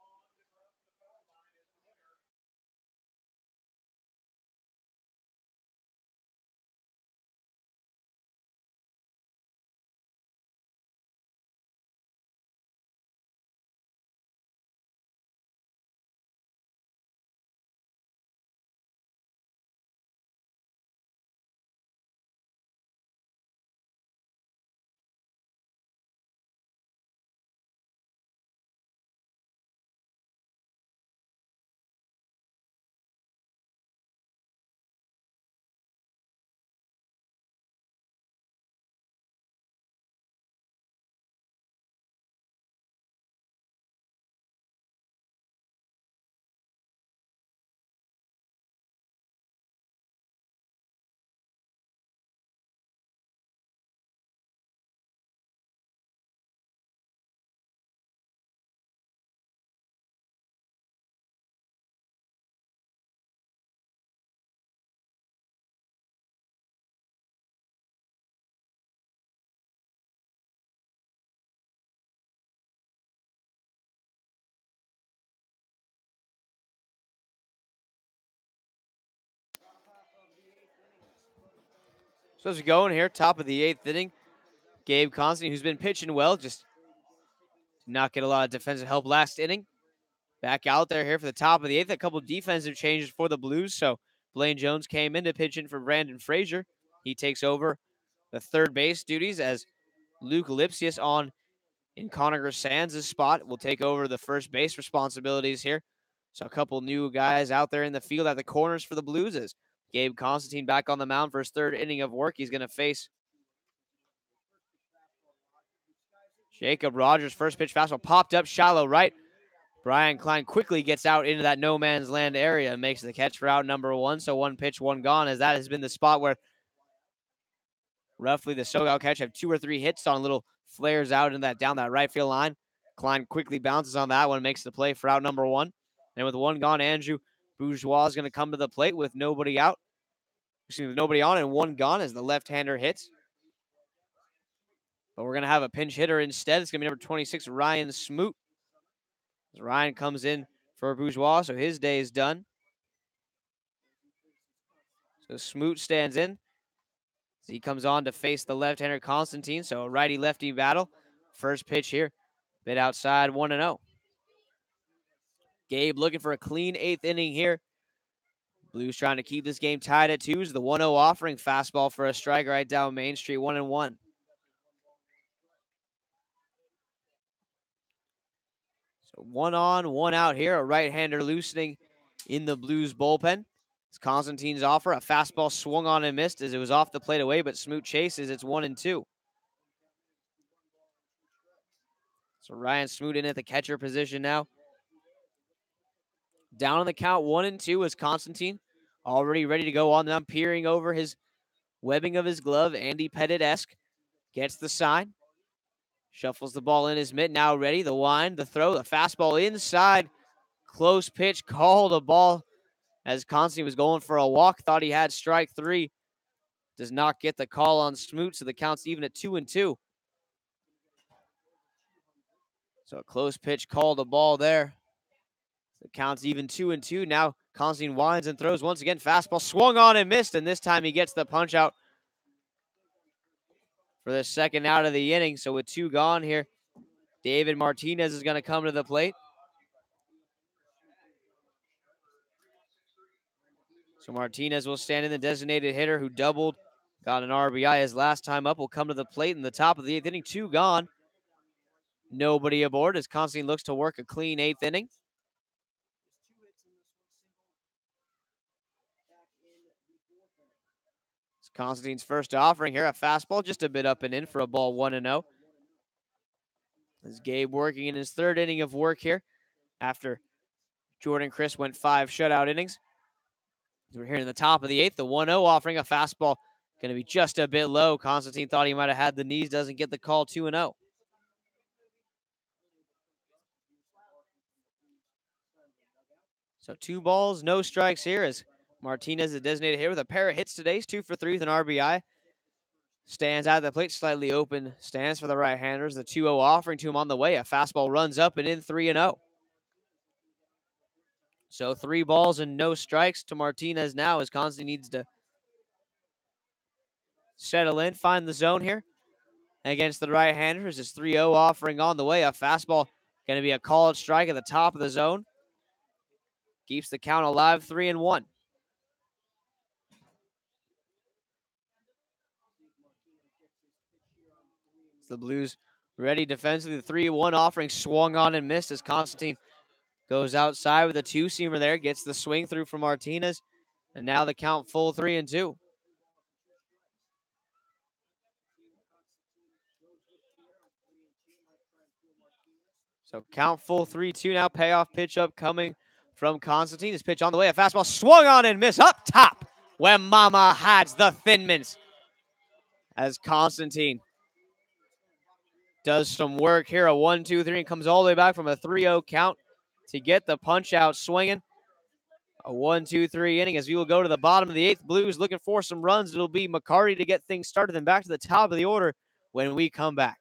So as we go in here, top of the 8th inning, Gabe Constantine, who's been pitching well, just did not get a lot of defensive help last inning. Back out there here for the top of the 8th. A couple defensive changes for the Blues. So Blaine Jones came in to pitch in for Brandon Frazier. He takes over the third base duties as Luke Lipsius on in Connor Sands' spot will take over the first base responsibilities here. So a couple new guys out there in the field at the corners for the Blues as Gabe Constantine back on the mound for his third inning of work. He's going to face Jacob Rogers. First pitch fastball popped up shallow right. Brian Klein quickly gets out into that no man's land area and makes the catch for out number 1. So 1 pitch, 1 gone, as that has been the spot where roughly the SoCal catch have 2 or 3 hits on little flares out in that down that right field line. Klein quickly bounces on that one, makes the play for out number 1. And with 1 gone, Andrew Bourgeois is going to come to the plate with nobody out. Excuse me, with nobody on and 1 gone as the left-hander hits. But we're going to have a pinch hitter instead. It's going to be number 26, Ryan Smoot. As Ryan comes in for Bourgeois, so his day is done. So Smoot stands in. So he comes on to face the left-hander Constantine. So a righty-lefty battle. First pitch here. Bit outside, 1-0. Gabe looking for a clean 8th inning here. Blues trying to keep this game tied at 2s. The 1-0 offering fastball for a strike right down Main Street, 1-1. So 1 on, 1 out here. A right-hander loosening in the Blues bullpen. It's Constantine's offer. A fastball swung on and missed as it was off the plate away, but Smoot chases. It's 1-2. So Ryan Smoot in at the catcher position now. Down on the count, 1-2 is Constantine. Already ready to go on. Now peering over his webbing of his glove. Andy Pettit-esque. Gets the sign. Shuffles the ball in his mitt. Now ready. The wind, the throw, the fastball inside. Close pitch. Called a ball as Constantine was going for a walk. Thought he had strike 3. Does not get the call on Smoot, so the count's even at 2-2. So a close pitch called a ball there. The count's even 2-2. Now Constantine winds and throws once again. Fastball swung on and missed, and this time he gets the punch out for the second out of the inning. So with 2 gone here, David Martinez is going to come to the plate. So Martinez will stand in, the designated hitter who doubled, got an RBI his last time up, will come to the plate in the top of the 8th inning. 2 gone. Nobody aboard as Constantine looks to work a clean 8th inning. It's Constantine's first offering here. A fastball just a bit up and in for a ball, 1-0. As Gabe working in his 3rd inning of work here after Jordan Chris went 5 shutout innings. We're here in the top of the 8th. The 1-0 offering a fastball. Going to be just a bit low. Constantine thought he might have had the knees. Doesn't get the call, 2-0. So 2 balls, no strikes here as Martinez is designated here with a pair of hits today. He's 2 for 3 with an RBI. Stands out of the plate, slightly open stance for the right-handers. The 2-0 offering to him on the way. A fastball runs up and in, 3-0. So 3 balls and no strikes to Martinez now as Constantine needs to settle in, find the zone here against the right-handers. This 3-0 offering on the way. A fastball going to be a called strike at the top of the zone. Keeps the count alive, 3-1. The Blues ready defensively. The 3-1 offering swung on and missed as Constantine goes outside with a 2-seamer there. Gets the swing through from Martinez. And now the count full 3-2. So count full 3-2 now. Payoff pitch up coming from Constantine. His pitch on the way. A fastball swung on and missed up top where Mama hides the Thin Mints. As Constantine does some work here. A 1-2-3 and comes all the way back from a 3-0 count to get the punch out swinging. A 1-2-3 inning as we will go to the bottom of the 8th. Blues looking for some runs. It'll be McCarty to get things started, then back to the top of the order when we come back.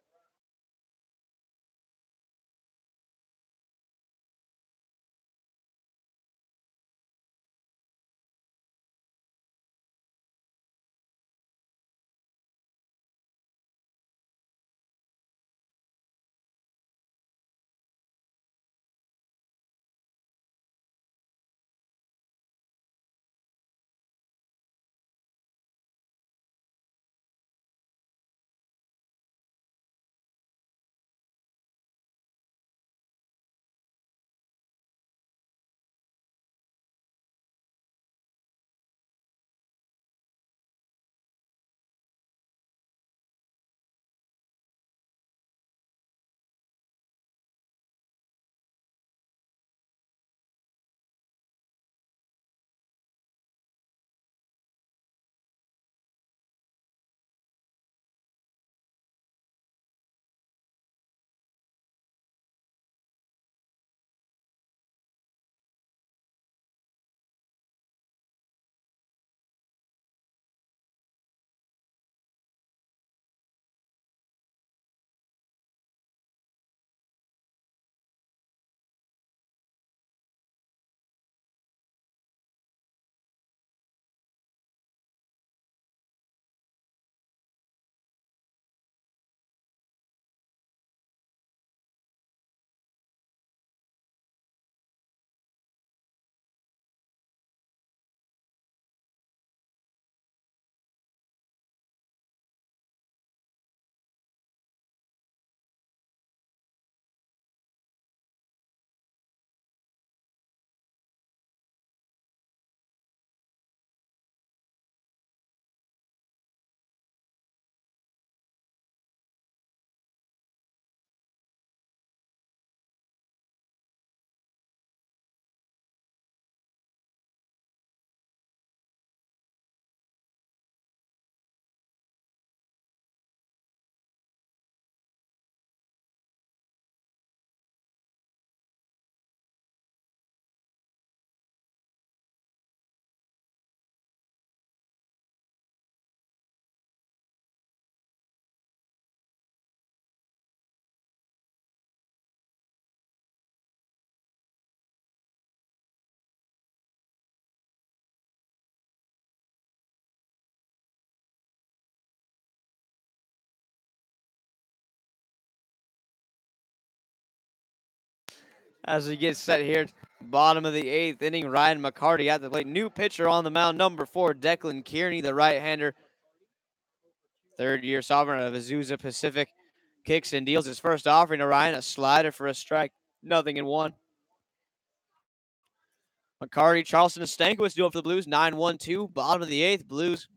As we get set here, bottom of the 8th inning, Ryan McCarty at the plate. New pitcher on the mound, number 4, Declan Kearney, the right-hander. Third-year sovereign of Azusa Pacific. Kicks and deals his first offering to Ryan, a slider for a strike. 0-1. McCarty, Charleston, and Stankiewicz do it for the Blues. 9-1-2, bottom of the 8th. Blues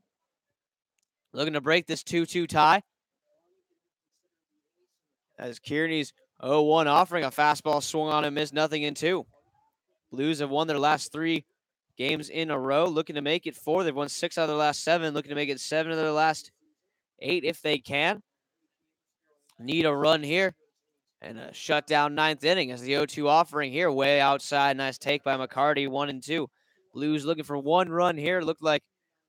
looking to break this 2-2 tie. As Kearney's 0-1 offering, a fastball swung on and missed. 0-2. Blues have won their last 3 games in a row, looking to make it 4. They've won 6 out of their last 7, looking to make it 7 of their last 8 if they can. Need a run here. And a shutdown 9th inning as the 0-2 offering here, way outside. Nice take by McCarty, 1-2. Blues looking for 1 run here. Looked like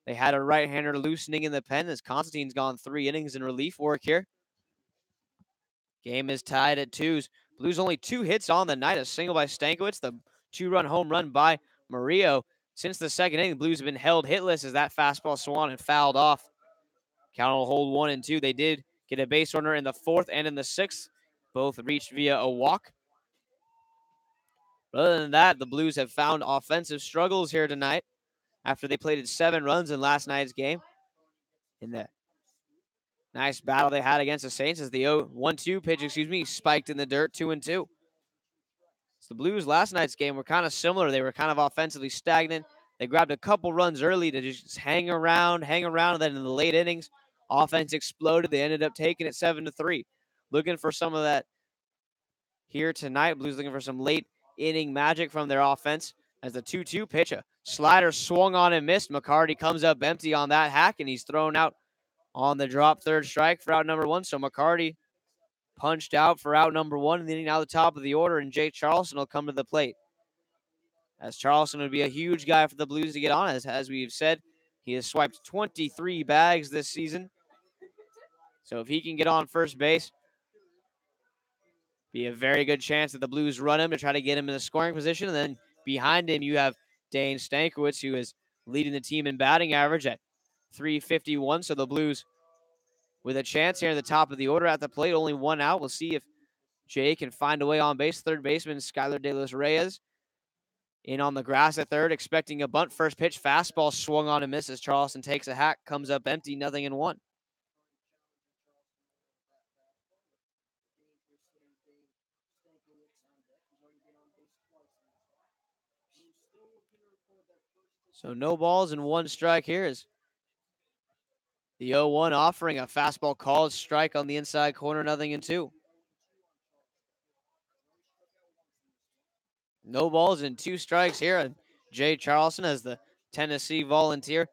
they had a right-hander loosening in the pen as Constantine's gone 3 innings in relief work here. Game is tied at 2s. Blues only 2 hits on the night, a single by Stankiewicz, the 2-run home run by Murillo. Since the 2nd inning, the Blues have been held hitless as that fastball swung and fouled off. Count will hold 1-2. They did get a base runner in the 4th and in the 6th. Both reached via a walk. But other than that, the Blues have found offensive struggles here tonight after they played 7 runs in last night's game. In the nice battle they had against the Saints as the 1-2 pitch, spiked in the dirt, 2-2. So the Blues last night's game were kind of similar. They were kind of offensively stagnant. They grabbed a couple runs early to just hang around, and then in the late innings, offense exploded. They ended up taking it 7-3. Looking for some of that here tonight. Blues looking for some late inning magic from their offense as the 2-2 pitch, a slider swung on and missed. McCarty comes up empty on that hack, and he's thrown out on the drop, 3rd strike for out number 1. So McCarty punched out for out number 1 in the inning. Now the top of the order, and Jake Charleston will come to the plate. As Charleston would be a huge guy for the Blues to get on. As we've said, he has swiped 23 bags this season. So if he can get on first base, be a very good chance that the Blues run him to try to get him in the scoring position. And then behind him, you have Dane Stankiewicz, who is leading the team in batting average at .351. So the Blues with a chance here at the top of the order at the plate, only 1 out. We'll see if Jay can find a way on base. 3rd baseman Skylar De Los Reyes in on the grass at 3rd, expecting a bunt. First pitch, fastball swung on and misses. Charleston takes a hack, comes up empty, 0-1. So no balls and 1 strike here is the 0-1 offering, a fastball called strike on the inside corner, 0-2. No balls and 2 strikes here. And Jay Charleston as the Tennessee Volunteer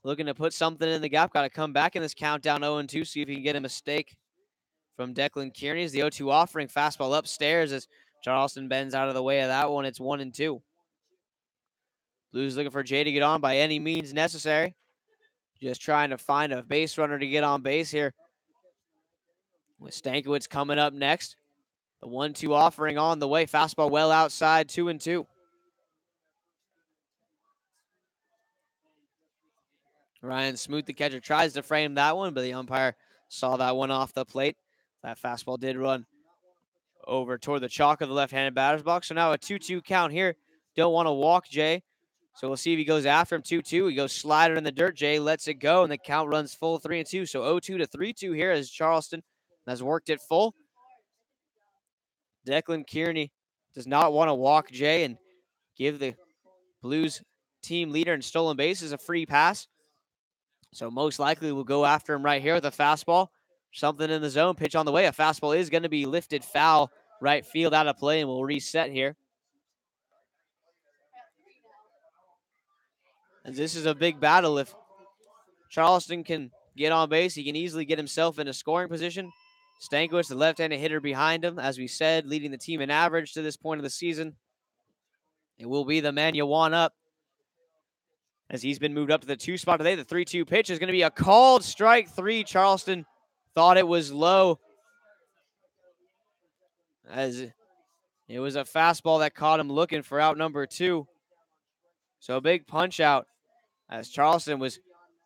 looking to put something in the gap. Got to come back in this countdown 0-2, see if he can get a mistake from Declan Kearney. As the 0-2 offering, fastball upstairs as Charleston bends out of the way of that one. It's 1-2. Blues looking for Jay to get on by any means necessary. Just trying to find a base runner to get on base here. With Stankiewicz coming up next. The 1-2 offering on the way. Fastball well outside, 2-2. Ryan Smoot, the catcher, tries to frame that one, but the umpire saw that one off the plate. That fastball did run over toward the chalk of the left-handed batter's box. So now a 2-2 count here. Don't want to walk Jay. So we'll see if he goes after him. 2-2. He goes slider in the dirt. Jay lets it go, and the count runs full 3-2. So 0-2 to 3-2 here as Charleston has worked it full. Declan Kearney does not want to walk Jay and give the Blues team leader in stolen bases a free pass. So most likely we'll go after him right here with a fastball. Something in the zone. Pitch on the way. A fastball is going to be lifted foul. Right field out of play, and we'll reset here. As this is a big battle. If Charleston can get on base, he can easily get himself in a scoring position. Stankiewicz, the left-handed hitter behind him, as we said, leading the team in average to this point of the season. It will be the man you want up, as he's been moved up to the 2 spot today. The 3-2 pitch is going to be a called strike 3. Charleston thought it was low, as it was a fastball that caught him looking for out number 2. So a big punch out as Charleston was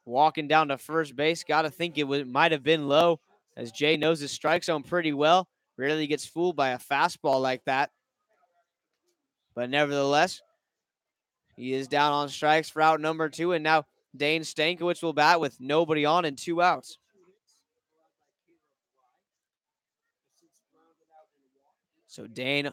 walking down to first base. Got to think it might have been low, as Jay knows his strike zone pretty well. Rarely gets fooled by a fastball like that. But nevertheless, he is down on strikes for out number 2, and now Dane Stankiewicz will bat with nobody on and 2 outs. So Dane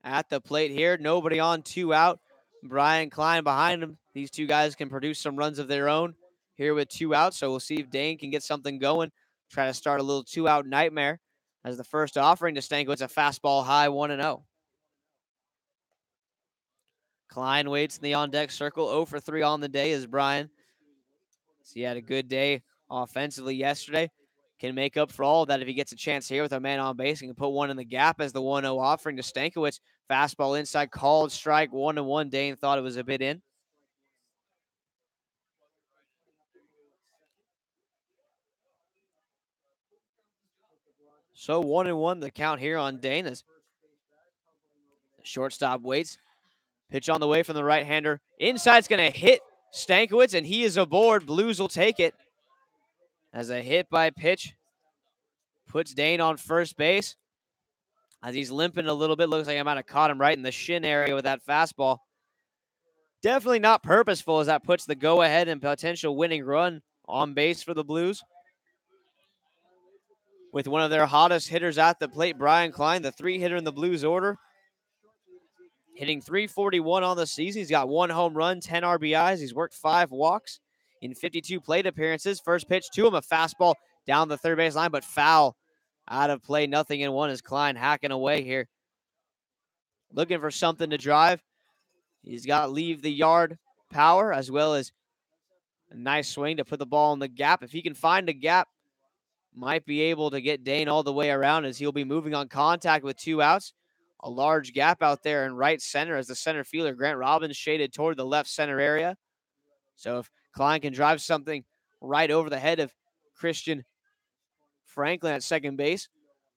at the plate here, nobody on, 2 out. Brian Klein behind him. These two guys can produce some runs of their own here with 2 outs, so we'll see if Dane can get something going. Try to start a little 2-out nightmare as the first offering to Stankiewicz, a fastball high, 1-0. Klein waits in the on-deck circle, 0 for 3 on the day as Brian. So he had a good day offensively yesterday. Can make up for all of that if he gets a chance here with a man on base and can put one in the gap as the 1-0 offering to Stankiewicz. Fastball inside, called strike, 1-1. Dane thought it was a bit in. So 1-1 the count here on Dane as the shortstop waits. Pitch on the way from the right-hander. Inside's going to hit Stankiewicz, and he is aboard. Blues will take it as a hit by pitch puts Dane on first base. As he's limping a little bit, looks like I might have caught him right in the shin area with that fastball. Definitely not purposeful, as that puts the go-ahead and potential winning run on base for the Blues. With one of their hottest hitters at the plate, Brian Klein, the 3-hitter in the Blues order, hitting .341 on the season. He's got 1 home run, 10 RBIs. He's worked 5 walks in 52 plate appearances. First pitch to him, a fastball down the third base line, but foul. Out of play, 0-1 as Klein hacking away here. Looking for something to drive. He's got leave the yard power as well as a nice swing to put the ball in the gap. If he can find a gap, might be able to get Dane all the way around as he'll be moving on contact with 2 outs. A large gap out there in right center as the center fielder, Grant Robbins, shaded toward the left center area. So if Klein can drive something right over the head of Christian Franklin at second base,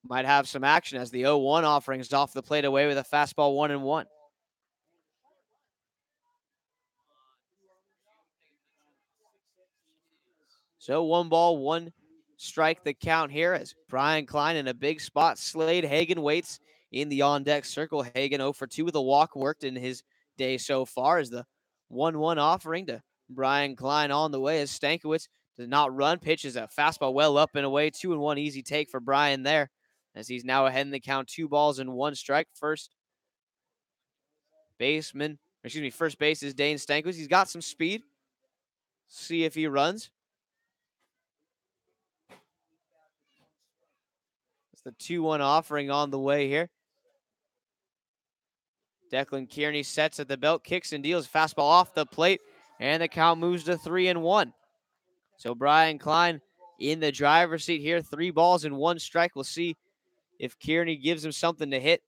might have some action as the 0-1 offering is off the plate away with a fastball 1-1. So 1 ball, 1 strike the count here as Brian Klein in a big spot. Slade Hagen waits in the on-deck circle. Hagen 0 for 2 with a walk worked in his day so far as the 1-1 offering to Brian Klein on the way as Stankiewicz does not run. Pitches a fastball well up and away. 2-1 easy take for Brian there as he's now ahead in the count. 2 balls and 1 strike. First base is Dane Stankiewicz. He's got some speed. See if he runs. It's the 2-1 offering on the way here. Declan Kearney sets at the belt, kicks and deals, fastball off the plate, and the count moves to 3-1. So Brian Klein in the driver's seat here, 3 balls and 1 strike. We'll see if Kearney gives him something to hit.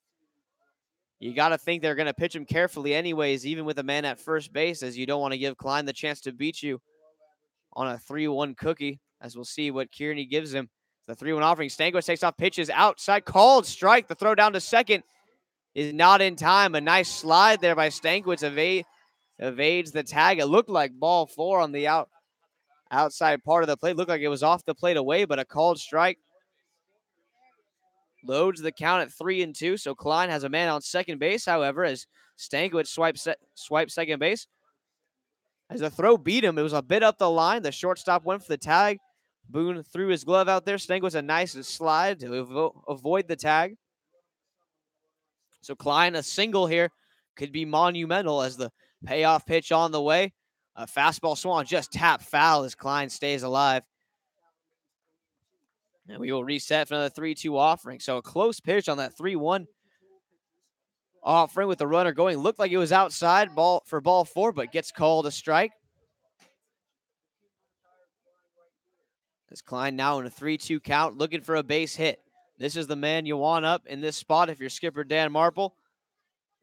You got to think they're going to pitch him carefully anyways, even with a man at first base, as you don't want to give Klein the chance to beat you on a 3-1 cookie, as we'll see what Kearney gives him. The 3-1 offering, Stankiewicz takes off, pitches outside, called strike. The throw down to second is not in time. A nice slide there by Stankiewicz, evades the tag. It looked like ball 4 on the outside part of the plate. Looked like it was off the plate away, but a called strike loads the count at 3-2. So Klein has a man on second base, however, as Stankiewicz swipes second base. As the throw beat him, it was a bit up the line. The shortstop went for the tag. Boone threw his glove out there. Stankiewicz a nice slide to avoid the tag. So Klein, a single here, could be monumental as the payoff pitch on the way. A fastball swung, just tap foul as Klein stays alive. And we will reset for another 3-2 offering. So a close pitch on that 3-1 offering with the runner going. Looked like it was outside ball 4, but gets called a strike. As Klein now in a 3-2 count, looking for a base hit. This is the man you want up in this spot if you're skipper Dan Marple.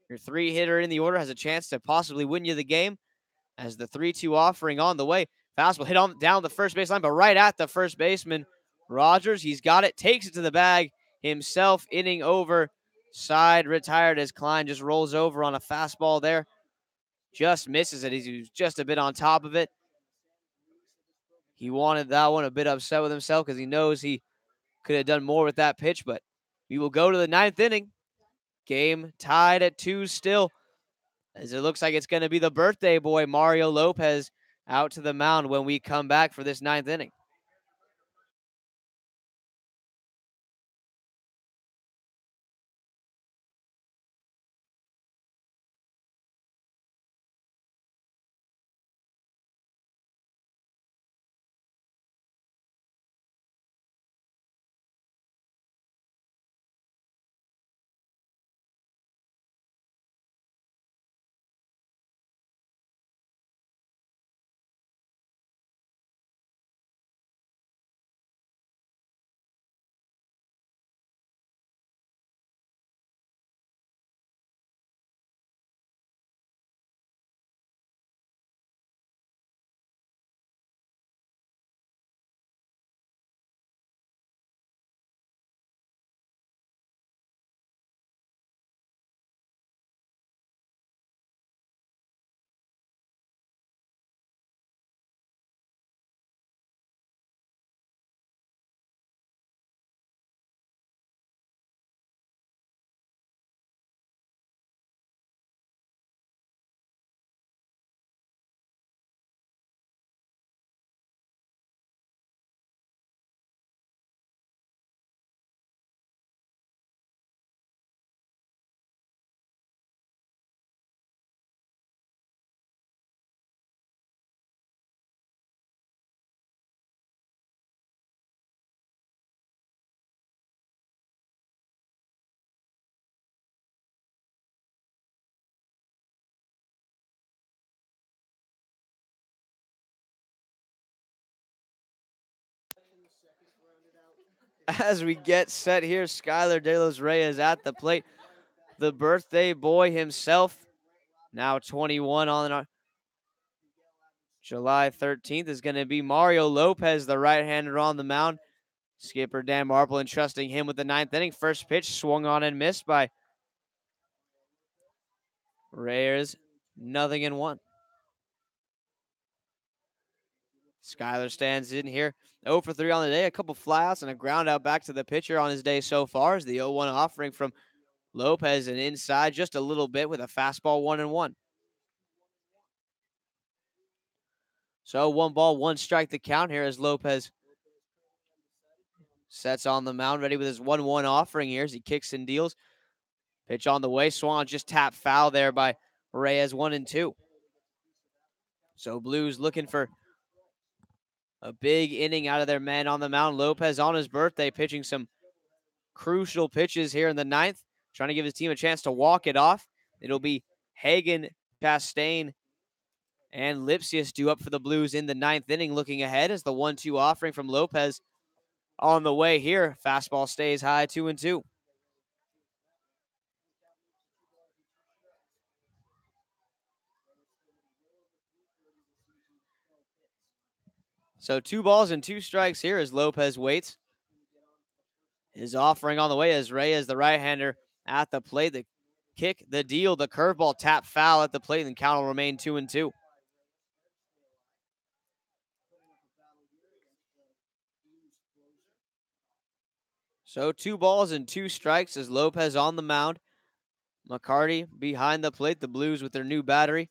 Your 3-hitter in the order has a chance to possibly win you the game as the 3-2 offering on the way. Fastball hit on down the first baseline, but right at the first baseman, Rogers. He's got it, takes it to the bag himself, inning over. Side retired as Klein just rolls over on a fastball there. Just misses it. He's just a bit on top of it. He wanted that one, a bit upset with himself because he knows he could have done more with that pitch, but we will go to the 9th inning. Game tied at 2 still. as it looks like it's going to be the birthday boy, Mario Lopez, out to the mound when we come back for this 9th inning. As we get set here, Skyler De Los Reyes at the plate. The birthday boy himself, now 21 on July 13th, is going to be Mario Lopez, the right-hander on the mound. Skipper Dan Marple entrusting him with the 9th inning. First pitch swung on and missed by Reyes. 0-1. Skyler stands in here. 0 for 3 on the day. A couple flyouts and a ground out back to the pitcher on his day so far. As the 0-1 offering from Lopez and inside just a little bit with a fastball 1-1. So 1 ball, 1 strike the count here as Lopez sets on the mound, ready with his 1-1 offering here as he kicks and deals. Pitch on the way. Swan just tapped foul there by Reyes, 1-2. So Blues looking for a big inning out of their man on the mound. Lopez on his birthday pitching some crucial pitches here in the 9th, trying to give his team a chance to walk it off. It'll be Hagen, Chastain, and Lipsius due up for the Blues in the 9th inning. Looking ahead as the 1-2 offering from Lopez on the way here. Fastball stays high, 2-2. So 2 balls and 2 strikes here as Lopez waits. His offering on the way as Reyes, the right-hander, at the plate. The kick, the deal, the curveball, tap foul at the plate, and the count will remain 2-2. So 2 balls and 2 strikes as Lopez on the mound. McCarty behind the plate. The Blues with their new battery,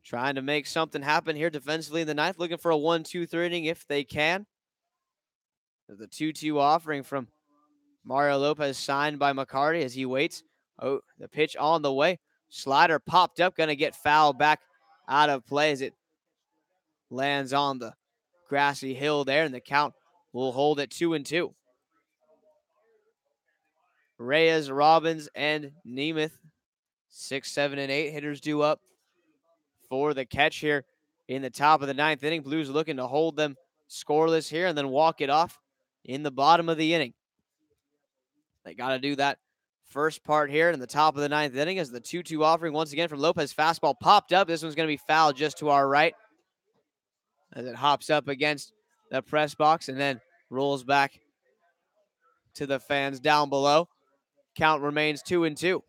trying to make something happen here defensively in the 9th, looking for a 1-2-3 inning if they can. The 2-2 offering from Mario Lopez signed by McCarty as he waits. Oh, the pitch on the way. Slider popped up, going to get fouled back out of play as it lands on the grassy hill there, and the count will hold at 2-2. Reyes, Robbins, and Nemeth, 6, 7, and 8 hitters due up for the catch here in the top of the 9th inning. Blues looking to hold them scoreless here and then walk it off in the bottom of the inning. They got to do that first part here in the top of the 9th inning as the 2-2 offering once again from Lopez. Fastball popped up. This one's going to be fouled just to our right as it hops up against the press box and then rolls back to the fans down below. Count remains 2-2.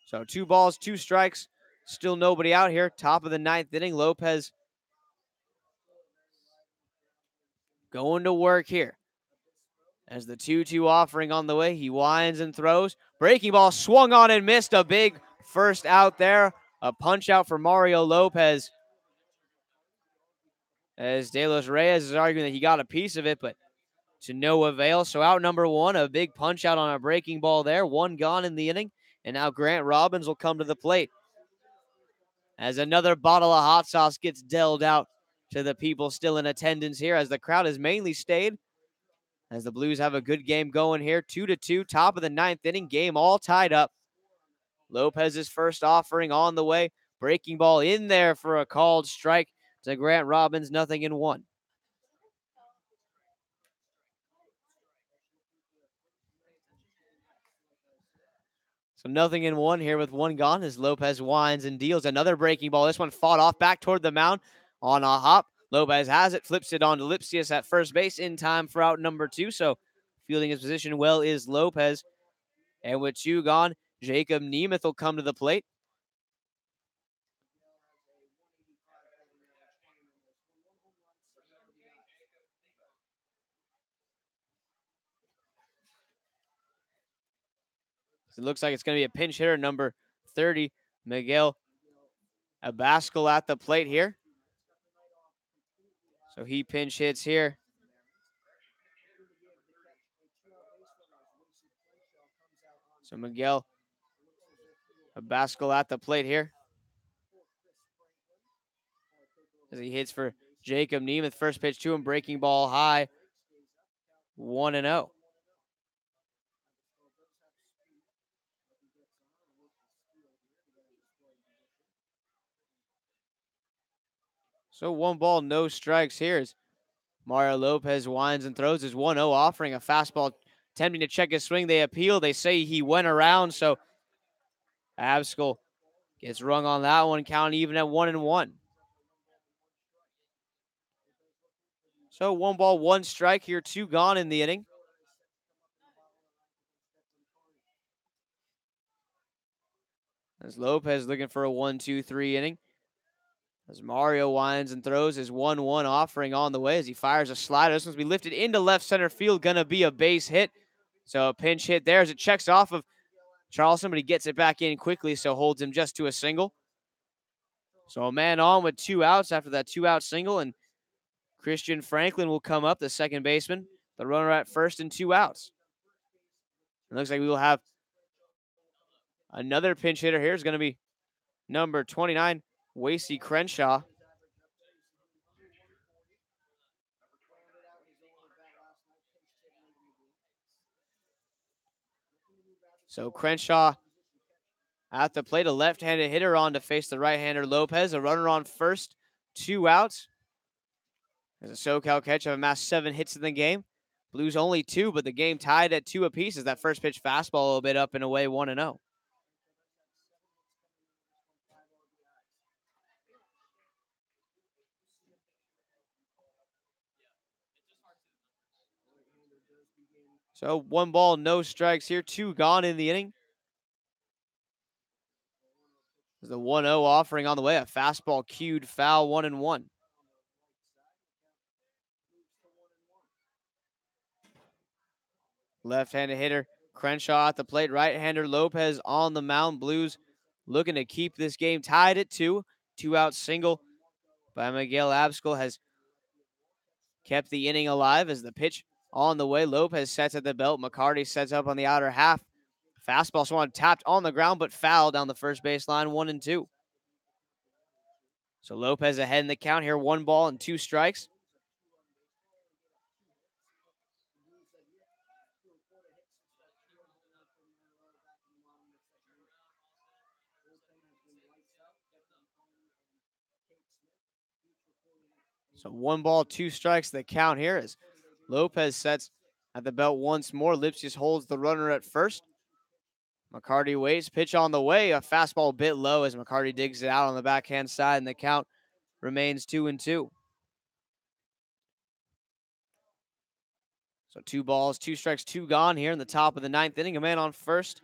So 2 balls, 2 strikes. Still nobody out here. Top of the 9th inning. Lopez going to work here. As the 2-2 offering on the way, he winds and throws. Breaking ball swung on and missed. A big first out there. A punch out for Mario Lopez. As De Los Reyes is arguing that he got a piece of it, but to no avail. So out number one, a big punch out on a breaking ball there. One gone in the inning. And now Grant Robbins will come to the plate. As another bottle of hot sauce gets dealt out to the people still in attendance here, as the crowd has mainly stayed. As the Blues have a good game going here, 2-2, top of the ninth inning, game all tied up. Lopez's first offering on the way. Breaking ball in there for a called strike to Grant Robbins, 0-1. So 0-1 here with one gone as Lopez winds and deals another breaking ball. This one fought off back toward the mound on a hop. Lopez has it, flips it on to Lipsius at first base in time for out number two. So fielding his position well is Lopez. And with two gone, Jacob Nemeth will come to the plate. It looks like it's going to be a pinch hitter, number 30, Miguel Abascal at the plate here. So he pinch hits here. So Miguel Abascal at the plate here. As he hits for Jacob Nemeth. First pitch to him, breaking ball high. 1-0. So 1 ball, no strikes here as Mario Lopez winds and throws his 1-0, offering a fastball, attempting to check his swing. They appeal. They say he went around, so Abascal gets rung on that one, count even at 1-1. So 1 ball, 1 strike here, 2 gone in the inning. As Lopez looking for a 1-2-3 inning. As Mario winds and throws his 1-1 offering on the way as he fires a slider. This one's going to be lifted into left center field. Going to be a base hit. So a pinch hit there as it checks off of Charleston, but he gets it back in quickly, so holds him just to a single. So a man on with 2 outs after that 2-out single, and Christian Franklin will come up, the second baseman. The runner at first and 2 outs. It looks like we will have another pinch hitter here. Is going to be number 29, Wasey Crenshaw. So Crenshaw at the plate, a left-handed hitter on to face the right-hander Lopez. A runner on first, 2 outs. As the SoCal Catch have amassed 7 hits in the game. Blues only 2, but the game tied at 2 apiece as that first pitch fastball a little bit up and away, 1-0. So 1 ball, no strikes here, 2 gone in the inning. The 1-0 offering on the way, a fastball cued foul, 1-1. Left-handed hitter Crenshaw at the plate, right-hander Lopez on the mound. Blues looking to keep this game tied at 2. 2-out single by Miguel Abascal has kept the inning alive as the pitch on the way. Lopez sets at the belt. McCarty sets up on the outer half. Fastball swung tapped on the ground, but foul down the first baseline, 1-2. So Lopez ahead in the count here, 1 ball and 2 strikes. So 1 ball, 2 strikes, the count here as Lopez sets at the belt once more. Lipsius holds the runner at first. McCarty waits, pitch on the way, a fastball a bit low as McCarty digs it out on the backhand side, and the count remains 2-2. So 2 balls, 2 strikes, 2 gone here in the top of the ninth inning. A man on first.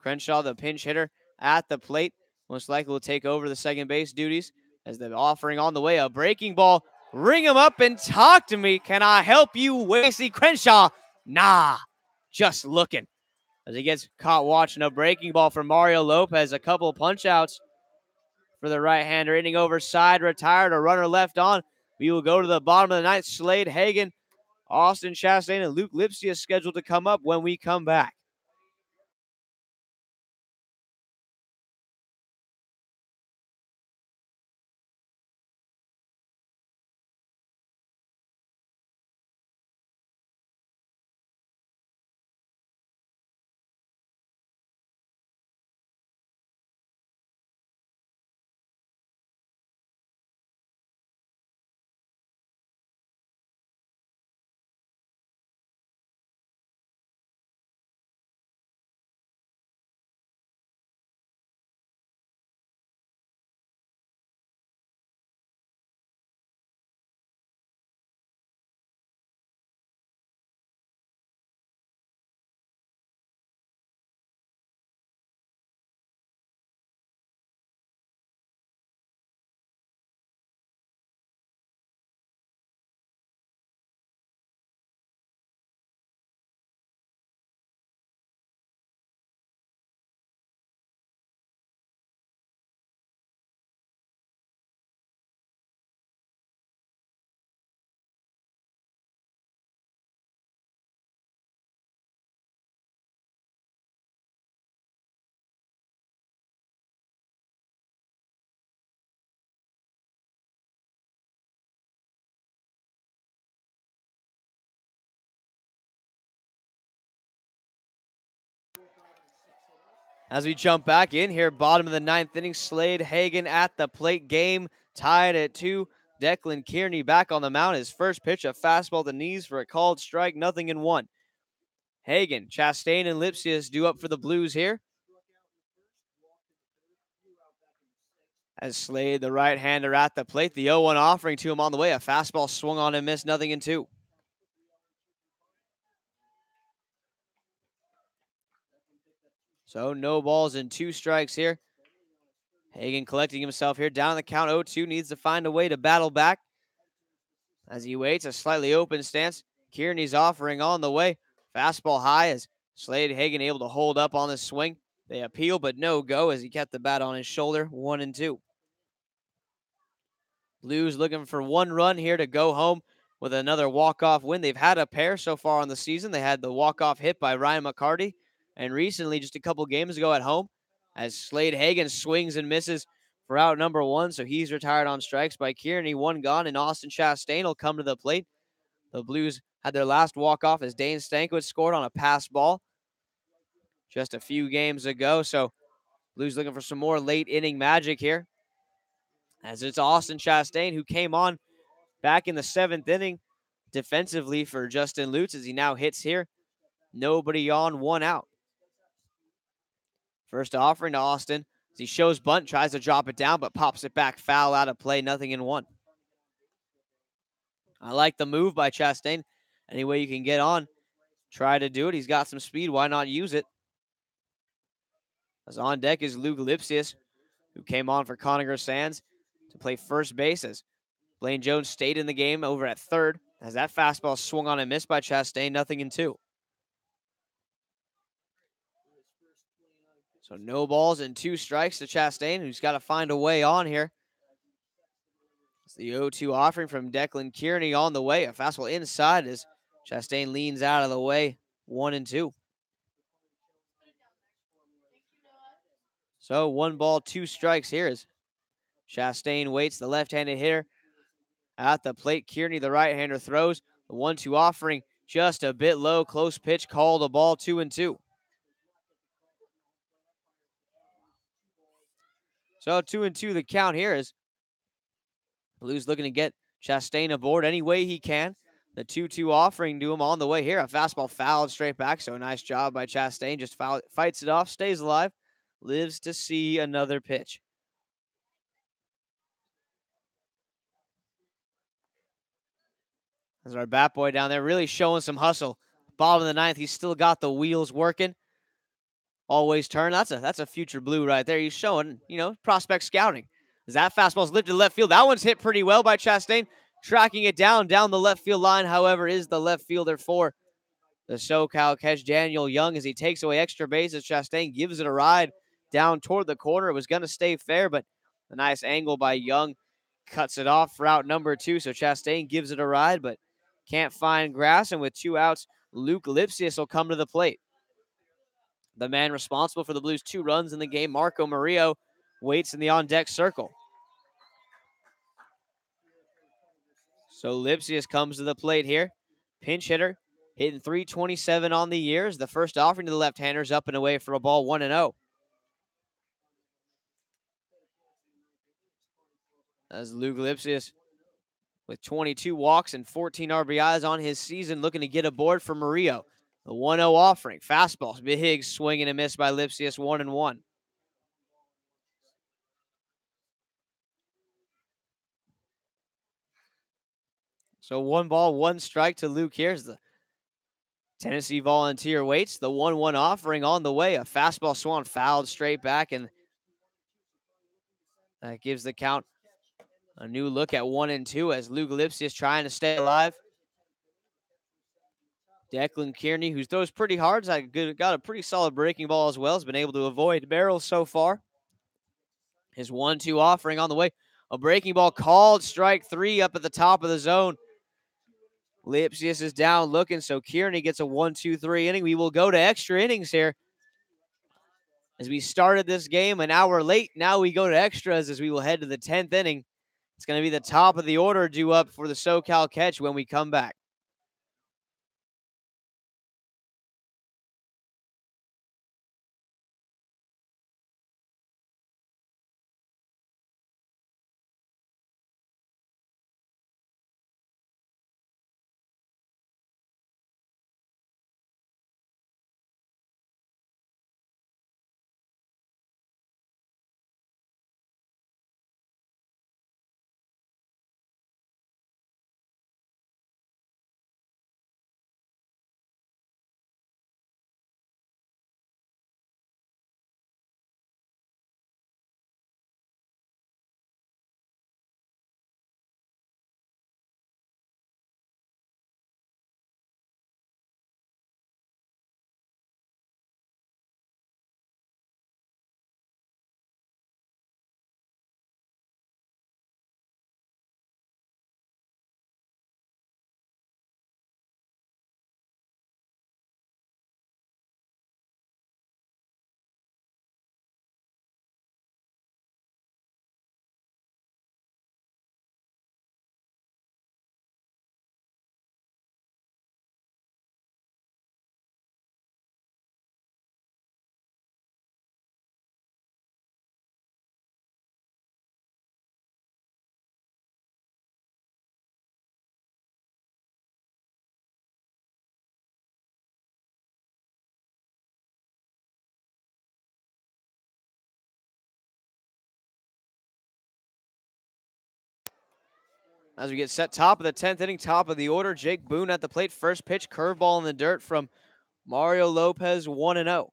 Crenshaw, the pinch hitter, at the plate. Most likely will take over the second base duties as the offering on the way. A breaking ball Ring him up and talk to me. Can I help you, Wesley Crenshaw? Nah, just looking. As he gets caught watching a breaking ball for Mario Lopez. A couple of punch outs for the right-hander. Inning over, side retired, a runner left on. We will go to the bottom of the ninth. Slade Hagen, Austin Chastain, and Luke Lipsia scheduled to come up when we come back. As we jump back in here, bottom of the ninth inning, Slade Hagen at the plate. Game tied at 2. Declan Kearney back on the mound. His first pitch, a fastball to the knees for a called strike, 0-1. Hagen, Chastain, and Lipsius due up for the Blues here. As Slade, the right-hander at the plate. The 0-1 offering to him on the way. A fastball swung on and missed, 0-2. So no balls and 2 strikes here. Hagen collecting himself here. Down the count, 0-2. Needs to find a way to battle back. As he waits, a slightly open stance. Kearney's offering on the way. Fastball high as Slade Hagen able to hold up on the swing. They appeal, but no go as he kept the bat on his shoulder. 1-2. Blues looking for 1 run here to go home with another walk-off win. They've had a pair so far on the season. They had the walk-off hit by Ryan McCarty, and recently, just a couple games ago at home, as Slade Hagen swings and misses for out number 1, so he's retired on strikes by Kearney. 1 gone, and Austin Chastain will come to the plate. The Blues had their last walk-off as Dane Stankiewicz scored on a pass ball just a few games ago, so Blues looking for some more late-inning magic here, as it's Austin Chastain who came on back in the 7th inning defensively for Justin Lutz as he now hits here. Nobody on, 1 out. First offering to Austin as he shows bunt, tries to drop it down, but pops it back foul out of play, 0-1. I like the move by Chastain. Any way you can get on, try to do it. He's got some speed. Why not use it? As on deck is Luke Lipsius, who came on for Conacher Sands to play first base as Blaine Jones stayed in the game over at third as that fastball swung on and missed by Chastain, 0-2. So no balls and 2 strikes to Chastain, who's got to find a way on here. It's the 0-2 offering from Declan Kearney on the way. A fastball inside as Chastain leans out of the way, 1-2. So 1 ball, 2 strikes here as Chastain waits, the left-handed hitter at the plate. Kearney, the right-hander, throws. The 1-2 offering just a bit low. Close pitch called a ball, 2-2. So 2-2 the count here is Blues looking to get Chastain aboard any way he can. The 2-2 offering to him on the way here. A fastball fouled straight back, so nice job by Chastain. Just fights it off, stays alive, lives to see another pitch. As our bat boy down there really showing some hustle. Bottom of the 9th, he's still got the wheels working. Always turn. That's a future Blue right there. He's showing, prospect scouting. As that fastball's lifted left field. That one's hit pretty well by Chastain. Tracking it down the left field line, however, is the left fielder for the SoCal catch, Daniel Young, as he takes away extra bases. Chastain gives it a ride down toward the corner. It was going to stay fair, but a nice angle by Young cuts it off route number 2. So Chastain gives it a ride, but can't find grass. And with 2 outs, Luke Lipsius will come to the plate. The man responsible for the Blues' 2 runs in the game, Marco Murillo, waits in the on-deck circle. So Lipsius comes to the plate here. Pinch hitter, hitting .327 on the year. The first offering to the left-handers, up and away for a ball, 1-0. As Luke Lipsius, with 22 walks and 14 RBIs on his season, looking to get aboard for Murillo. The 1-0 offering. Fastball, big swing and a miss by Lipsius, 1-1. So 1 ball, 1 strike to Luke. Here's the Tennessee Volunteer waits. The 1-1 offering on the way. A fastball swung fouled straight back, and that gives the count a new look at 1-2 as Luke Lipsius trying to stay alive. Declan Kearney, who throws pretty hard, got a pretty solid breaking ball as well, has been able to avoid barrels so far. His 1-2 offering on the way. A breaking ball called strike 3 up at the top of the zone. Lipsius is down looking, so Kearney gets a 1-2-3 inning. We will go to extra innings here. As we started this game an hour late, now we go to extras as we will head to the 10th inning. It's going to be the top of the order due up for the SoCal catch when we come back. As we get set, top of the 10th inning, top of the order, Jake Boone at the plate. First pitch, curveball in the dirt from Mario Lopez, 1-0.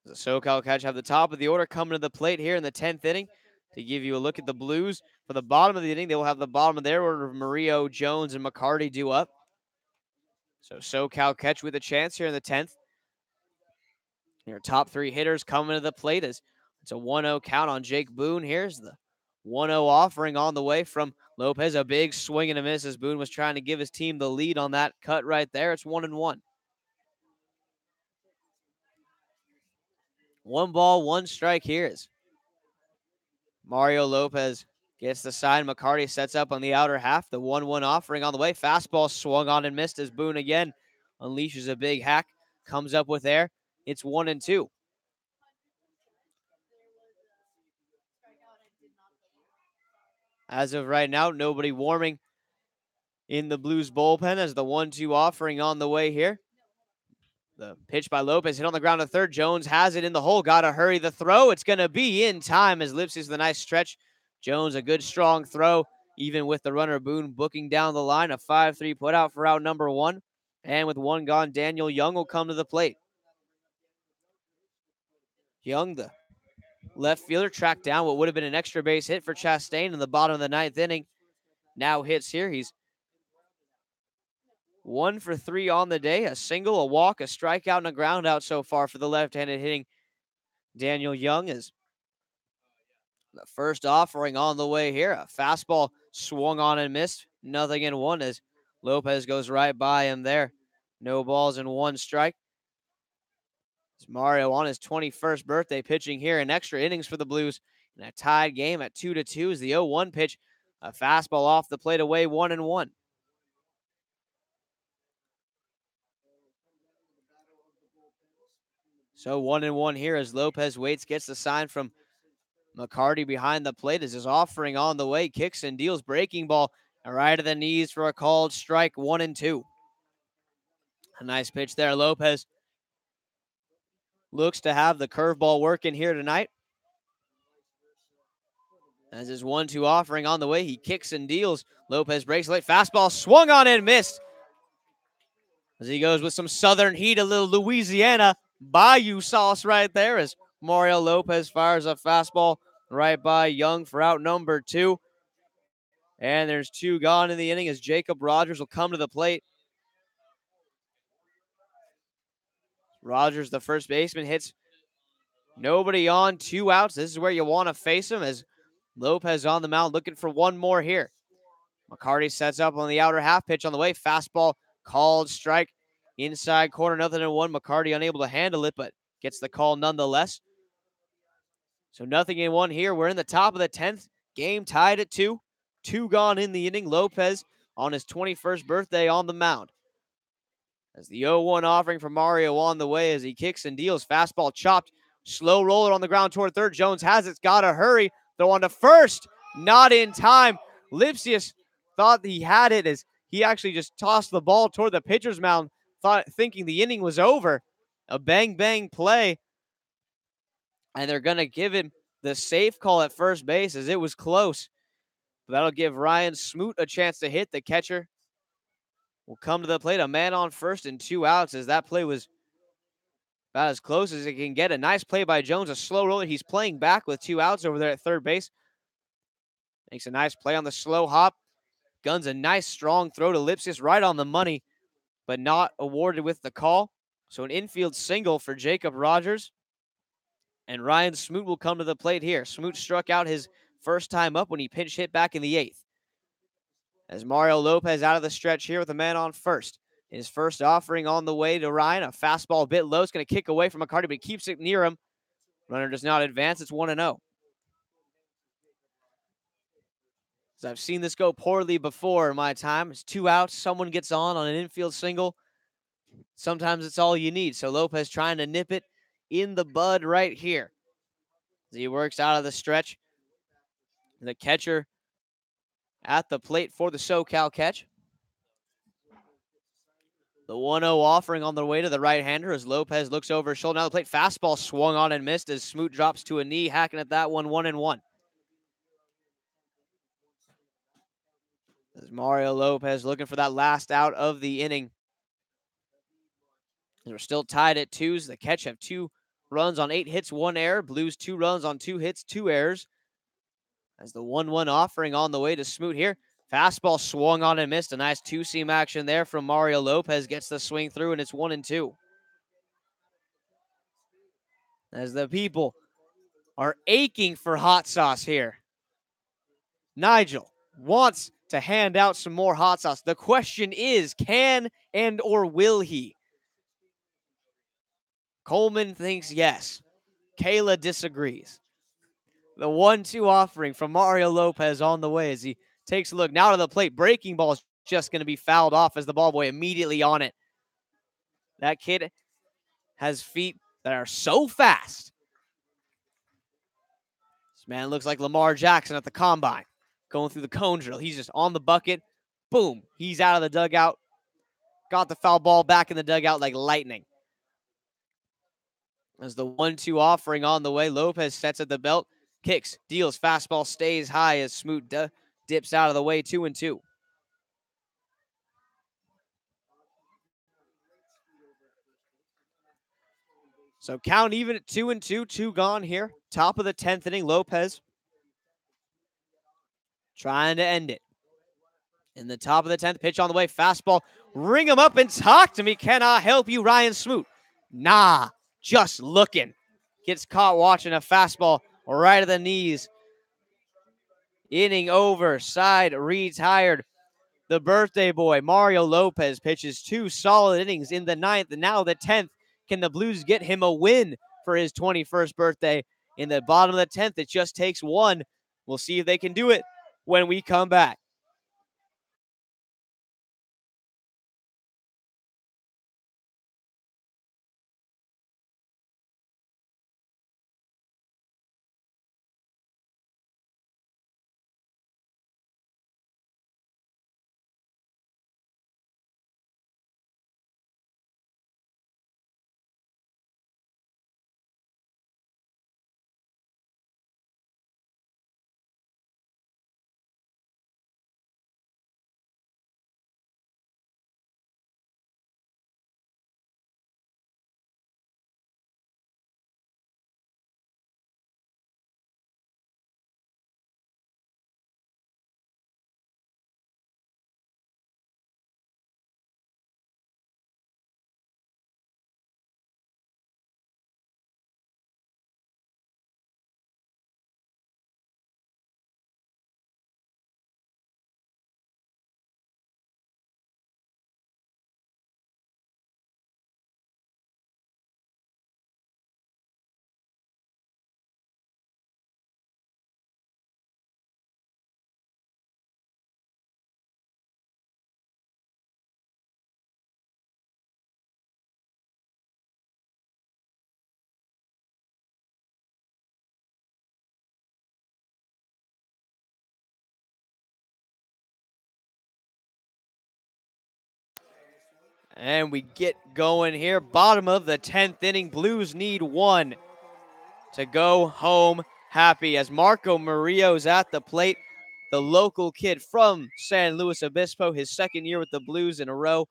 The SoCal catch have the top of the order coming to the plate here in the 10th inning. To give you a look at the Blues, for the bottom of the inning, they will have the bottom of their order of Murillo, Jones, and McCarty due up. So SoCal catch with a chance here in the 10th. Your top 3 hitters coming to the plate as it's a 1-0 count on Jake Boone. Here's the 1-0 offering on the way from Lopez. A big swing and a miss as Boone was trying to give his team the lead on that cut right there. It's 1-1. 1 ball, 1 strike here as Mario Lopez gets the sign. McCarty sets up on the outer half. The 1-1 offering on the way. Fastball swung on and missed as Boone again unleashes a big hack. Comes up with air. It's 1-2. As of right now, nobody warming in the Blues bullpen as the 1-2 offering on the way here. The pitch by Lopez hit on the ground to third. Jones has it in the hole. Got to hurry the throw. It's going to be in time as Lipsius with a nice stretch. Jones, a good strong throw, even with the runner Boone booking down the line. A 5-3 put out for out number 1. And with 1 gone, Daniel Young will come to the plate. Young, the Left fielder tracked down what would have been an extra base hit for Chastain in the bottom of the ninth inning. Now hits here. He's 1 for 3 on the day, a single, a walk, a strikeout, and a ground out so far for the left-handed hitting Daniel Young. Is the first offering on the way here. A fastball swung on and missed. Nothing in one as Lopez goes right by him there. No balls and 1 strike. It's Mario on his 21st birthday pitching here in extra innings for the Blues in a tied game at 2-2 as the 0-1 pitch. A fastball off the plate away, 1-1. So 1-1 here as Lopez waits, gets the sign from McCarty behind the plate as his offering on the way, kicks and deals, breaking ball right to the knees for a called strike, 1-2. A nice pitch there. Lopez looks to have the curveball working here tonight. As his 1-2 offering on the way, he kicks and deals. Lopez breaks late, fastball swung on and missed. As he goes with some southern heat, a little Louisiana Bayou sauce right there as Mario Lopez fires a fastball right by Young for out number 2. And there's 2 gone in the inning as Jacob Rogers will come to the plate. Rogers, the first baseman, hits nobody on, 2 outs. This is where you want to face him as Lopez on the mound looking for 1 more here. McCarty sets up on the outer half, pitch on the way. Fastball called strike. Inside corner, 0-1. McCarty unable to handle it, but gets the call nonetheless. So 0-1 here. We're in the top of the 10th. Game tied at 2. 2 gone in the inning. Lopez on his 21st birthday on the mound. As the 0-1 offering from Mario on the way as he kicks and deals. Fastball chopped. Slow roller on the ground toward third. Jones has it. Got to hurry. Throw on to first. Not in time. Lipsius thought he had it as he actually just tossed the ball toward the pitcher's mound, thinking the inning was over. A bang-bang play. And they're going to give him the safe call at first base as it was close. But that'll give Ryan Smoot a chance to hit. The catcher will come to the plate. A man on first and 2 outs as that play was about as close as it can get. A nice play by Jones, a slow roller. He's playing back with 2 outs over there at third base. Makes a nice play on the slow hop. Guns a nice strong throw to Lipsius right on the money, but not awarded with the call. So an infield single for Jacob Rogers. And Ryan Smoot will come to the plate here. Smoot struck out his first time up when he pinch hit back in the 8th. As Mario Lopez out of the stretch here with a man on first. His first offering on the way to Ryan. A fastball a bit low. It's going to kick away from McCarty, but he keeps it near him. Runner does not advance. It's 1-0. As I've seen this go poorly before in my time. It's 2 outs. Someone gets on an infield single. Sometimes it's all you need. So Lopez trying to nip it in the bud right here. As he works out of the stretch. The catcher at the plate for the SoCal catch. The 1-0 offering on the way to the right-hander as Lopez looks over his shoulder. Now the plate fastball swung on and missed as Smoot drops to a knee, hacking at that one, 1-1. As Mario Lopez looking for that last out of the inning. We're still tied at 2s. The catch have 2 runs on 8 hits, 1 error. Blues 2 runs on 2 hits, 2 errors. As the 1-1 offering on the way to Smoot here. Fastball swung on and missed. A nice 2-seam action there from Mario Lopez. Gets the swing through, and it's 1-2. As the people are aching for hot sauce here. Nigel wants to hand out some more hot sauce. The question is, can and or will he? Coleman thinks yes. Kayla disagrees. The 1-2 offering from Mario Lopez on the way as he takes a look. Now to the plate. Breaking ball is just going to be fouled off as the ball boy immediately on it. That kid has feet that are so fast. This man looks like Lamar Jackson at the combine. Going through the cone drill. He's just on the bucket. Boom. He's out of the dugout. Got the foul ball back in the dugout like lightning. As the 1-2 offering on the way. Lopez sets at the belt. Kicks, deals, fastball stays high as Smoot dips out of the way, 2-2. So count even at 2-2, 2 gone here. Top of the 10th inning, Lopez trying to end it. In the top of the 10th, pitch on the way, fastball. Ring him up and talk to me. Can I help you, Ryan Smoot? Nah, just looking. Gets caught watching a fastball right at the knees. Inning over, side retired. The birthday boy, Mario Lopez, pitches 2 solid innings in the 9th, and now the 10th. Can the Blues get him a win for his 21st birthday? In the bottom of the 10th, it just takes 1. We'll see if they can do it when we come back. And we get going here. Bottom of the 10th inning. Blues need 1 to go home happy as Marco Murillo's at the plate. The local kid from San Luis Obispo, his 2nd year with the Blues in a row,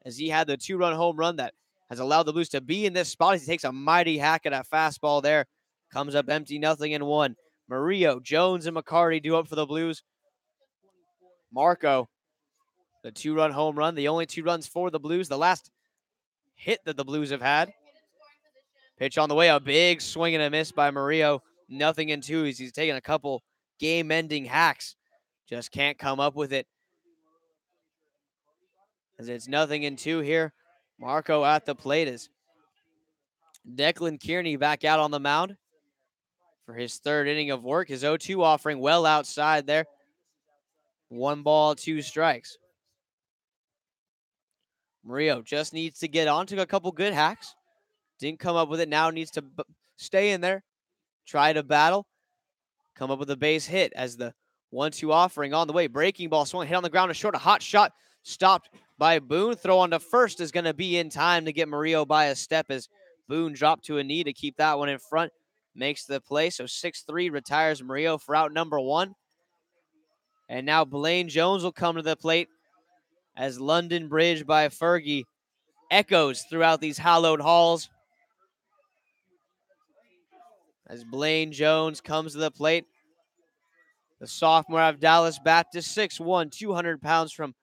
as he had the 2-run home run that has allowed the Blues to be in this spot. As he takes a mighty hack at a fastball there. Comes up empty, 0-1. Murillo, Jones, and McCarty do up for the Blues. Marco, the 2-run home run, the only 2 runs for the Blues. The last hit that the Blues have had. Pitch on the way, a big swing and a miss by Murillo. 0-2. He's taking a couple game-ending hacks. Just can't come up with it. As it's 0-2 here. Marco at the plate is Declan Kearney back out on the mound for his 3rd inning of work. His 0-2 offering well outside there. 1 ball, 2 strikes. Murillo just needs to get on. Took a couple good hacks. Didn't come up with it. Now needs to stay in there. Try to battle. Come up with a base hit as the 1-2 offering on the way. Breaking ball swung, hit on the ground, a short, a hot shot. Stopped by Boone. Throw on to first is going to be in time to get Murillo by a step as Boone dropped to a knee to keep that one in front. Makes the play. So 6-3 retires Murillo for out number 1. And now Blaine Jones will come to the plate as London Bridge by Fergie echoes throughout these hallowed halls. As Blaine Jones comes to the plate. The sophomore out of Dallas Baptist, 6'1", 200 pounds from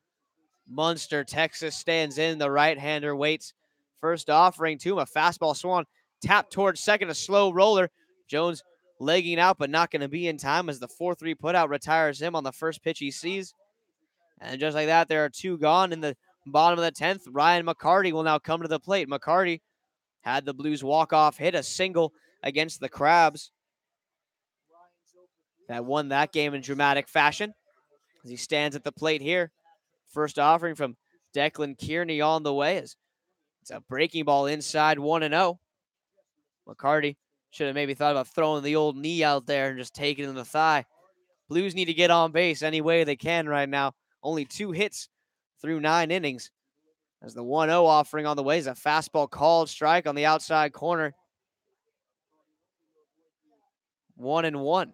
Munster, Texas, stands in. The right-hander waits. First offering to him, a fastball swung, tapped towards second, a slow roller. Jones legging out, but not going to be in time as the 4-3 putout retires him on the first pitch he sees. And just like that, there are 2 gone in the bottom of the 10th. Ryan McCarty will now come to the plate. McCarty had the Blues walk-off hit, a single against the Crabs that won that game in dramatic fashion. As he stands at the plate here. First offering from Declan Kearney on the way. It's a breaking ball inside, 1-0. McCarty should have maybe thought about throwing the old knee out there and just taking it in the thigh. Blues need to get on base any way they can right now. Only 2 hits through 9 innings. As the 1-0 offering on the way is a fastball called strike on the outside corner. 1-1.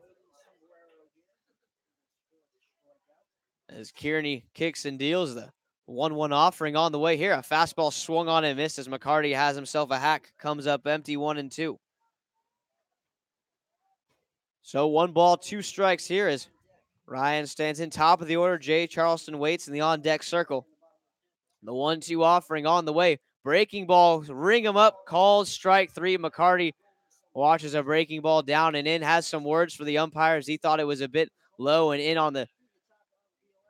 As Kearney kicks and deals, the 1-1 offering on the way here. A fastball swung on and missed as McCarty has himself a hack. Comes up empty, 1-2. So 1-2 here as Ryan stands in top of the order. Jay Charleston waits in the on-deck circle. The 1-2 offering on the way. Breaking ball, ring him up, calls strike 3. McCarty watches a breaking ball down and in, has some words for the umpires. He thought it was a bit low and in on the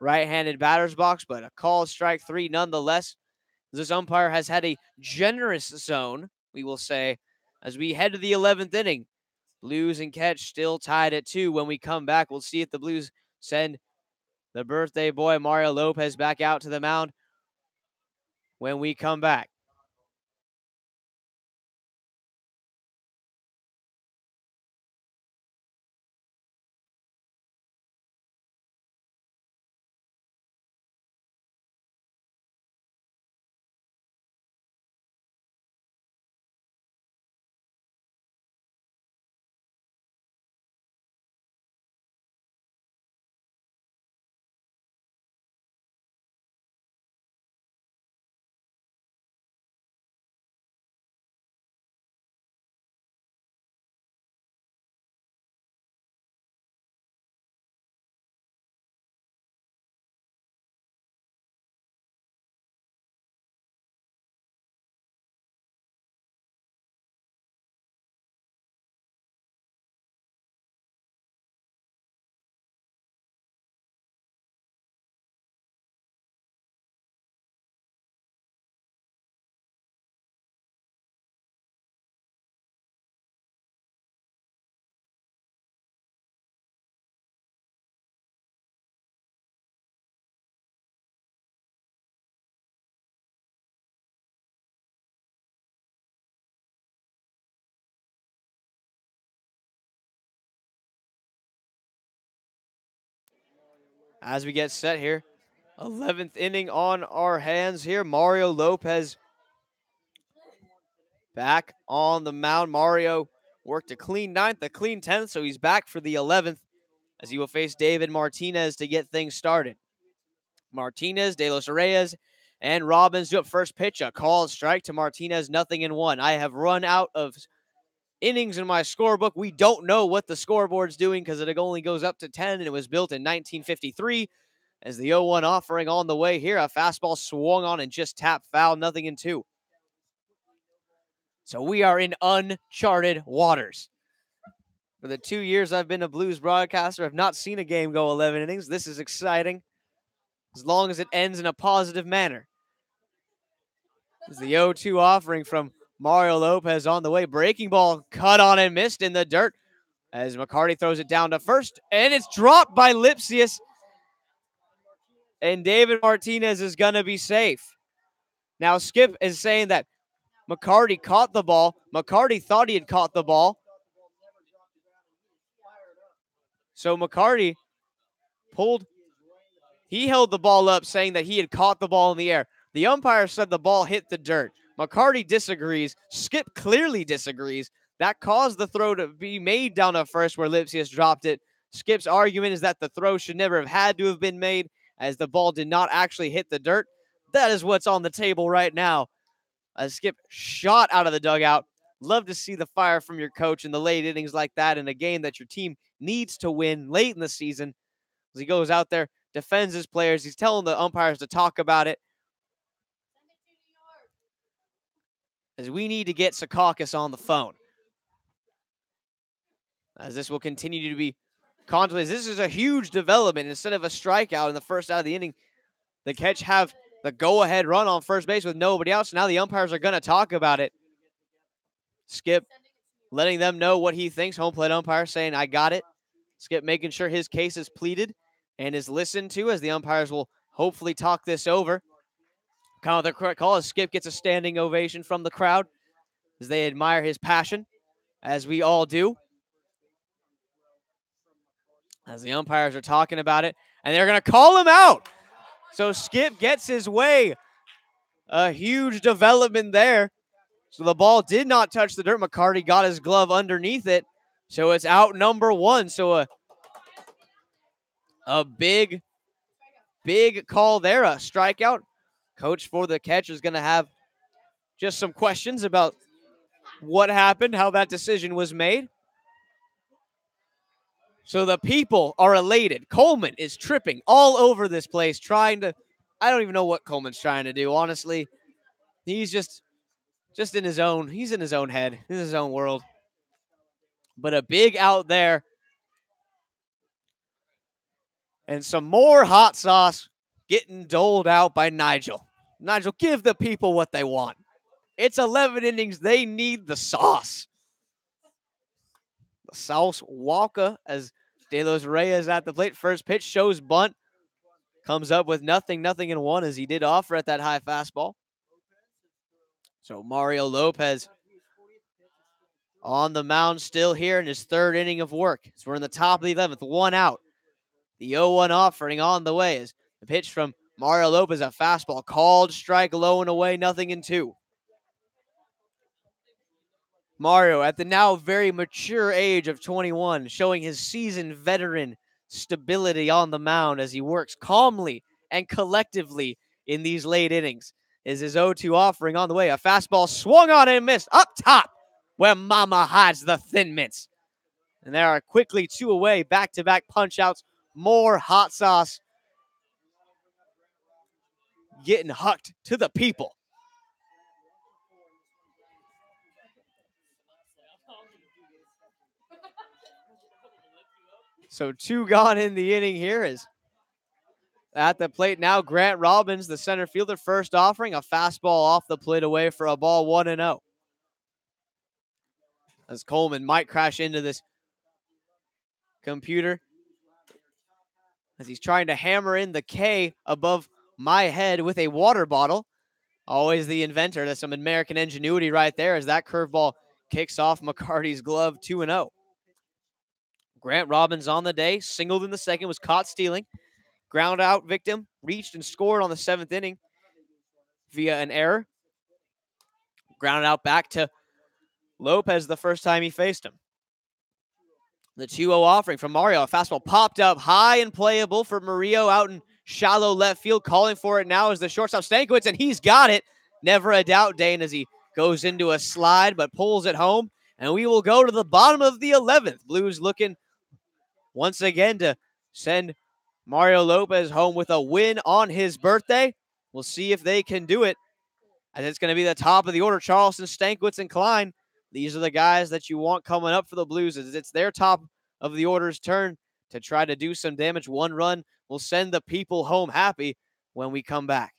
right-handed batter's box, but a call strike 3 nonetheless. This umpire has had a generous zone, we will say, as we head to the 11th inning. Blues and Catch still tied at 2. When we come back, we'll see if the Blues send the birthday boy Mario Lopez back out to the mound when we come back. As we get set here, 11th inning on our hands here. Mario Lopez back on the mound. Mario worked a clean 9th, a clean 10th, so he's back for the 11th as he will face David Martinez to get things started. Martinez, De Los Reyes, and Robbins do up first pitch. A called strike to Martinez, 0-1. I have run out of innings in my scorebook. We don't know what the scoreboard's doing because it only goes up to 10, and it was built in 1953. As the 0-1 offering on the way here, a fastball swung on and just tapped foul, 0-2. So we are in uncharted waters. For the 2 years I've been a Blues broadcaster, I've not seen a game go 11 innings. This is exciting, as long as it ends in a positive manner. This is the 0-2 offering from Mario Lopez on the way. Breaking ball cut on and missed in the dirt as McCarty throws it down to first, and it's dropped by Lipsius. And David Martinez is going to be safe. Now, Skip is saying that McCarty caught the ball. McCarty thought he had caught the ball. So McCarty he held the ball up saying that he had caught the ball in the air. The umpire said the ball hit the dirt. McCarty disagrees. Skip clearly disagrees. That caused the throw to be made down to first where Lipsius dropped it. Skip's argument is that the throw should never have had to have been made as the ball did not actually hit the dirt. That is what's on the table right now. Skip shot out of the dugout. Love to see the fire from your coach in the late innings like that in a game that your team needs to win late in the season. As he goes out there, defends his players. He's telling the umpires to talk about it. As we need to get Secaucus on the phone. As this will continue to be contemplated. This is a huge development. Instead of a strikeout in the first out of the inning, the Catch have the go-ahead run on first base with nobody else. Now the umpires are going to talk about it. Skip letting them know what he thinks. Home plate umpire saying, I got it. Skip making sure his case is pleaded and is listened to as the umpires will hopefully talk this over. Kind of the correct call as Skip gets a standing ovation from the crowd as they admire his passion, as we all do. As the umpires are talking about it, and they're going to call him out. So Skip gets his way. A huge development there. So the ball did not touch the dirt. McCarty got his glove underneath it. So it's out number 1. So a big call there, a strikeout. Coach for the Catch is going to have just some questions about what happened, how that decision was made. So the people are elated. Coleman is tripping all over this place, trying to, I don't even know what Coleman's trying to do, honestly. He's just in his own, he's in his own head, in his own world. But a big out there. And some more hot sauce getting doled out by Nigel. Nigel, give the people what they want. It's 11 innings. They need the sauce. The sauce Walker as De Los Reyes at the plate. First pitch shows bunt. Comes up with nothing in one as he did offer at that high fastball. So Mario Lopez on the mound still here in his third inning of work. So we're in the top of the 11th, one out. The 0-1 offering on the way is the pitch from Mario Lopez, a fastball called strike, low and away, 0-2. Mario, at the now very mature age of 21, showing his seasoned veteran stability on the mound as he works calmly and collectively in these late innings. Is his 0-2 offering on the way. A fastball swung on and missed up top where Mama hides the Thin Mints. And there are quickly two away, back-to-back punch-outs. More hot sauce getting hucked to the people. So 2 gone in the inning here is at the plate now. Grant Robbins, the center fielder, first offering. A fastball off the plate away for a ball, 1-0. As Coleman might crash into this computer as he's trying to hammer in the K above my head with a water bottle. Always the inventor. That's some American ingenuity right there as that curveball kicks off McCarty's glove, 2-0. Grant Robbins on the day, singled in the second, was caught stealing. Ground out victim, reached and scored on the 7th inning via an error. Grounded out back to Lopez the first time he faced him. The 2-0 offering from Mario. A fastball popped up high and playable for Murillo out in shallow left field. Calling for it now is the shortstop Stankiewicz, and he's got it. Never a doubt, Dane, as he goes into a slide but pulls it home. And we will go to the bottom of the 11th. Blues looking once again to send Mario Lopez home with a win on his birthday. We'll see if they can do it. And it's going to be the top of the order. Charleston, Stankiewicz, and Klein. These are the guys that you want coming up for the Blues. It's their top of the order's turn to try to do some damage. One run will send the people home happy when we come back.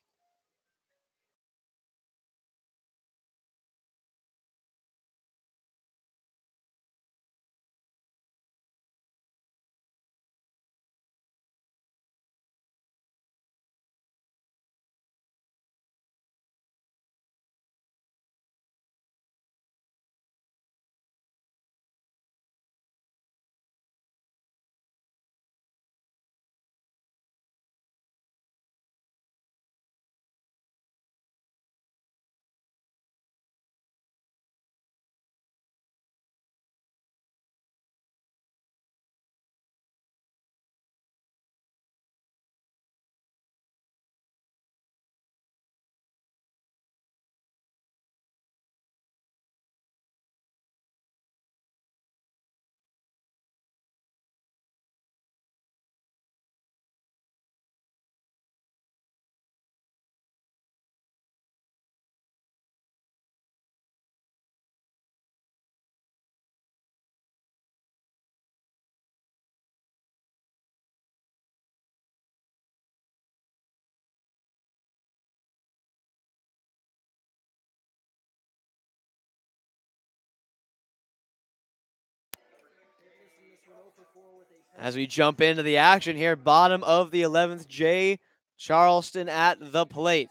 As we jump into the action here, bottom of the 11th, Jay Charleston at the plate.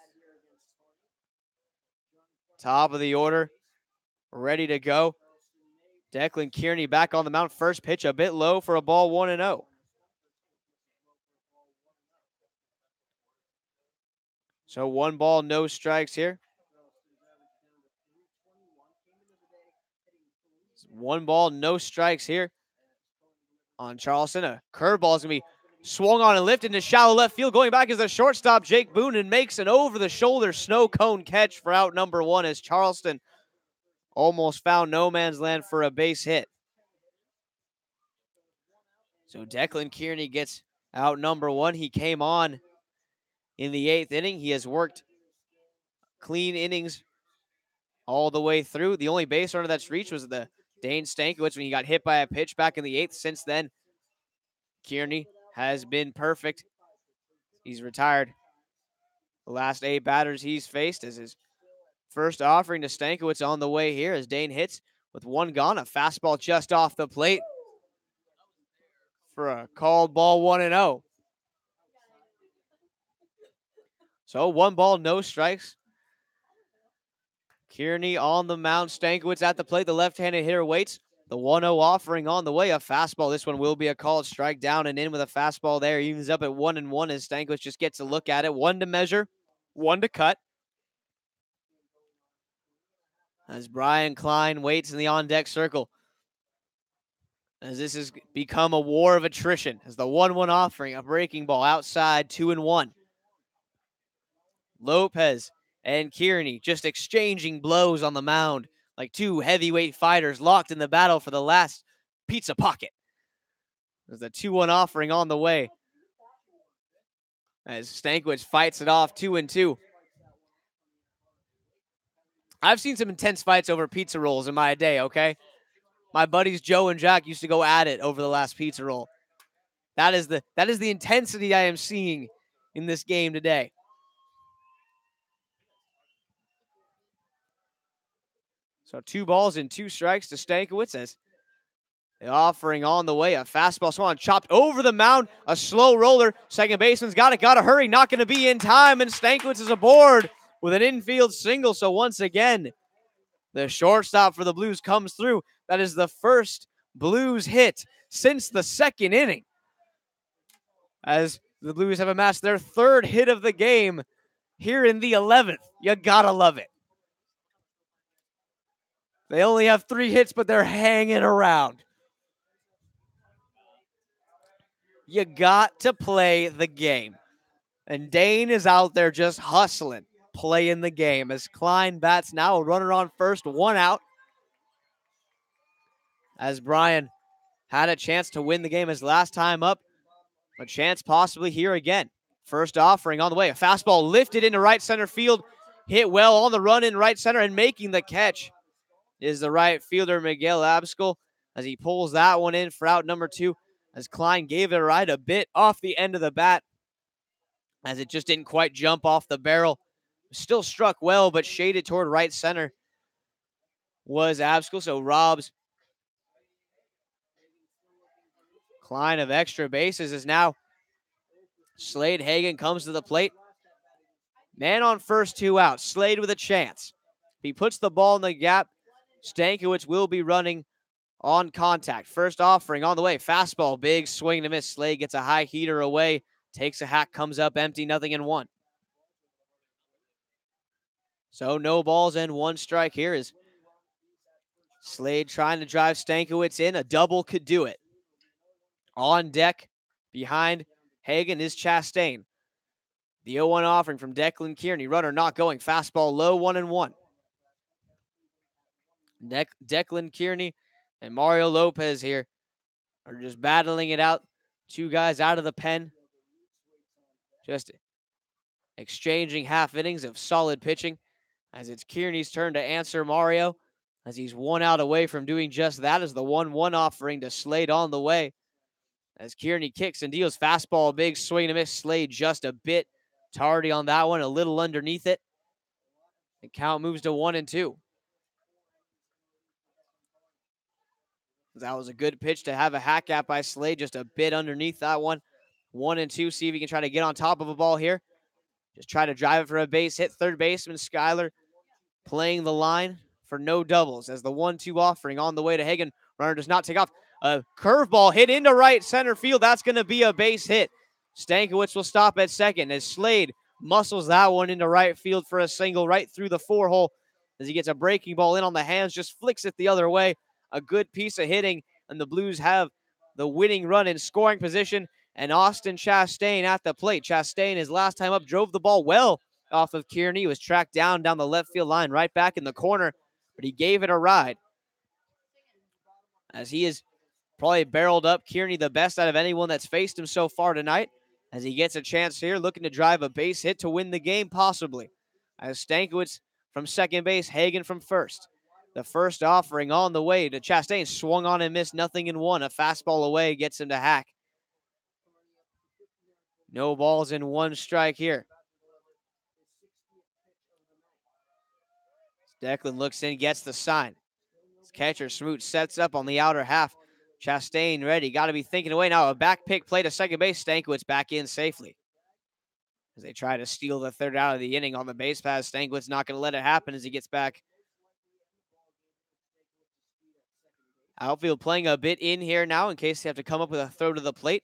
Top of the order, ready to go. Declan Kearney back on the mound. First pitch a bit low for a ball, 1-0. So 1 ball, no strikes here. 1 ball, no strikes here on Charleston. A curveball is going to be swung on and lifted into shallow left field. Going back is the shortstop, Jake Boonen, makes an over-the-shoulder snow cone catch for out number 1 as Charleston almost found no man's land for a base hit. So Declan Kearney gets out number one. He came on in the 8th inning. He has worked clean innings all the way through. The only base runner that's reached was the Dane Stankiewicz when he got hit by a pitch back in the 8th. Since then, Kearney has been perfect. He's retired. The last 8 batters he's faced as his first offering to Stankiewicz on the way here as Dane hits with one gone. A fastball just off the plate for a called ball 1-0. So 1 ball, no strikes. Kearney on the mound. Stankiewicz at the plate. The left-handed hitter waits. The 1-0 offering on the way. A fastball. This one will be a called strike. Down and in with a fastball there. Evens up at 1-1 as Stankiewicz just gets a look at it. 1 to measure, 1 to cut. As Brian Klein waits in the on-deck circle. As this has become a war of attrition. As the 1-1 offering, a breaking ball outside, 2-1. Lopez and Kearney just exchanging blows on the mound like 2 heavyweight fighters locked in the battle for the last pizza pocket. There's a 2-1 offering on the way as Stankiewicz fights it off 2-2. I've seen some intense fights over pizza rolls in my day, okay? My buddies Joe and Jack used to go at it over the last pizza roll. That is the intensity I am seeing in this game today. So 2 balls and 2 strikes to Stankiewicz as the offering on the way. A fastball swung chopped over the mound. A slow roller. Second baseman's got it. Got to hurry. Not going to be in time. And Stankiewicz is aboard with an infield single. So once again, the shortstop for the Blues comes through. That is the first Blues hit since the 2nd inning. As the Blues have amassed their 3rd hit of the game here in the 11th. You got to love it. They only have 3 hits, but they're hanging around. You got to play the game. And Dane is out there just hustling, playing the game. As Klein bats now, a runner on first, 1 out. As Brian had a chance to win the game his last time up, a chance possibly here again. First offering on the way. A fastball lifted into right center field, hit well on the run in right center, and making the catch is the right fielder, Miguel Abascal, as he pulls that one in for out number 2, as Klein gave it a ride a bit off the end of the bat, as it just didn't quite jump off the barrel. Still struck well, but shaded toward right center was Abascal, so robs Klein of extra bases. As now Slade Hagen comes to the plate. Man on first, 2 out. Slade with a chance. If he puts the ball in the gap, Stankiewicz will be running on contact. First offering on the way. Fastball, big swing to miss. Slade gets a high heater away. Takes a hack, comes up empty, 0-1. So no balls and 1 strike here is Slade trying to drive Stankiewicz in. A double could do it. On deck behind Hagen is Chastain. The 0-1 offering from Declan Kearney. Runner not going. Fastball low, 1-1. Declan Kearney and Mario Lopez here are just battling it out. 2 guys out of the pen. Just exchanging half innings of solid pitching as it's Kearney's turn to answer Mario as he's 1 out away from doing just that as the 1-1 offering to Slade on the way. As Kearney kicks and deals fastball, big swing to miss. Slade just a bit tardy on that one, a little underneath it. The count moves to 1-2. That was a good pitch to have a hack at by Slade, just a bit underneath that one. 1-2, see if he can try to get on top of a ball here. Just try to drive it for a base hit. Third baseman Skyler playing the line for no doubles as the 1-2 offering on the way to Hagen. Runner does not take off. A curveball hit into right center field. That's going to be a base hit. Stankiewicz will stop at second as Slade muscles that one into right field for a single right through the 4-hole as he gets a breaking ball in on the hands, just flicks it the other way. A good piece of hitting, and the Blues have the winning run in scoring position, and Austin Chastain at the plate. Chastain, his last time up, drove the ball well off of Kearney. He was tracked down the left field line, right back in the corner, but he gave it a ride as he is probably barreled up Kearney the best out of anyone that's faced him so far tonight, as he gets a chance here, looking to drive a base hit to win the game, possibly. As Stankiewicz from second base, Hagen from first. The first offering on the way to Chastain, swung on and missed, nothing in one. A fastball away gets him to Hack. No balls in one strike here. Declan looks in, gets the sign. Catcher Smoot sets up on the outer half. Chastain ready. Got to be thinking away now. A back pick play to second base. Stankiewicz back in safely. As they try to steal the third out of the inning on the base pass, Stankiewicz not going to let it happen as he gets back. Outfield playing a bit in here now in case they have to come up with a throw to the plate.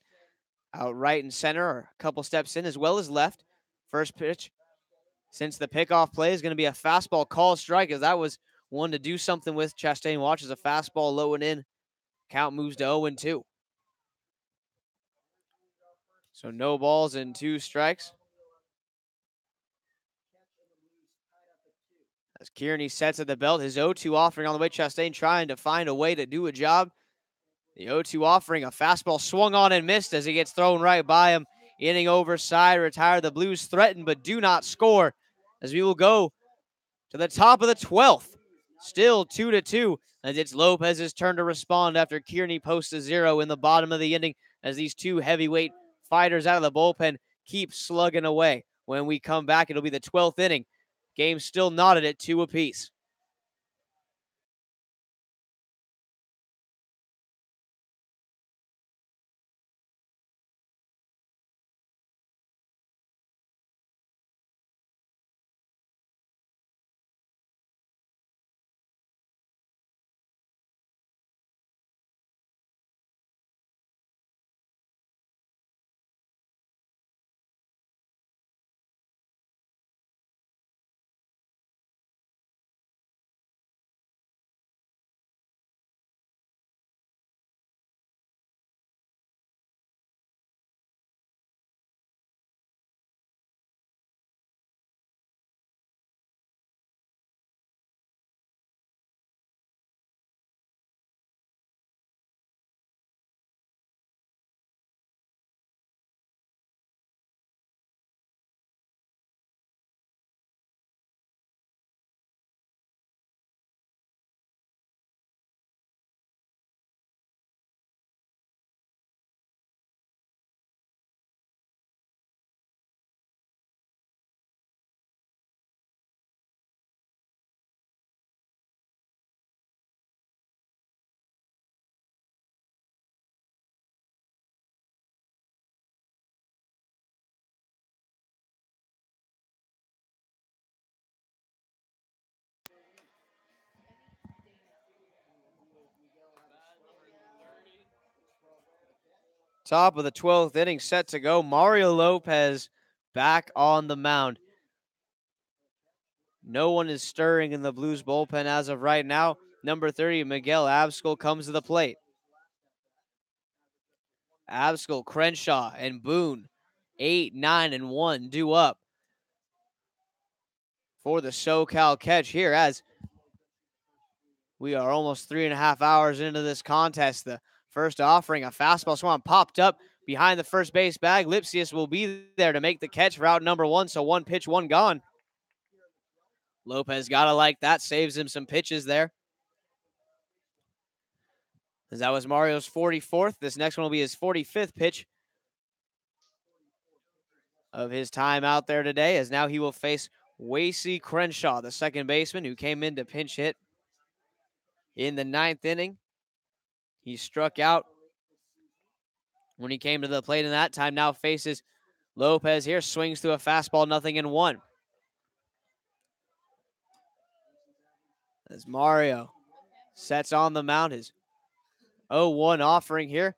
Out right and center or a couple steps in as well as left. First pitch since the pickoff play is going to be a fastball call strike, as that was one to do something with. Chastain watches a fastball low and in. Count moves to 0-2. So no balls and 2 strikes. As Kearney sets at the belt, his 0-2 offering on the way. Chastain trying to find a way to do a job. The 0-2 offering, a fastball swung on and missed as he gets thrown right by him. Inning over, side retired. The Blues threaten but do not score, as we will go to the top of the 12th. Still 2-2, as it's Lopez's turn to respond after Kearney posts a 0 in the bottom of the inning, as these two heavyweight fighters out of the bullpen keep slugging away. When we come back, it'll be the 12th inning. Game still knotted at 2 apiece. Top of the 12th inning set to go. Mario Lopez back on the mound. No one is stirring in the Blues bullpen as of right now. Number 30, Miguel Abscol comes to the plate. Abscol, Crenshaw, and Boone, 8, 9, and 1 due up for the SoCal catch here, as we are almost 3.5 hours into this contest. The first offering, a fastball swung, popped up behind the first base bag. Lipsius will be there to make the catch for out number 1, so 1 pitch, 1 gone. Lopez gotta like that, saves him some pitches there. As that was Mario's 44th. This next one will be his 45th pitch of his time out there today, as now he will face Wacy Crenshaw, the second baseman, who came in to pinch hit in the 9th inning. He struck out when he came to the plate in that time. Now faces Lopez here, swings through a fastball, 0-1. As Mario sets on the mound, his 0-1 offering here.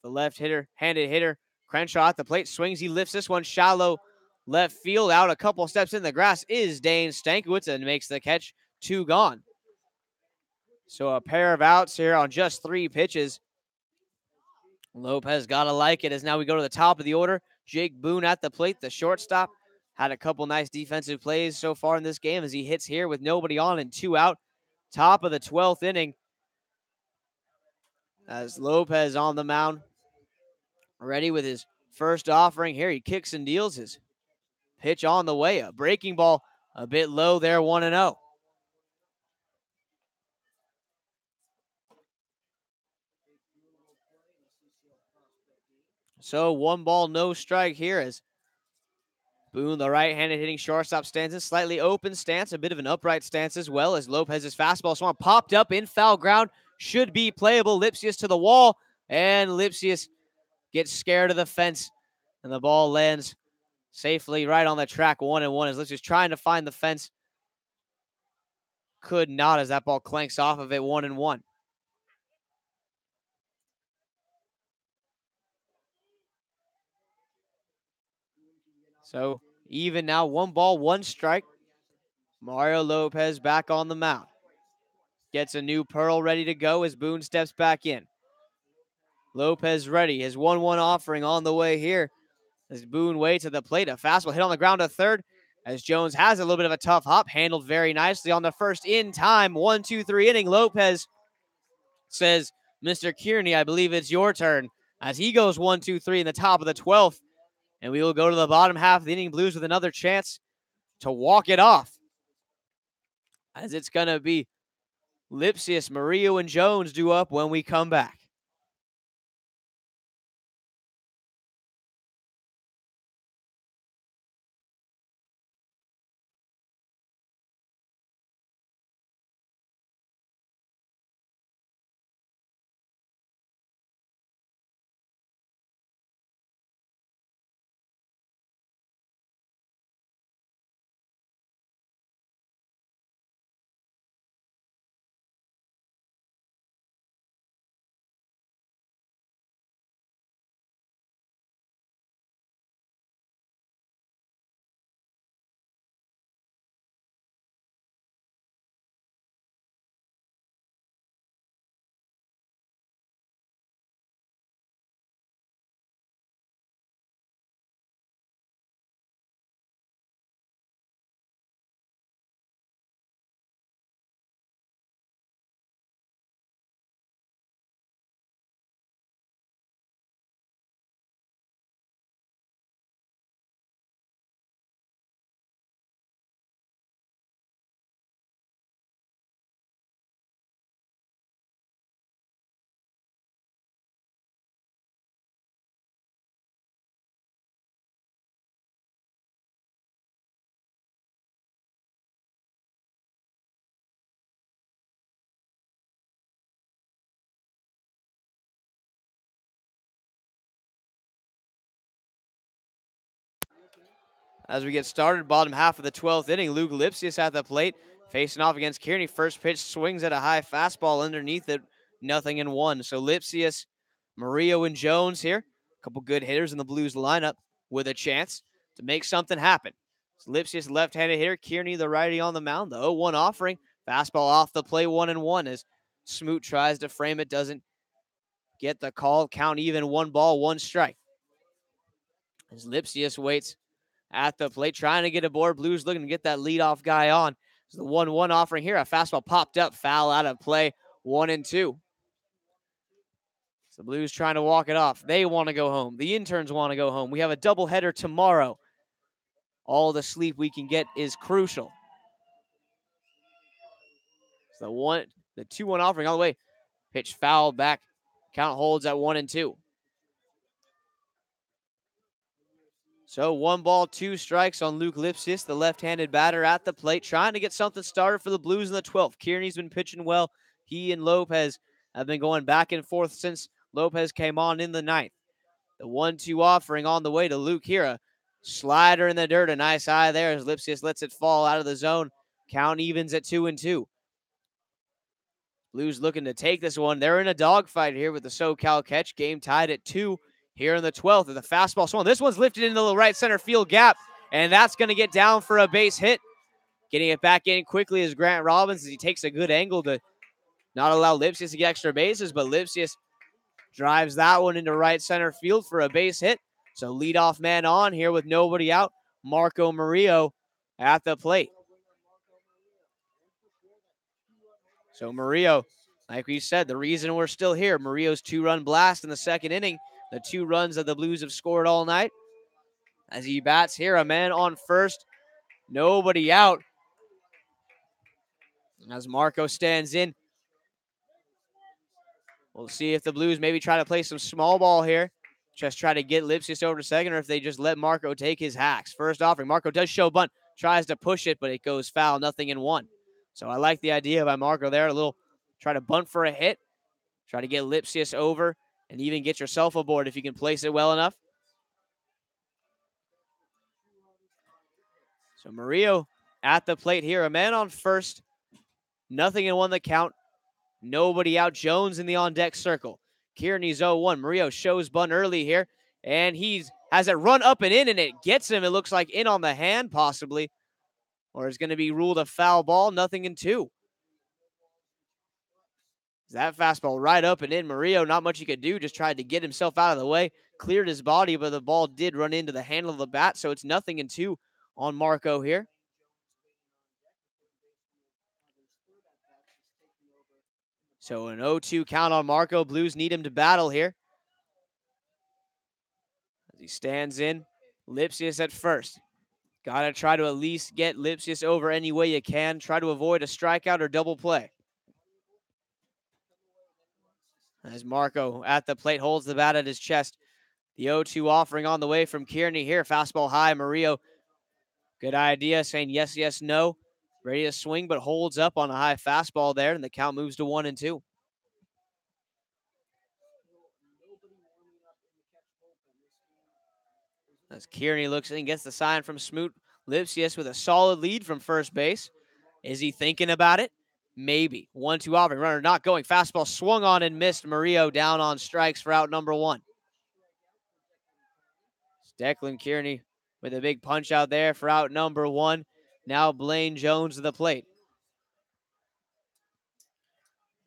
The left-handed hitter, Crenshaw at the plate, swings, he lifts this one shallow left field. Out a couple steps in the grass is Dane Stankiewicz and makes the catch, 2 gone. So a pair of outs here on just 3 pitches. Lopez gotta like it, as now we go to the top of the order. Jake Boone at the plate, the shortstop. Had a couple nice defensive plays so far in this game as he hits here with nobody on and 2 out. Top of the 12th inning. as Lopez on the mound, ready with his first offering here. He kicks and deals his pitch on the way. A breaking ball a bit low there, 1-0. So 1 ball, no strike here as Boone, the right-handed hitting shortstop, stands in slightly open stance, a bit of an upright stance as well as Lopez's fastball swung popped up in foul ground. Should be playable. Lipsius to the wall, and Lipsius gets scared of the fence, and the ball lands safely right on the track, 1-1 as Lipsius trying to find the fence. Could not as that ball clanks off of it, 1-1. So even now, 1 ball, 1 strike. Mario Lopez back on the mound. Gets a new Pearl ready to go as Boone steps back in. Lopez ready. His 1-1 offering on the way here as Boone waits at the plate. A fastball hit on the ground to third as Jones has a little bit of a tough hop. Handled very nicely on the first in time. 1-2-3 inning. Lopez says, Mr. Kearney, I believe it's your turn as he goes 1-2-3 in the top of the 12th. And we will go to the bottom half of the inning. Blues with another chance to walk it off as it's going to be Lipsius, Murillo, and Jones due up when we come back. As we get started, bottom half of the 12th inning, Luke Lipsius at the plate, facing off against Kearney. First pitch swings at a high fastball underneath it, 0-1. So Lipsius, Murillo, and Jones here. A couple good hitters in the Blues lineup with a chance to make something happen. So Lipsius, left-handed hitter. Kearney, the righty on the mound. The 0-1 offering. Fastball off the play, 1-1 as Smoot tries to frame it, doesn't get the call. Count even, 1 ball, 1 strike. As Lipsius waits at the plate, trying to get aboard. Blues looking to get that leadoff guy on. So the 1-1 offering here. A fastball popped up, foul out of play, 1-2. So the Blues trying to walk it off. They want to go home. The interns want to go home. We have a doubleheader tomorrow. All the sleep we can get is crucial. So the 2-1 offering all the way. Pitch foul back. Count holds at 1-2. So 1 ball, 2 strikes on Luke Lipsius, the left-handed batter at the plate, trying to get something started for the Blues in the 12th. Kearney's been pitching well. He and Lopez have been going back and forth since Lopez came on in the 9th. The 1-2 offering on the way to Luke here. A slider in the dirt, a nice eye there as Lipsius lets it fall out of the zone. Count evens at 2-2. Blues looking to take this one. They're in a dogfight here with the SoCal catch. Game tied at 2. Here in the 12th, the fastball swung. This one's lifted into the right center field gap, and that's going to get down for a base hit. Getting it back in quickly is Grant Robbins as he takes a good angle to not allow Lipsius to get extra bases, but Lipsius drives that one into right center field for a base hit. So leadoff man on here with nobody out. Marco Murillo at the plate. So Murillo Like we said, the reason we're still here, Murillo's 2-run blast in the second inning, the 2 runs that the Blues have scored all night. As he bats here, a man on first, nobody out. As Marco stands in, we'll see if the Blues maybe try to play some small ball here. Just try to get Lipsius over to second, or if they just let Marco take his hacks. First offering, Marco does show bunt, tries to push it, but it goes foul, 0-1. So I like the idea by Marco there, a little try to bunt for a hit, try to get Lipsius over, and even get yourself aboard if you can place it well enough. So Murillo at the plate here, a man on first, 0-1 the count, nobody out. Jones in the on-deck circle. Kearney's 0-1. Murillo shows bunt early here, and he's has it run up and in, and it gets him. It looks like in on the hand, possibly, or it's going to be ruled a foul ball, 0-2. That fastball right up and in. Murillo, not much he could do, just tried to get himself out of the way, cleared his body, but the ball did run into the handle of the bat, so it's 0-2 on Marco here. So an 0-2 count on Marco. Blues need him to battle here. As he stands in, Lipsius at first. Got to try to at least get Lipsius over any way you can. Try to avoid a strikeout or double play. As Marco at the plate holds the bat at his chest. The 0-2 offering on the way from Kearney here. Fastball high. Murillo, good idea, saying yes, yes, no. Ready to swing, but holds up on a high fastball there, and the count moves to 1-2. As Kearney looks in, gets the sign from Smoot. Lipsius with a solid lead from first base. Is he thinking about it? Maybe. 1-2 offering. Runner not going. Fastball swung on and missed. Murillo down on strikes for out number 1. Declan Kearney with a big punch out there for out number 1. Now Blaine Jones to the plate.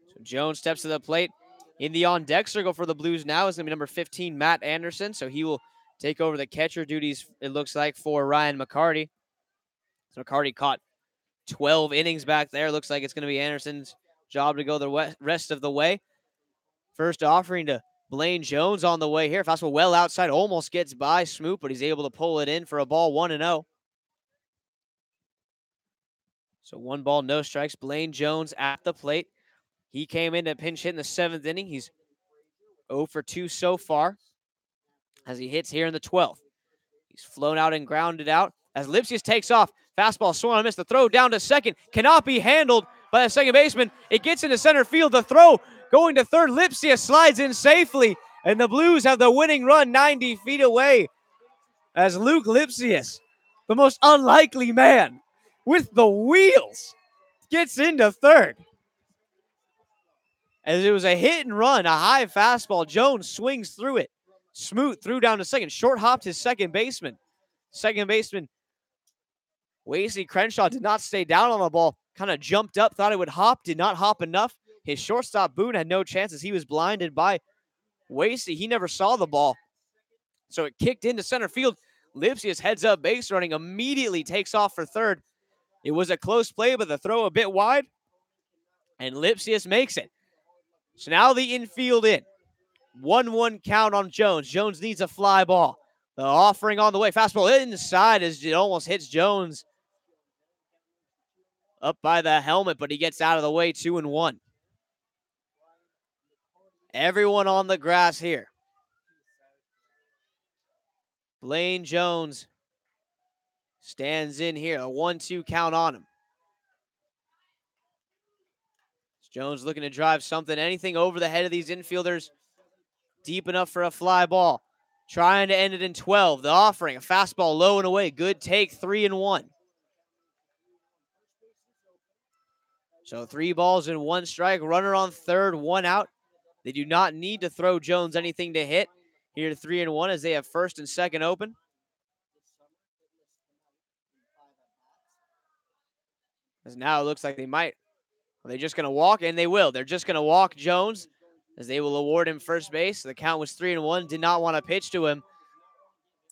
So Jones steps to the plate. In the on-deck circle for the Blues now is going to be number 15, Matt Anderson. So he will take over the catcher duties, it looks like, for Ryan McCarty. So McCarty caught 12 innings back there. Looks like it's going to be Anderson's job to go the rest of the way. First offering to Blaine Jones on the way here. Fastball well outside, almost gets by Smoot, but he's able to pull it in for a ball, 1-0. So 1 ball, no strikes. Blaine Jones at the plate. He came in to pinch hit in the 7th inning. He's 0 for 2 so far as he hits here in the 12th. He's flown out and grounded out as Lipsius takes off. Fastball swung on, missed. The throw down to second. Cannot be handled by the second baseman. It gets into center field. The throw going to third. Lipsius slides in safely, and the Blues have the winning run 90 feet away as Luke Lipsius, the most unlikely man with the wheels, gets into third. As it was a hit and run, a high fastball. Jones swings through it. Smoot threw down to second. Short hopped his second baseman. Second baseman Wesley Crenshaw did not stay down on the ball. Kind of jumped up, thought it would hop, did not hop enough. His shortstop, Boone, had no chances. He was blinded by Wesley. He never saw the ball. So it kicked into center field. Lipsius heads up base running, immediately takes off for third. It was a close play, but the throw a bit wide, and Lipsius makes it. So now the infield in. 1-1 count on Jones. Jones needs a fly ball. The offering on the way. Fastball inside as it almost hits Jones up by the helmet, but he gets out of the way, 2-1. Everyone on the grass here. Blaine Jones stands in here. A 1-2 count on him. Jones looking to drive something, anything over the head of these infielders. Deep enough for a fly ball. Trying to end it in 12. The offering, a fastball low and away. Good take, 3-1. So 3 balls and 1 strike. Runner on third, 1 out. They do not need to throw Jones anything to hit. Here 3-1 as they have first and second open. As now it looks like they might. Are they just going to walk? And they will. They're just going to walk Jones as they will award him first base. The count was 3-1. Did not want to pitch to him.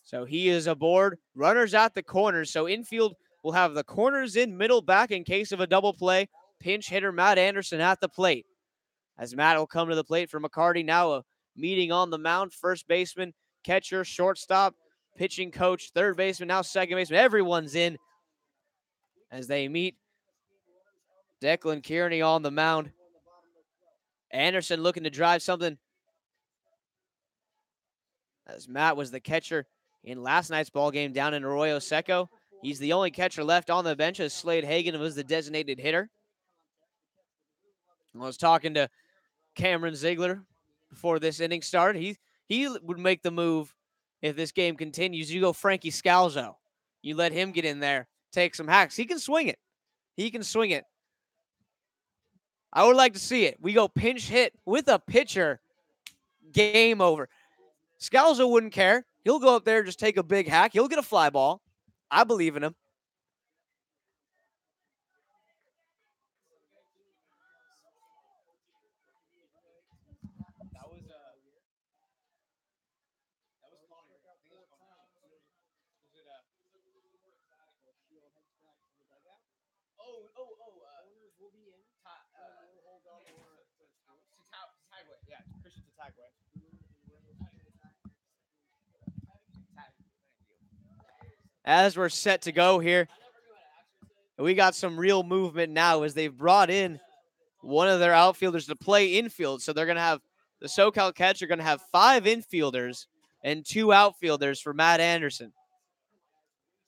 So he is aboard. Runners at the corners. So infield will have the corners in, middle back in case of a double play. Pinch hitter Matt Anderson at the plate. as Matt will come to the plate for McCarty. Now a meeting on the mound. First baseman, catcher, shortstop, pitching coach, third baseman, now second baseman. Everyone's in as they meet. Declan Kearney on the mound. Anderson looking to drive something, as Matt was the catcher in last night's ball game down in Arroyo Seco. He's the only catcher left on the bench, as Slade Hagan was the designated hitter. I was talking to Cameron Ziegler before this inning started. He would make the move if this game continues. You go Frankie Scalzo. You let him get in there, take some hacks. He can swing it. He can swing it. I would like to see it. We go pinch hit with a pitcher. Game over. Scalzo wouldn't care. He'll go up there and just take a big hack. He'll get a fly ball. I believe in him. As we're set to go here, we got some real movement now as they've brought in one of their outfielders to play infield. So they're going to have the SoCal Cats are going to have 5 infielders and 2 outfielders for Matt Anderson.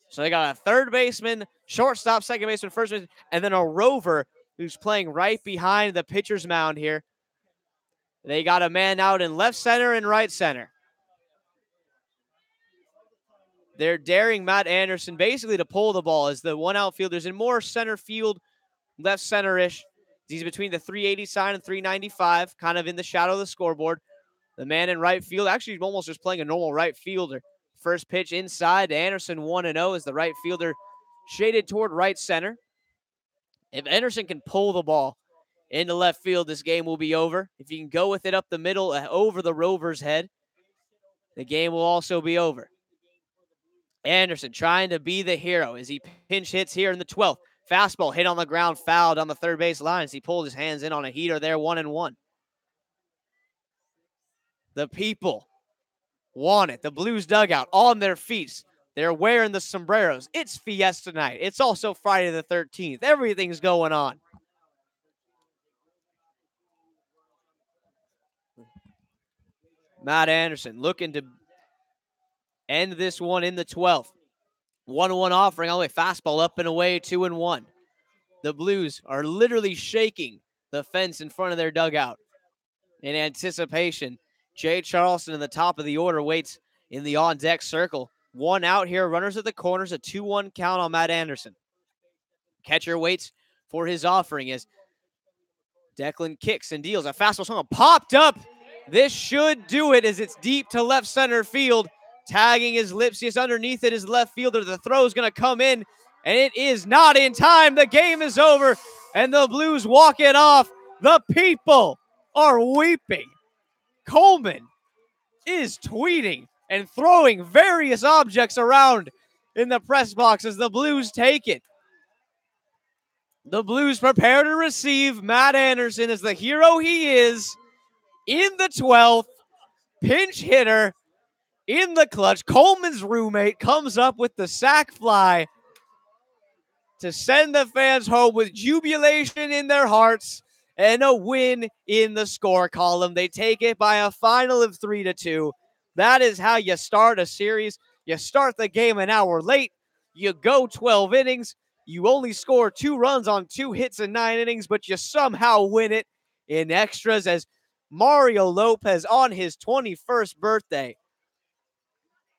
So they got a third baseman, shortstop, second baseman, first baseman, and then a rover who's playing right behind the pitcher's mound here. They got a man out in left center and right center. They're daring Matt Anderson basically to pull the ball as the one outfielder's in more center field, left center-ish. He's between the 380 sign and 395, kind of in the shadow of the scoreboard. The man in right field, actually almost just playing a normal right fielder. First pitch inside to Anderson, 1-0 as the right fielder shaded toward right center. If Anderson can pull the ball into left field, this game will be over. If he can go with it up the middle over the rover's head, the game will also be over. Anderson trying to be the hero as he pinch hits here in the 12th. Fastball hit on the ground, fouled on the third base line as he pulled his hands in on a heater there, 1-1. The people want it. The Blues dugout on their feet. They're wearing the sombreros. It's Fiesta night. It's also Friday the 13th. Everything's going on. Matt Anderson looking to end this one in the 12th. 1-1 offering all the way. Fastball up and away, 2-1. The Blues are literally shaking the fence in front of their dugout in anticipation. Jay Charleston in the top of the order waits in the on-deck circle. 1 out here. Runners at the corners. A 2-1 count on Matt Anderson. Catcher waits for his offering as Declan kicks and deals. A fastball swung popped up. This should do it as it's deep to left center field. Tagging his Lipsius underneath it is left fielder. The throw is going to come in, and it is not in time. The game is over, and the Blues walk it off. The people are weeping. Coleman is tweeting and throwing various objects around in the press box as the Blues take it. The Blues prepare to receive Matt Anderson as the hero he is in the 12th. Pinch hitter in the clutch. Coleman's roommate comes up with the sac fly to send the fans home with jubilation in their hearts and a win in the score column. They take it by a final of 3-2. That is how you start a series. You start the game an hour late. You go 12 innings. You only score 2 runs on 2 hits in 9 innings, but you somehow win it in extras as Mario Lopez on his 21st birthday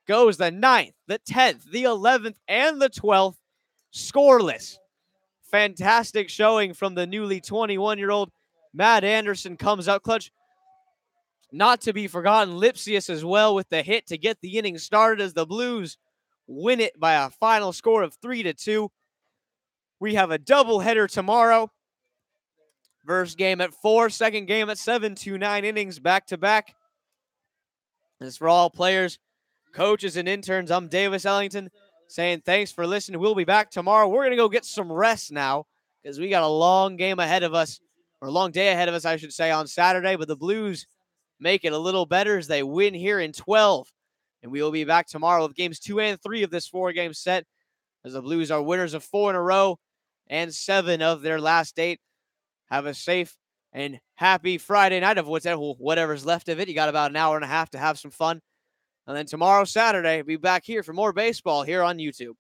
goes the 9th, the 10th, the 11th, and the 12th scoreless. Fantastic showing from the newly 21-year-old. Matt Anderson comes out clutch. Not to be forgotten, Lipsius as well with the hit to get the inning started as the Blues win it by a final score of 3-2. We have a doubleheader tomorrow. First game at 4, second game at 7, 2-9 innings back-to-back. This for all players, coaches, and interns. I'm Davis Ellington saying thanks for listening. We'll be back tomorrow. We're going to go get some rest now because we got a long game ahead of us or a long day ahead of us, I should say, on Saturday. But the Blues make it a little better as they win here in 12. And we will be back tomorrow with games 2 and 3 of this 4-game set, as the Blues are winners of 4 in a row and 7 of their last 8. Have a safe and happy Friday night of whatever's left of it. You got about an hour and a half to have some fun. And then tomorrow, Saturday, be back here for more baseball here on YouTube.